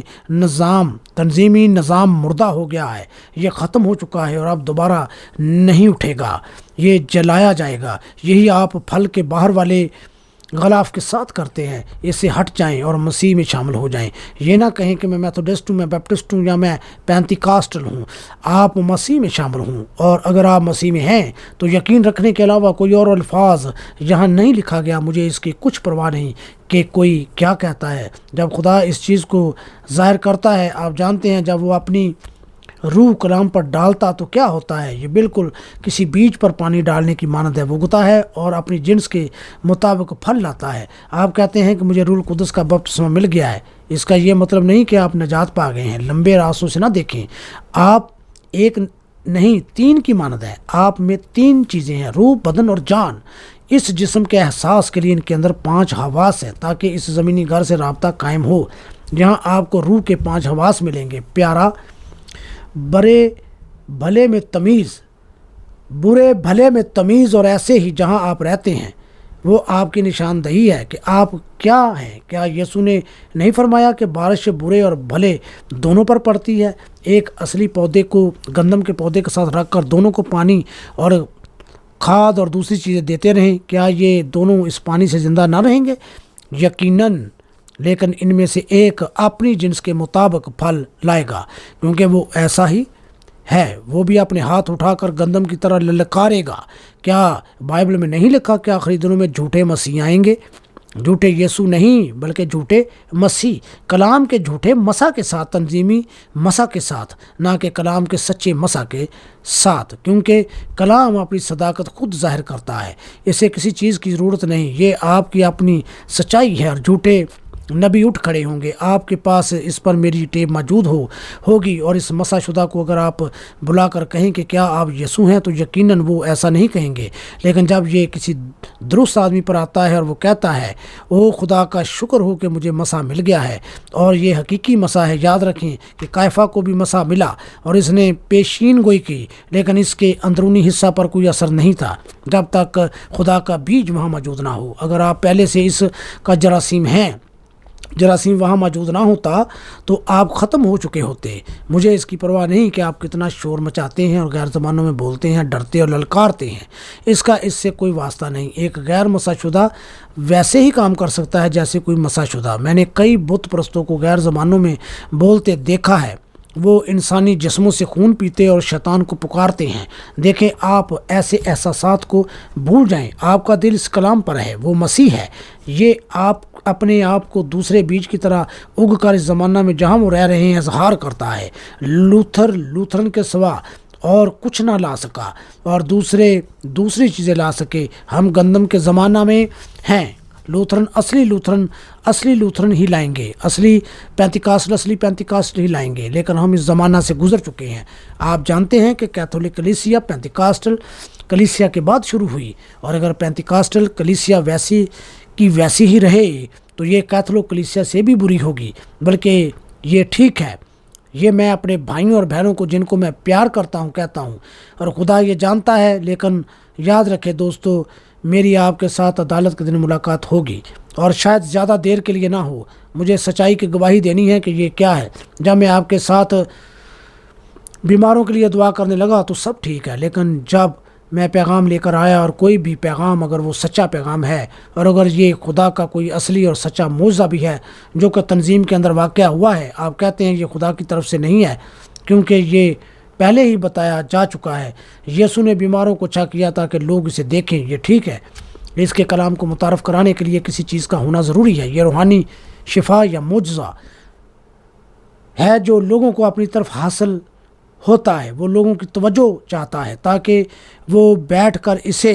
نظام مردہ ہو گیا ہے، یہ ختم ہو چکا ہے اور اب دوبارہ نہیں اٹھے گا، یہ جلایا جائے گا۔ یہی آپ پھل کے باہر والے غلاف کے ساتھ کرتے ہیں۔ اس سے ہٹ جائیں اور مسیح میں شامل ہو جائیں۔ یہ نہ کہیں کہ میں میتھوڈسٹ ہوں، میں بیپٹسٹ ہوں، یا میں پینتیکاسٹل ہوں۔ آپ مسیح میں شامل ہوں، اور اگر آپ مسیح میں ہیں تو یقین رکھنے کے علاوہ کوئی اور الفاظ یہاں نہیں لکھا گیا۔ مجھے اس کی کچھ پرواہ نہیں کہ کوئی کیا کہتا ہے۔ جب خدا اس چیز کو ظاہر کرتا ہے، آپ جانتے ہیں، جب وہ اپنی روح کلام پر ڈالتا تو کیا ہوتا ہے؟ یہ بالکل کسی بیج پر پانی ڈالنے کی مانند ہے۔ وہ اگتا ہے اور اپنی جنس کے مطابق پھل لاتا ہے۔ آپ کہتے ہیں کہ مجھے روح القدس کا بپتسمہ مل گیا ہے، اس کا یہ مطلب نہیں کہ آپ نجات پا گئے ہیں۔ لمبے راستوں سے نہ دیکھیں، آپ ایک نہیں 3 کی مانند ہے۔ آپ میں 3 چیزیں ہیں، روح، بدن اور جان۔ اس جسم کے احساس کے لیے ان کے اندر 5 حواس ہیں تاکہ اس زمینی گھر سے رابطہ قائم ہو۔ جہاں آپ کو روح کے 5 حواس ملیں گے، پیارا، برے بھلے میں تمیز، اور ایسے ہی جہاں آپ رہتے ہیں وہ آپ کی نشاندہی ہے کہ آپ کیا ہیں۔ کیا یسوع نے نہیں فرمایا کہ بارش برے اور بھلے دونوں پر پڑتی ہے؟ ایک اصلی پودے کو گندم کے پودے کے ساتھ رکھ کر دونوں کو پانی اور کھاد اور دوسری چیزیں دیتے رہیں، کیا یہ دونوں اس پانی سے زندہ نہ رہیں گے؟ یقیناً، لیکن ان میں سے ایک اپنی جنس کے مطابق پھل لائے گا، کیونکہ وہ ایسا ہی ہے وہ بھی اپنے ہاتھ اٹھا کر گندم کی طرح للکارے گا۔ کیا بائبل میں نہیں لکھا کہ آخری دنوں میں جھوٹے مسیح آئیں گے؟ جھوٹے یسوع نہیں بلکہ جھوٹے مسیح، کلام کے جھوٹے مسیح کے ساتھ، تنظیمی مسیح کے ساتھ، نہ کہ کلام کے سچے مسیح کے ساتھ، کیونکہ کلام اپنی صداقت خود ظاہر کرتا ہے، اسے کسی چیز کی ضرورت نہیں۔ یہ آپ کی اپنی سچائی ہے، اور جھوٹے نبی اٹھ کھڑے ہوں گے۔ آپ کے پاس اس پر میری ٹیپ موجود ہوگی، اور اس مسیح شدہ کو اگر آپ بلا کر کہیں کہ کیا آپ یسوع ہیں، تو یقیناً وہ ایسا نہیں کہیں گے۔ لیکن جب یہ کسی درست آدمی پر آتا ہے اور وہ کہتا ہے او خدا کا شکر ہو کہ مجھے مسیح مل گیا ہے، اور یہ حقیقی مسیح ہے۔ یاد رکھیں کہ کائفہ کو بھی مسیح ملا اور اس نے پیشین گوئی کی، لیکن اس کے اندرونی حصہ پر کوئی اثر نہیں تھا جب تک خدا کا بیج وہاں موجود نہ ہو۔ اگر آپ پہلے سے اس کا جراثیم وہاں موجود نہ ہوتا تو آپ ختم ہو چکے ہوتے۔ مجھے اس کی پرواہ نہیں کہ آپ کتنا شور مچاتے ہیں اور غیر زبانوں میں بولتے ہیں، ڈرتے اور للکارتے ہیں، اس سے کوئی واسطہ نہیں۔ ایک غیر مسیح شدہ ویسے ہی کام کر سکتا ہے جیسے کوئی مسیح شدہ۔ میں نے کئی بت پرستوں کو غیر زبانوں میں بولتے دیکھا ہے، وہ انسانی جسموں سے خون پیتے اور شیطان کو پکارتے ہیں۔ دیکھیں، آپ ایسے احساسات کو بھول جائیں، آپ کا دل اس کلام پر ہے، وہ مسیح ہے۔ یہ آپ اپنے آپ کو دوسرے بیج کی طرح اگ کر اس زمانہ میں جہاں وہ رہ رہے ہیں اظہار کرتا ہے۔ لوتھرن کے سوا اور کچھ نہ لا سکا، اور دوسری چیزیں لا سکے۔ ہم گندم کے زمانہ میں ہیں۔ اصلی لوتھرن ہی لائیں گے، اصلی پینتیکاسٹ ہی لائیں گے، لیکن ہم اس زمانہ سے گزر چکے ہیں۔ آپ جانتے ہیں کہ کیتھولک کلیسیا پینتیکاسٹل کلیسیا کے بعد شروع ہوئی، اور اگر پینتیکاسٹل کلیسیا ویسی ہی رہے تو یہ کیتھولک کلیسیا سے بھی بری ہوگی۔ بلکہ یہ ٹھیک ہے، یہ میں اپنے بھائیوں اور بہنوں کو جن کو میں پیار کرتا ہوں کہتا ہوں، اور خدا یہ جانتا ہے۔ لیکن یاد رکھے دوستو، میری آپ کے ساتھ عدالت کے دن ملاقات ہوگی، اور شاید زیادہ دیر کے لیے نہ ہو۔ مجھے سچائی کی گواہی دینی ہے کہ یہ کیا ہے۔ جب میں آپ کے ساتھ بیماروں کے لیے دعا کرنے لگا تو سب ٹھیک ہے، لیکن جب میں پیغام لے کر آیا، اور کوئی بھی پیغام اگر وہ سچا پیغام ہے، اور اگر یہ خدا کا کوئی اصلی اور سچا معجزہ بھی ہے جو کہ تنظیم کے اندر واقع ہوا ہے، آپ کہتے ہیں یہ خدا کی طرف سے نہیں ہے، کیونکہ یہ پہلے ہی بتایا جا چکا ہے۔ یسوع نے بیماروں کو اچھا کیا تاکہ لوگ اسے دیکھیں، یہ ٹھیک ہے۔ اس کے کلام کو متعارف کرانے کے لیے کسی چیز کا ہونا ضروری ہے۔ یہ روحانی شفا یا معجزہ ہے جو لوگوں کو اپنی طرف حاصل ہوتا ہے، وہ لوگوں کی توجہ چاہتا ہے تاکہ وہ بیٹھ کر اسے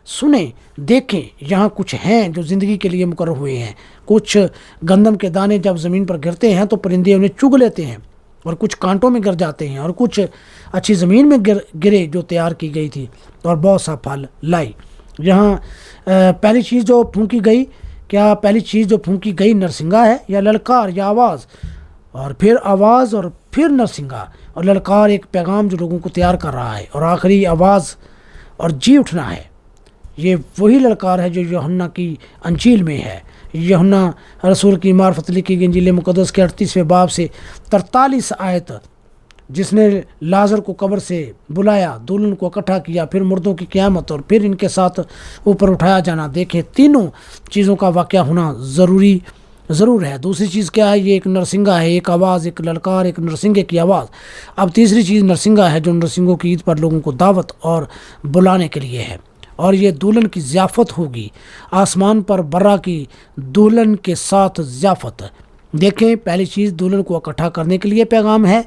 سنیں، دیکھیں۔ یہاں کچھ ہیں جو زندگی کے لیے مقرر ہوئے ہیں۔ کچھ گندم کے دانے جب زمین پر گرتے ہیں تو پرندے انہیں چگ لیتے ہیں، اور کچھ کانٹوں میں گر جاتے ہیں، اور کچھ اچھی زمین میں گرے جو تیار کی گئی تھی اور بہت سا پھل لائی۔ یہاں پہلی چیز جو پھونکی گئی نرسنگا ہے، یا للکار، یا آواز، اور پھر نرسنگا اور للکار، ایک پیغام جو لوگوں کو تیار کر رہا ہے، اور آخری آواز اور جی اٹھنا ہے۔ یہ وہی للکار ہے جو یوحنا کی انجیل میں ہے۔ یوحنا رسول کی معرفت لکھی گئی انجیل مقدس کے 38ویں باب سے 43 آیت، جس نے لازر کو قبر سے بلایا، دلہن کو اکٹھا کیا، پھر مردوں کی قیامت، اور پھر ان کے ساتھ اوپر اٹھایا جانا۔ دیکھیں، تینوں چیزوں کا واقعہ ہونا ضرور ہے۔ دوسری چیز کیا ہے؟ یہ ایک نرسنگا ہے، ایک آواز، ایک للکار، ایک نرسنگے کی آواز۔ اب تیسری چیز نرسنگا ہے جو نرسنگوں کی عید پر لوگوں کو دعوت اور بلانے کے لیے ہے، اور یہ دلہن کی ضیافت ہوگی، آسمان پر برا کی دلہن کے ساتھ ضیافت۔ دیکھیں، پہلی چیز دلہن کو اکٹھا کرنے کے لیے پیغام ہے،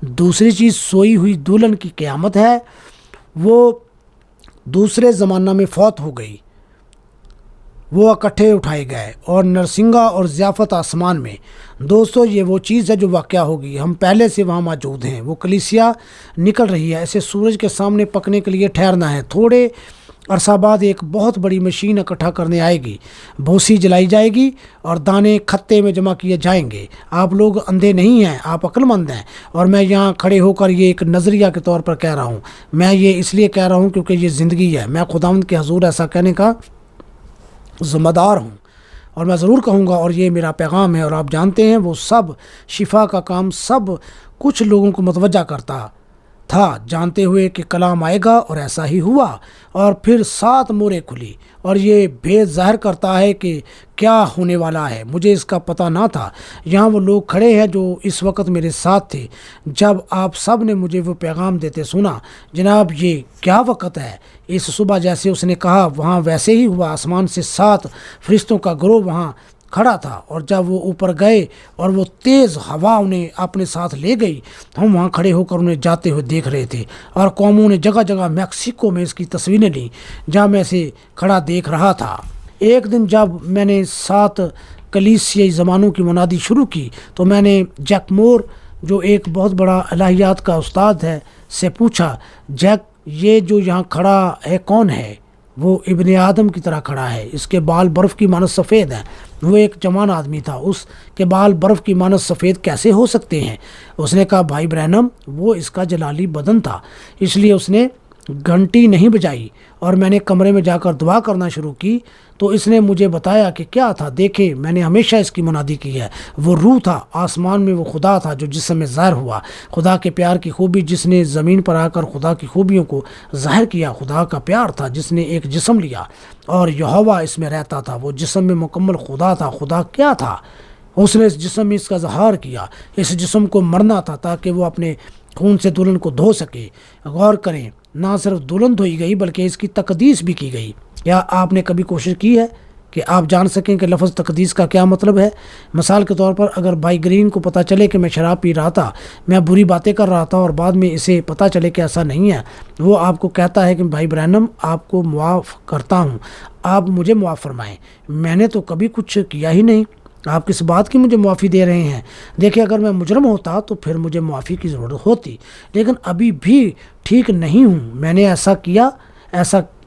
دوسری چیز سوئی ہوئی دلہن کی قیامت ہے، وہ دوسرے زمانہ میں فوت ہو گئی، وہ اکٹھے اٹھائے گئے، اور نرسنگا اور ضیافت آسمان میں۔ دوستو، یہ وہ چیز ہے جو واقعہ ہوگی، ہم پہلے سے وہاں موجود ہیں۔ وہ کلیسیا نکل رہی ہے، ایسے سورج کے سامنے پکنے کے لیے ٹھہرنا ہے۔ تھوڑے عرصہ بعد ایک بہت بڑی مشین اکٹھا کرنے آئے گی، بھوسی جلائی جائے گی اور دانے خطے میں جمع کیے جائیں گے۔ آپ لوگ اندھے نہیں ہیں، آپ عقل مند ہیں، اور میں یہاں کھڑے ہو کر یہ ایک نظریہ کے طور پر کہہ رہا ہوں۔ میں یہ اس لیے کہہ رہا ہوں کیونکہ یہ زندگی ہے۔ میں خداوند کے حضور ایسا کہنے کا ذمہ دار ہوں، اور میں ضرور کہوں گا، اور یہ میرا پیغام ہے۔ اور آپ جانتے ہیں وہ سب شفا کا کام سب کچھ لوگوں کو متوجہ کرتا تھا جانتے ہوئے کہ کلام آئے گا، اور ایسا ہی ہوا۔ اور پھر 7 موریں کھلی، اور یہ بھید ظاہر کرتا ہے کہ کیا ہونے والا ہے۔ مجھے اس کا پتہ نہ تھا۔ یہاں وہ لوگ کھڑے ہیں جو اس وقت میرے ساتھ تھے جب آپ سب نے مجھے وہ پیغام دیتے سنا۔ جناب یہ کیا وقت ہے؟ اس صبح جیسے اس نے کہا وہاں ویسے ہی ہوا۔ آسمان سے 7 فرشتوں کا گروہ وہاں کھڑا تھا، اور جب وہ اوپر گئے اور وہ تیز ہوا انہیں اپنے ساتھ لے گئی، ہم وہاں کھڑے ہو کر انہیں جاتے ہوئے دیکھ رہے تھے، اور قوموں نے جگہ جگہ میکسیکو میں اس کی تصویریں لیں جہاں میں اسے کھڑا دیکھ رہا تھا۔ ایک دن جب میں نے 7 کلیسیائی زمانوں کی منادی شروع کی تو میں نے جیک مور جو ایک بہت بڑا الہیات کا استاد ہے سے پوچھا، جیک یہ جو یہاں کھڑا ہے کون ہے؟ وہ ابن آدم کی طرح کھڑا ہے، اس کے بال برف کی مانند سفید ہیں۔ وہ ایک جوان آدمی تھا، اس کے بال برف کی مانند سفید کیسے ہو سکتے ہیں؟ اس نے کہا بھائی برینم وہ اس کا جلالی بدن تھا، اس لیے اس نے گھنٹی نہیں بجائی، اور میں نے کمرے میں جا کر دعا کرنا شروع کی تو اس نے مجھے بتایا کہ کیا تھا۔ دیکھے میں نے ہمیشہ اس کی منادی کی ہے، وہ روح تھا، آسمان میں وہ خدا تھا جو جسم میں ظاہر ہوا، خدا کے پیار کی خوبی جس نے زمین پر آ کر خدا کی خوبیوں کو ظاہر کیا، خدا کا پیار تھا جس نے ایک جسم لیا اور یہوہ اس میں رہتا تھا، وہ جسم میں مکمل خدا تھا۔ خدا کیا تھا؟ اس نے اس جسم میں اس کا اظہار کیا۔ اس جسم کو مرنا تھا تاکہ وہ اپنے خون سے دلہن کو دھو سکے۔ غور کریں، نہ صرف دلہن دھوئی گئی بلکہ اس کی تقدیس بھی کی گئی۔ کیا آپ نے کبھی کوشش کی ہے کہ آپ جان سکیں کہ لفظ تقدیس کا کیا مطلب ہے؟ مثال کے طور پر اگر بھائی گرین کو پتہ چلے کہ میں شراب پی رہا تھا، میں بری باتیں کر رہا تھا، اور بعد میں اسے پتہ چلے کہ ایسا نہیں ہے، وہ آپ کو کہتا ہے کہ بھائی برینم آپ کو معاف کرتا ہوں، آپ مجھے معاف فرمائیں، میں نے تو کبھی کچھ کیا ہی نہیں، آپ کس بات کی مجھے معافی دے رہے ہیں؟ دیکھیں اگر میں مجرم ہوتا تو پھر مجھے معافی کی ضرورت ہوتی، لیکن ابھی بھی ٹھیک نہیں ہوں، میں نے ایسا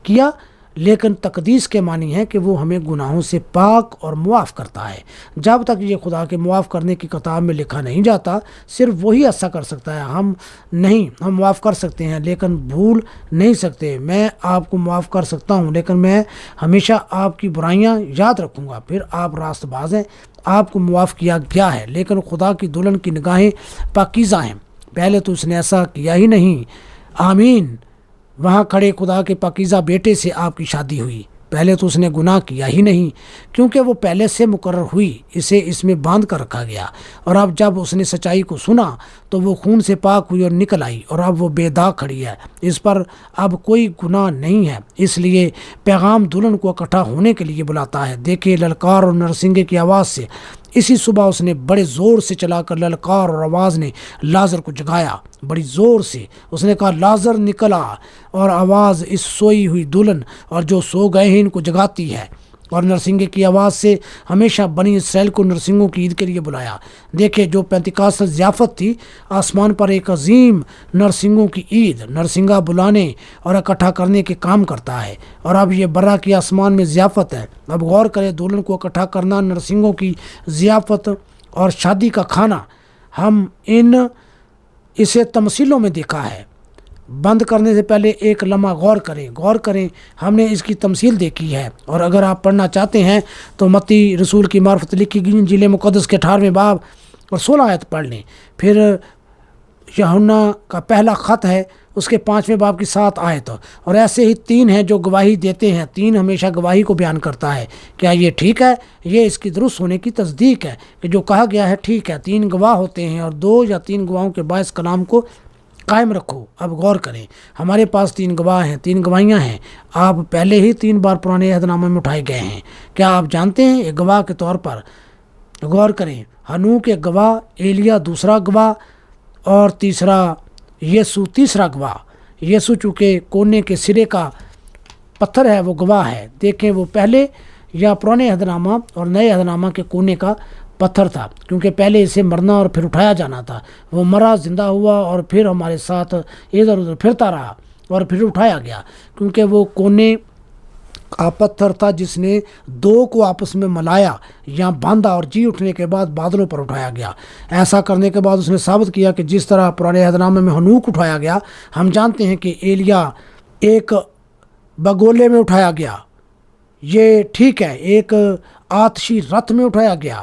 کیا لیکن تقدیس کے معنی ہے کہ وہ ہمیں گناہوں سے پاک اور معاف کرتا ہے۔ جب تک یہ خدا کے معاف کرنے کی کتاب میں لکھا نہیں جاتا، صرف وہی ایسا کر سکتا ہے۔ ہم معاف کر سکتے ہیں لیکن بھول نہیں سکتے۔ میں آپ کو معاف کر سکتا ہوں لیکن میں ہمیشہ آپ کی برائیاں یاد رکھوں گا۔ پھر آپ راست باز ہیں، آپ کو معاف کیا گیا ہے، لیکن خدا کی دلہن کی نگاہیں پاکیزہ ہیں۔ پہلے تو اس نے ایسا کیا ہی نہیں۔ آمین۔ وہاں کھڑے خدا کے پاکیزہ بیٹے سے آپ کی شادی ہوئی۔ پہلے تو اس نے گناہ کیا ہی نہیں کیونکہ وہ پہلے سے مقرر ہوئی، اسے اس میں باندھ کر رکھا گیا، اور اب جب اس نے سچائی کو سنا تو وہ خون سے پاک ہوئی اور نکل آئی، اور اب وہ بے داغ کھڑی ہے، اس پر اب کوئی گناہ نہیں ہے۔ اس لیے پیغام دلہن کو اکٹھا ہونے کے لیے بلاتا ہے۔ دیکھیں للکار اور نرسنگے کی آواز سے اسی صبح اس نے بڑے زور سے چلا کر للکار اور آواز نے لازر کو جگایا۔ بڑی زور سے اس نے کہا لازر نکلا، اور آواز اس سوئی ہوئی دلہن اور جو سو گئے ہیں ان کو جگاتی ہے۔ اور نرسنگے کی آواز سے ہمیشہ بنی اسرائیل کو نرسنگوں کی عید کے لیے بلایا۔ دیکھیں جو پینتیکاست ضیافت تھی، آسمان پر ایک عظیم نرسنگوں کی عید، نرسنگا بلانے اور اکٹھا کرنے کے کام کرتا ہے، اور اب یہ برا کی آسمان میں ضیافت ہے۔ اب غور کریں، دلہن کو اکٹھا کرنا، نرسنگوں کی ضیافت اور شادی کا کھانا، ہم اسے تمثیلوں میں دیکھا ہے۔ بند کرنے سے پہلے ایک لمحہ غور کریں، ہم نے اس کی تمثیل دیکھی ہے، اور اگر آپ پڑھنا چاہتے ہیں تو متی رسول کی معرفت لکھی گئی انجیل مقدس کے 18ویں باب اور 16 آیت پڑھ لیں۔ پھر یوحنا کا پہلا خط ہے، اس کے 5ویں باب کی 7 آیت، اور ایسے ہی 3 ہیں جو گواہی دیتے ہیں۔ 3 ہمیشہ گواہی کو بیان کرتا ہے۔ کیا یہ ٹھیک ہے؟ یہ اس کی درست ہونے کی تصدیق ہے کہ جو کہا گیا ہے ٹھیک ہے۔ 3 گواہ ہوتے ہیں، اور 2 یا 3 گواہوں کے باعث کلام کو قائم رکھو۔ اب غور کریں، ہمارے پاس 3 گواہ ہیں، 3 گواہیاں ہیں۔ آپ پہلے ہی 3 بار پرانے عہد نامے میں اٹھائے گئے ہیں۔ کیا آپ جانتے ہیں ایک گواہ کے طور پر؟ غور کریں، ہنوک ایک گواہ، ایلیا دوسرا گواہ، اور یسوع تیسرا گواہ۔ یسوع چونکہ کونے کے سرے کا پتھر ہے، وہ گواہ ہے۔ دیکھیں وہ پہلے یا پرانے عہد نامہ اور نئے عہد نامہ کے کونے کا پتھر تھا، کیونکہ پہلے اسے مرنا اور پھر اٹھایا جانا تھا۔ وہ مرا، زندہ ہوا، اور پھر ہمارے ساتھ ادھر ادھر پھرتا رہا، اور پھر اٹھایا گیا، کیونکہ وہ کونے کا پتھر تھا جس نے 2 کو آپس میں ملایا یا باندھا، اور جی اٹھنے کے بعد بادلوں پر اٹھایا گیا۔ ایسا کرنے کے بعد اس نے ثابت کیا کہ جس طرح پرانے عہد نامے میں ہنوک اٹھایا گیا، ہم جانتے ہیں کہ ایلیا ایک بگولے میں اٹھایا گیا، یہ ٹھیک ہے، ایک آتشی رتھ میں اٹھایا گیا،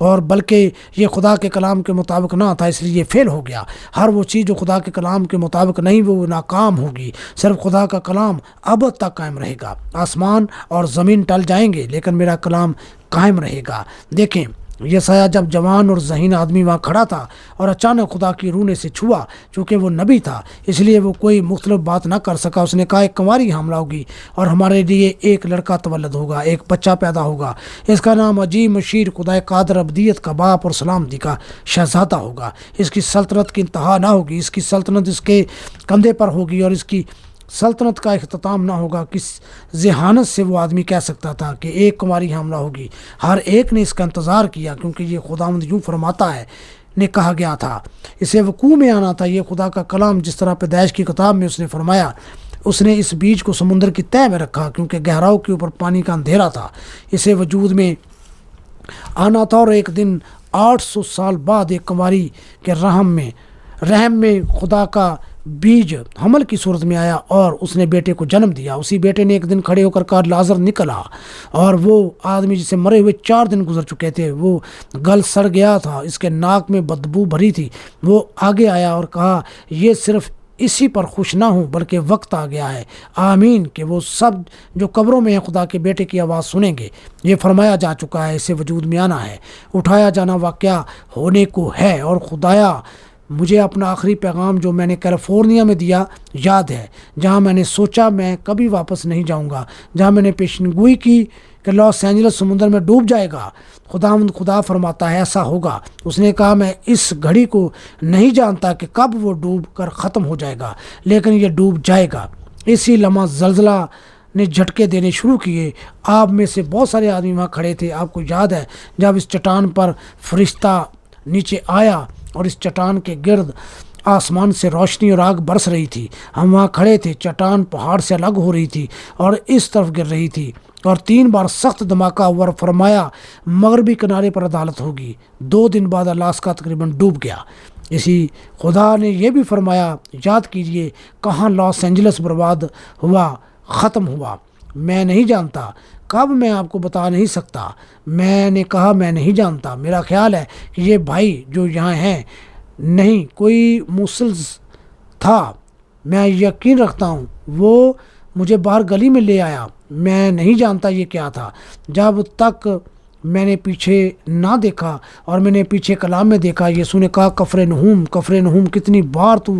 اور بلکہ یہ خدا کے کلام کے مطابق نہ تھا، اس لیے یہ فیل ہو گیا۔ ہر وہ چیز جو خدا کے کلام کے مطابق نہیں وہ ناکام ہوگی۔ صرف خدا کا کلام ابد تک قائم رہے گا۔ آسمان اور زمین ٹل جائیں گے لیکن میرا کلام قائم رہے گا۔ دیکھیں یسایہ جب جوان اور ذہین آدمی وہاں کھڑا تھا اور اچانک خدا کی روح نے اسے چھوا، چونکہ وہ نبی تھا اس لیے وہ کوئی مختلف بات نہ کر سکا۔ اس نے کہا ایک کنواری حاملہ ہوگی اور ہمارے لیے ایک لڑکا تولد ہوگا، ایک بچہ پیدا ہوگا، اس کا نام عجیب، مشیر، خدا قادر، ابدیت کا باپ اور سلامتی کا شہزادہ ہوگا۔ اس کی سلطنت کی انتہا نہ ہوگی، اس کی سلطنت اس کے کندھے پر ہوگی اور اس کی سلطنت کا اختتام نہ ہوگا۔ کس ذہانت سے وہ آدمی کہہ سکتا تھا کہ ایک کنواری حاملہ ہوگی؟ ہر ایک نے اس کا انتظار کیا کیونکہ یہ خداوند یوں فرماتا ہے نے کہا گیا تھا، اسے وقوع میں آنا تھا۔ یہ خدا کا کلام جس طرح پیدائش کی کتاب میں اس نے فرمایا، اس نے اس بیج کو سمندر کی تہہ میں رکھا کیونکہ گہراؤں کے اوپر پانی کا اندھیرا تھا۔ اسے وجود میں آنا تھا اور ایک دن 800 سال بعد ایک کنواری کے رحم میں خدا کا بیج حمل کی صورت میں آیا اور اس نے بیٹے کو جنم دیا۔ اسی بیٹے نے ایک دن کھڑے ہو کر کہا لازر نکلا، اور وہ آدمی جسے مرے ہوئے 4 دن گزر چکے تھے، وہ گل سڑ گیا تھا، اس کے ناک میں بدبو بھری تھی۔ وہ آگے آیا اور کہا یہ صرف اسی پر خوش نہ ہوں بلکہ وقت آ گیا ہے، آمین، کہ وہ سب جو قبروں میں ہیں خدا کے بیٹے کی آواز سنیں گے۔ یہ فرمایا جا چکا ہے، اسے وجود میں آنا ہے، اٹھایا جانا واقعہ ہونے کو ہے۔ اور خدایا مجھے اپنا آخری پیغام جو میں نے کیلیفورنیا میں دیا یاد ہے، جہاں میں نے سوچا میں کبھی واپس نہیں جاؤں گا، جہاں میں نے پیشنگوئی کی کہ لاس اینجلس سمندر میں ڈوب جائے گا۔ خدا فرماتا ہے ایسا ہوگا۔ اس نے کہا میں اس گھڑی کو نہیں جانتا کہ کب وہ ڈوب کر ختم ہو جائے گا، لیکن یہ ڈوب جائے گا۔ اسی لمحہ زلزلہ نے جھٹکے دینے شروع کیے۔ آپ میں سے بہت سارے آدمی وہاں کھڑے تھے۔ آپ کو یاد ہے جب اس چٹان پر فرشتہ نیچے آیا اور اس چٹان کے گرد آسمان سے روشنی اور آگ برس رہی تھی، ہم وہاں کھڑے تھے۔ چٹان پہاڑ سے الگ ہو رہی تھی اور اس طرف گر رہی تھی، اور 3 بار سخت دھماکہ ہوا اور فرمایا مغربی کنارے پر عدالت ہوگی۔ 2 دن بعد الاسکا تقریباً ڈوب گیا۔ اسی خدا نے یہ بھی فرمایا، یاد کیجئے، کہاں لاس اینجلس برباد ہوا، ختم ہوا، میں نہیں جانتا کب، میں آپ کو بتا نہیں سکتا۔ میں نے کہا میں نہیں جانتا۔ میرا خیال ہے کہ یہ بھائی جو یہاں ہیں نہیں کوئی موسلز تھا، میں یقین رکھتا ہوں، وہ مجھے باہر گلی میں لے آیا، میں نہیں جانتا یہ کیا تھا جب تک میں نے پیچھے نہ دیکھا۔ اور میں نے پیچھے کلام میں دیکھا، یسوع نے کہا کفرنہوم کتنی بار تو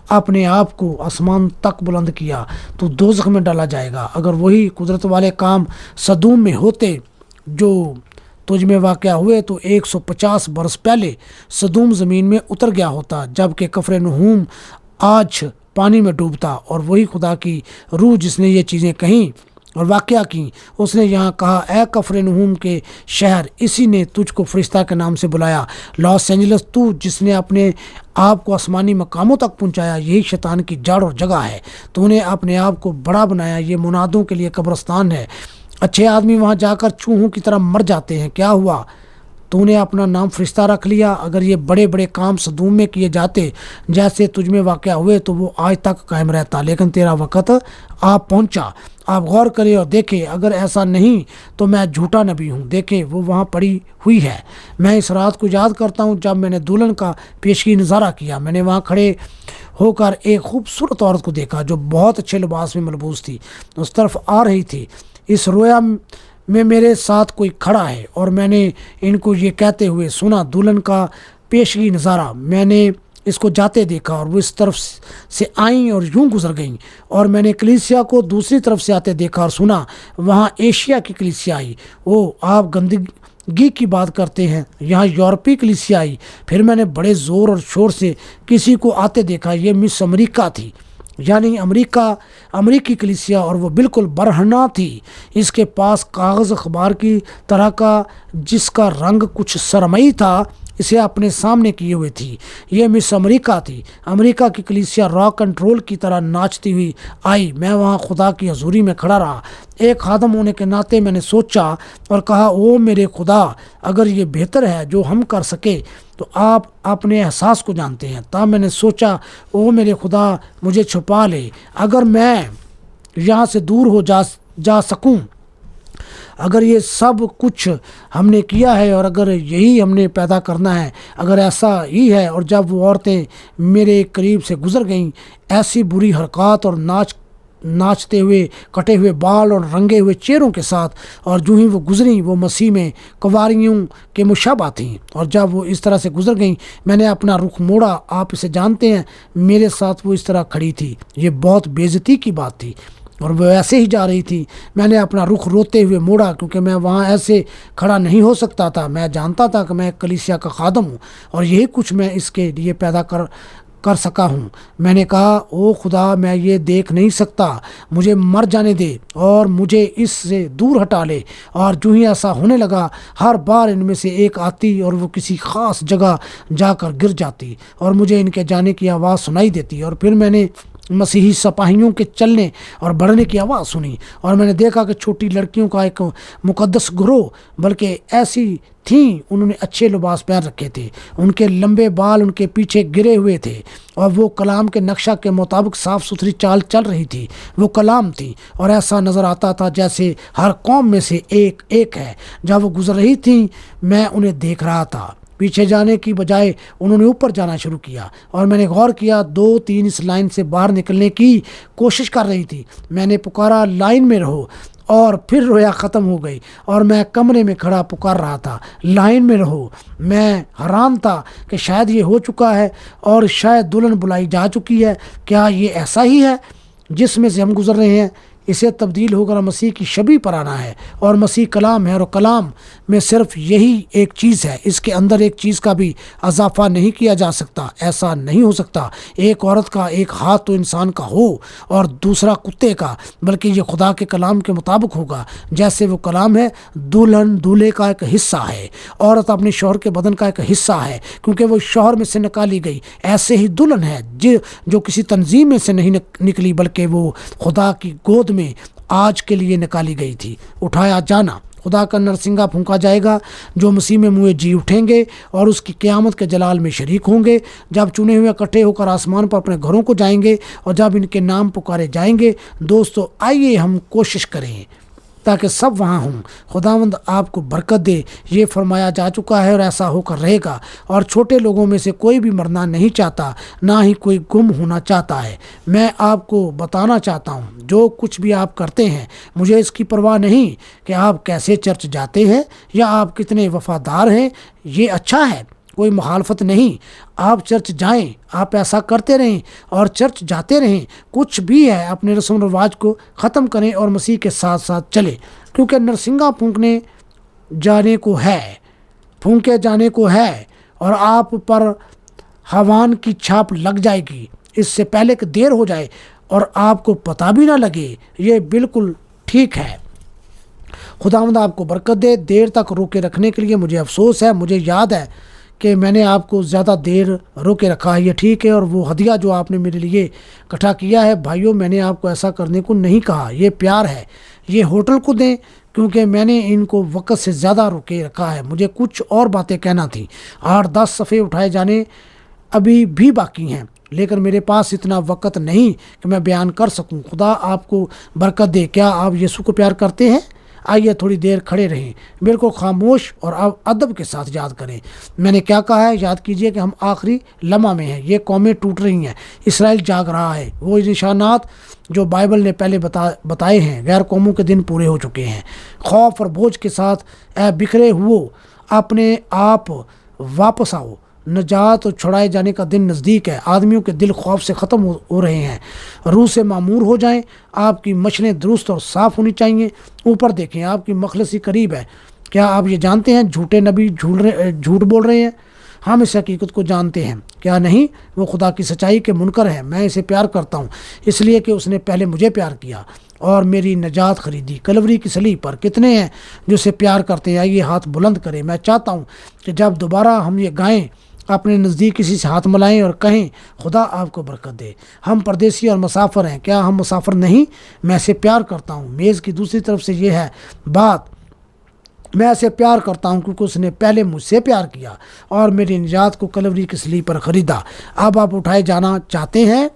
اپنے آپ کو آسمان تک بلند کیا، تو دوزخ میں ڈالا جائے گا۔ اگر وہی قدرت والے کام سدوم میں ہوتے جو تجھ میں واقع ہوئے تو 150 برس پہلے سدوم زمین میں اتر گیا ہوتا، جبکہ کفرنہوم آج پانی میں ڈوبتا۔ اور وہی خدا کی روح جس نے یہ چیزیں کہیں اور واقعہ کی، اس نے یہاں کہا اے کفرنہوم کے شہر، اسی نے تجھ کو فرشتہ کے نام سے بلایا۔ لاس اینجلس تو جس نے اپنے آپ کو آسمانی مقاموں تک پہنچایا، یہی شیطان کی جڑ اور جگہ ہے۔ تو نے اپنے آپ کو بڑا بنایا، یہ منادوں کے لیے قبرستان ہے۔ اچھے آدمی وہاں جا کر چوہوں کی طرح مر جاتے ہیں، کیا ہوا؟ تو نے اپنا نام فرشتہ رکھ لیا۔ اگر یہ بڑے بڑے کام سدوم میں کیے جاتے جیسے تجھ میں واقع ہوئے تو وہ آج تک قائم رہتا، لیکن تیرا وقت آپ پہنچا۔ آپ غور کریں اور دیکھیں، اگر ایسا نہیں تو میں جھوٹا نبی ہوں۔ دیکھیں وہ وہاں پڑی ہوئی ہے۔ میں اس رات کو یاد کرتا ہوں جب میں نے دلہن کا پیشگی نظارہ کیا۔ میں نے وہاں کھڑے ہو کر ایک خوبصورت عورت کو دیکھا جو بہت اچھے لباس میں ملبوس تھی، اس طرف آ رہی تھی۔ اس رویا میں میرے ساتھ کوئی کھڑا ہے اور میں نے ان کو یہ کہتے ہوئے سنا، دلہن کا پیشگی نظارہ۔ میں نے اس کو جاتے دیکھا اور وہ اس طرف سے آئیں اور یوں گزر گئیں، اور میں نے کلیسیا کو دوسری طرف سے آتے دیکھا اور سنا، وہاں ایشیا کی کلیسیا آئی۔ آپ گندگی کی بات کرتے ہیں، یہاں یورپی کلیسیا آئی۔ پھر میں نے بڑے زور اور شور سے کسی کو آتے دیکھا، یہ مس امریکہ تھی، یعنی امریکی کلیسیا، اور وہ بالکل برہنہ تھی۔ اس کے پاس کاغذ اخبار کی طرح کا جس کا رنگ کچھ سرمئی تھا اسے اپنے سامنے کیے ہوئے تھی۔ یہ مس امریکہ تھی۔ امریکہ کی کلیسیا راک اینڈ رول کی طرح ناچتی ہوئی آئی۔ میں وہاں خدا کی حضوری میں کھڑا رہا۔ ایک خادم ہونے کے ناطے میں نے سوچا اور کہا او میرے خدا، اگر یہ بہتر ہے جو ہم کر سکے تو آپ اپنے احساس کو جانتے ہیں۔ تب میں نے سوچا او میرے خدا مجھے چھپا لے، اگر میں یہاں سے دور ہو جا سکوں، اگر یہ سب کچھ ہم نے کیا ہے اور اگر یہی ہم نے پیدا کرنا ہے، اگر ایسا ہی ہے، اور جب وہ عورتیں میرے قریب سے گزر گئیں ایسی بری حرکات اور ناچتے ہوئے، کٹے ہوئے بال اور رنگے ہوئے چہروں کے ساتھ، اور جو ہی وہ گزریں وہ مسیح میں کنواریوں کے مشابہ تھیں، اور جب وہ اس طرح سے گزر گئیں میں نے اپنا رخ موڑا۔ آپ اسے جانتے ہیں، میرے ساتھ وہ اس طرح کھڑی تھی، یہ بہت بے عزتی کی بات تھی، اور وہ ایسے ہی جا رہی تھی۔ میں نے اپنا رخ روتے ہوئے موڑا کیونکہ میں وہاں ایسے کھڑا نہیں ہو سکتا تھا۔ میں جانتا تھا کہ میں ایک کلیسیا کا خادم ہوں اور یہی کچھ میں اس کے لیے پیدا کر سکا ہوں۔ میں نے کہا، او خدا، میں یہ دیکھ نہیں سکتا، مجھے مر جانے دے اور مجھے اس سے دور ہٹا لے۔ اور جو ہی ایسا ہونے لگا، ہر بار ان میں سے ایک آتی اور وہ کسی خاص جگہ جا کر گر جاتی اور مجھے ان کے جانے کی آواز سنائی دیتی، اور پھر میں نے مسیحی سپاہیوں کے چلنے اور بڑھنے کی آواز سنی، اور میں نے دیکھا کہ چھوٹی لڑکیوں کا ایک مقدس گروہ، بلکہ ایسی تھیں، انہوں نے اچھے لباس پہن رکھے تھے، ان کے لمبے بال ان کے پیچھے گرے ہوئے تھے، اور وہ کلام کے نقشہ کے مطابق صاف ستھری چال چل رہی تھی۔ وہ کلام تھی، اور ایسا نظر آتا تھا جیسے ہر قوم میں سے ایک ہے۔ جب وہ گزر رہی تھیں میں انہیں دیکھ رہا تھا، پیچھے جانے کی بجائے انہوں نے اوپر جانا شروع کیا، اور میں نے غور کیا 2-3 اس لائن سے باہر نکلنے کی کوشش کر رہی تھی۔ میں نے پکارا، لائن میں رہو، اور پھر رویا ختم ہو گئی، اور میں کمرے میں کھڑا پکار رہا تھا، لائن میں رہو۔ میں حیران تھا کہ شاید یہ ہو چکا ہے اور شاید دلہن بلائی جا چکی ہے۔ کیا یہ ایسا ہی ہے جس میں سے ہم گزر رہے ہیں؟ اسے تبدیل ہو کر مسیح کی شبیہ پر آنا ہے، اور مسیح کلام ہے، اور کلام میں صرف یہی ایک چیز ہے، اس کے اندر ایک چیز کا بھی اضافہ نہیں کیا جا سکتا۔ ایسا نہیں ہو سکتا ایک عورت کا ایک ہاتھ تو انسان کا ہو اور دوسرا کتے کا، بلکہ یہ خدا کے کلام کے مطابق ہوگا۔ جیسے وہ کلام ہے، دلہن دولہے کا ایک حصہ ہے، عورت اپنے شوہر کے بدن کا ایک حصہ ہے کیونکہ وہ شوہر میں سے نکالی گئی، ایسے ہی دلہن ہے جو کسی تنظیم میں سے نہیں نکلی بلکہ وہ خدا کی گود میں آج کے لیے نکالی گئی تھی۔ اٹھایا جانا، خدا کا نرسنگا پھونکا جائے گا، جو مسیح میں منہ جی اٹھیں گے اور اس کی قیامت کے جلال میں شریک ہوں گے، جب چنے ہوئے اکٹھے ہو کر آسمان پر اپنے گھروں کو جائیں گے اور جب ان کے نام پکارے جائیں گے۔ دوستو، آئیے ہم کوشش کریں تاکہ سب وہاں ہوں۔ خداوند آپ کو برکت دے۔ یہ فرمایا جا چکا ہے اور ایسا ہو کر رہے گا، اور چھوٹے لوگوں میں سے کوئی بھی مرنا نہیں چاہتا، نہ ہی کوئی گم ہونا چاہتا ہے۔ میں آپ کو بتانا چاہتا ہوں، جو کچھ بھی آپ کرتے ہیں، مجھے اس کی پرواہ نہیں کہ آپ کیسے چرچ جاتے ہیں یا آپ کتنے وفادار ہیں، یہ اچھا ہے، کوئی مخالفت نہیں۔ آپ چرچ جائیں، آپ ایسا کرتے رہیں اور چرچ جاتے رہیں۔ کچھ بھی ہے، اپنے رسم و رواج کو ختم کریں اور مسیح کے ساتھ ساتھ چلیں، کیونکہ نرسنگا پھونکے جانے کو ہے اور آپ پر ہوان کی چھاپ لگ جائے گی، اس سے پہلے کہ دیر ہو جائے اور آپ کو پتہ بھی نہ لگے۔ یہ بالکل ٹھیک ہے۔ خداوند آپ کو برکت دے۔ دیر تک روکے رکھنے کے لیے مجھے افسوس ہے۔ مجھے یاد ہے کہ میں نے آپ کو زیادہ دیر روکے رکھا ہے، یہ ٹھیک ہے، اور وہ ہدیہ جو آپ نے میرے لیے اکٹھا کیا ہے، بھائیوں، میں نے آپ کو ایسا کرنے کو نہیں کہا، یہ پیار ہے۔ یہ ہوٹل کو دیں کیونکہ میں نے ان کو وقت سے زیادہ روکے رکھا ہے۔ مجھے کچھ اور باتیں کہنا تھیں۔ 8-10 صفحے اٹھائے جانے ابھی بھی باقی ہیں، لیکن میرے پاس اتنا وقت نہیں کہ میں بیان کر سکوں۔ خدا آپ کو برکت دے۔ کیا آپ یسوع کو پیار کرتے ہیں؟ آئیے تھوڑی دیر کھڑے رہیں، بالکل خاموش اور ادب کے ساتھ یاد کریں۔ میں نے کیا کہا ہے؟ یاد کیجئے کہ ہم آخری لمحہ میں ہیں، یہ قومیں ٹوٹ رہی ہیں، اسرائیل جاگ رہا ہے۔ وہ نشانات جو بائبل نے پہلے بتائے ہیں، غیر قوموں کے دن پورے ہو چکے ہیں۔ خوف اور بوجھ کے ساتھ اے بکھرے ہوئے، اپنے آپ واپس آؤ، نجات اور چھڑائے جانے کا دن نزدیک ہے۔ آدمیوں کے دل خوف سے ختم ہو رہے ہیں، روح سے معمور ہو جائیں۔ آپ کی مشلیں درست اور صاف ہونی چاہیے۔ اوپر دیکھیں، آپ کی مخلصی قریب ہے۔ کیا آپ یہ جانتے ہیں جھوٹے نبی جھوٹ بول رہے ہیں؟ ہم اس حقیقت کو جانتے ہیں، کیا نہیں؟ وہ خدا کی سچائی کے منکر ہے۔ میں اسے پیار کرتا ہوں اس لیے کہ اس نے پہلے مجھے پیار کیا اور میری نجات خریدی کلوری کی صلیب پر۔ کتنے ہیں جو اسے پیار کرتے ہیں؟ یہ ہاتھ بلند کریں۔ میں چاہتا ہوں کہ جب دوبارہ ہم یہ گائیں، اپنے نزدیک کسی سے ہاتھ ملائیں اور کہیں، خدا آپ کو برکت دے۔ ہم پردیسی اور مسافر ہیں، کیا ہم مسافر نہیں؟ میں اسے پیار کرتا ہوں۔ میز کی دوسری طرف سے یہ ہے بات، میں اسے پیار کرتا ہوں کیونکہ اس نے پہلے مجھ سے پیار کیا اور میری نجات کو کلوری کی صلیب پر خریدا۔ اب آپ اٹھائے جانا چاہتے ہیں؟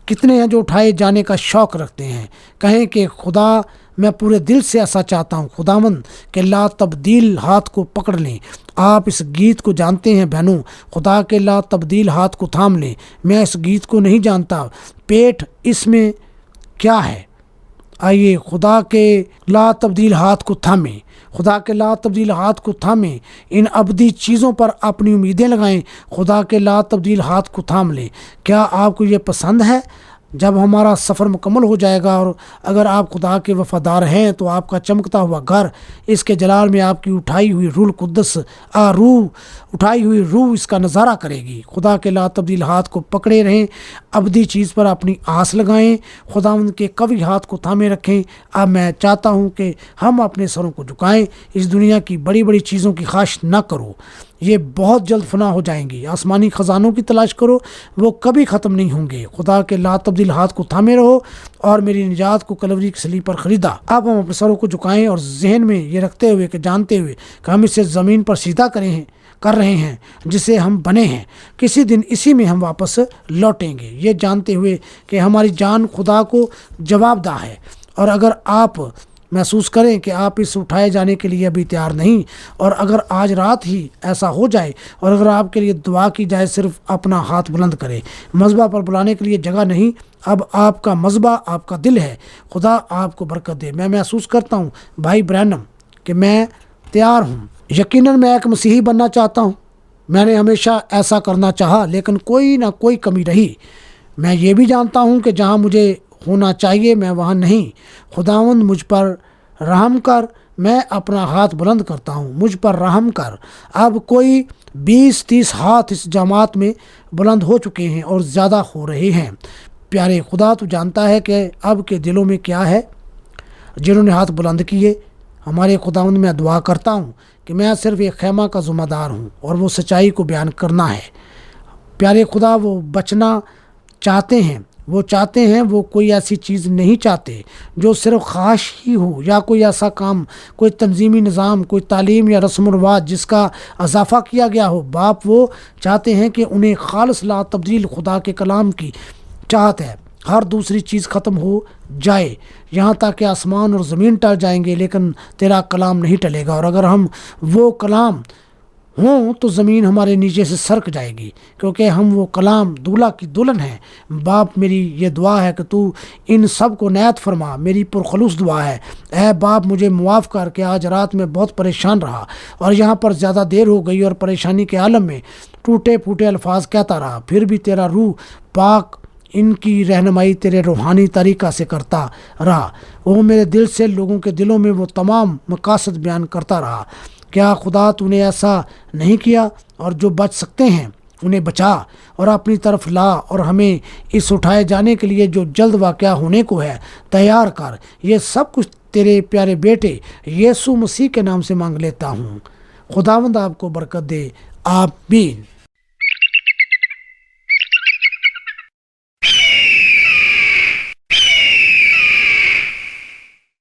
کتنے ہیں جو اٹھائے جانے کا شوق رکھتے ہیں؟ کہیں کہ خدا میں پورے دل سے ایسا چاہتا ہوں خداوند کہ لا تبدیل ہاتھ کو پکڑ لیں۔ آپ اس گیت کو جانتے ہیں بہنوں، خدا کے لا تبدیل ہاتھ کو تھام لیں۔ میں اس گیت کو نہیں جانتا، پیٹ اس میں کیا ہے؟ آئیے خدا کے لا تبدیل ہاتھ کو تھامیں، خدا کے لا تبدیل ہاتھ کو تھامیں، ان ابدی چیزوں پر اپنی امیدیں لگائیں، خدا کے لا تبدیل ہاتھ کو تھام لیں۔ کیا آپ کو یہ پسند ہے؟ جب ہمارا سفر مکمل ہو جائے گا اور اگر آپ خدا کے وفادار ہیں تو آپ کا چمکتا ہوا گھر اس کے جلال میں آپ کی اٹھائی ہوئی روح اس کا نظارہ کرے گی۔ خدا کے لا تبدیل ہاتھ کو پکڑے رہیں، ابدی چیز پر اپنی آس لگائیں، خداوند کے قوی ہاتھ کو تھامے رکھیں۔ اب میں چاہتا ہوں کہ ہم اپنے سروں کو جھکائیں، اس دنیا کی بڑی بڑی چیزوں کی خواہش نہ کرو، یہ بہت جلد فنا ہو جائیں گی۔ آسمانی خزانوں کی تلاش کرو، وہ کبھی ختم نہیں ہوں گے۔ خدا کے لا تبدیل ہاتھ کو تھامے رہو اور میری نجات کو کلوری کی صلیب پر خریدا۔ اب ہم اپنے سروں کو جھکائیں اور ذہن میں یہ رکھتے ہوئے کہ جانتے ہوئے کہ ہم اسے زمین پر سیدھا کر رہے ہیں جسے ہم بنے ہیں، کسی دن اسی میں ہم واپس لوٹیں گے، یہ جانتے ہوئے کہ ہماری جان خدا کو جواب دہ ہے۔ اور اگر آپ محسوس کریں کہ آپ اس اٹھائے جانے کے لیے ابھی تیار نہیں، اور اگر آج رات ہی ایسا ہو جائے اور اگر آپ کے لیے دعا کی جائے، صرف اپنا ہاتھ بلند کریں۔ مذبح پر بلانے کے لیے جگہ نہیں، اب آپ کا مذبح آپ کا دل ہے۔ خدا آپ کو برکت دے۔ میں محسوس کرتا ہوں بھائی برینم کہ میں تیار ہوں۔ یقیناً میں ایک مسیحی بننا چاہتا ہوں، میں نے ہمیشہ ایسا کرنا چاہا، لیکن کوئی نہ کوئی کمی رہی۔ میں یہ بھی جانتا ہوں کہ جہاں مجھے ہونا چاہیے میں وہاں نہیں۔ خداوند مجھ پر رحم کر، میں اپنا ہاتھ بلند کرتا ہوں، مجھ پر رحم کر۔ اب کوئی 20-30 ہاتھ اس جماعت میں بلند ہو چکے ہیں اور زیادہ ہو رہے ہیں۔ پیارے خدا، تو جانتا ہے کہ اب کے دلوں میں کیا ہے جنہوں نے ہاتھ بلند کیے۔ ہمارے خداوند، میں دعا کرتا ہوں کہ میں صرف ایک خیمہ کا ذمہ دار ہوں اور وہ سچائی کو بیان کرنا ہے۔ پیارے خدا، وہ بچنا چاہتے ہیں، وہ کوئی ایسی چیز نہیں چاہتے جو صرف خواہش ہی ہو، یا کوئی ایسا کام، کوئی تنظیمی نظام، کوئی تعلیم یا رسم و رواج جس کا اضافہ کیا گیا ہو۔ باپ وہ چاہتے ہیں کہ انہیں خالص لا تبدیل خدا کے کلام کی چاہت ہے۔ ہر دوسری چیز ختم ہو جائے، یہاں تک کہ آسمان اور زمین ٹل جائیں گے، لیکن تیرا کلام نہیں ٹلے گا۔ اور اگر ہم وہ کلام ہوں تو زمین ہمارے نیچے سے سرک جائے گی، کیونکہ ہم وہ کلام دولہا کی دلہن ہیں۔ باپ، میری یہ دعا ہے کہ تو ان سب کو عنایت فرما، میری پرخلوص دعا ہے۔ اے باپ، مجھے معاف کر کہ آج رات میں بہت پریشان رہا اور یہاں پر زیادہ دیر ہو گئی اور پریشانی کے عالم میں ٹوٹے پھوٹے الفاظ کہتا رہا، پھر بھی تیرا روح پاک ان کی رہنمائی تیرے روحانی طریقہ سے کرتا رہا۔ وہ میرے دل سے لوگوں کے دلوں میں وہ تمام مقاصد بیان کرتا رہا۔ کیا خدا تو نے ایسا نہیں کیا؟ اور جو بچ سکتے ہیں انہیں بچا اور اپنی طرف لا، اور ہمیں اس اٹھائے جانے کے لیے جو جلد واقعہ ہونے کو ہے تیار کر۔ یہ سب کچھ تیرے پیارے بیٹے یسوع مسیح کے نام سے مانگ لیتا ہوں۔ خداوند آپ کو برکت دے، آمین۔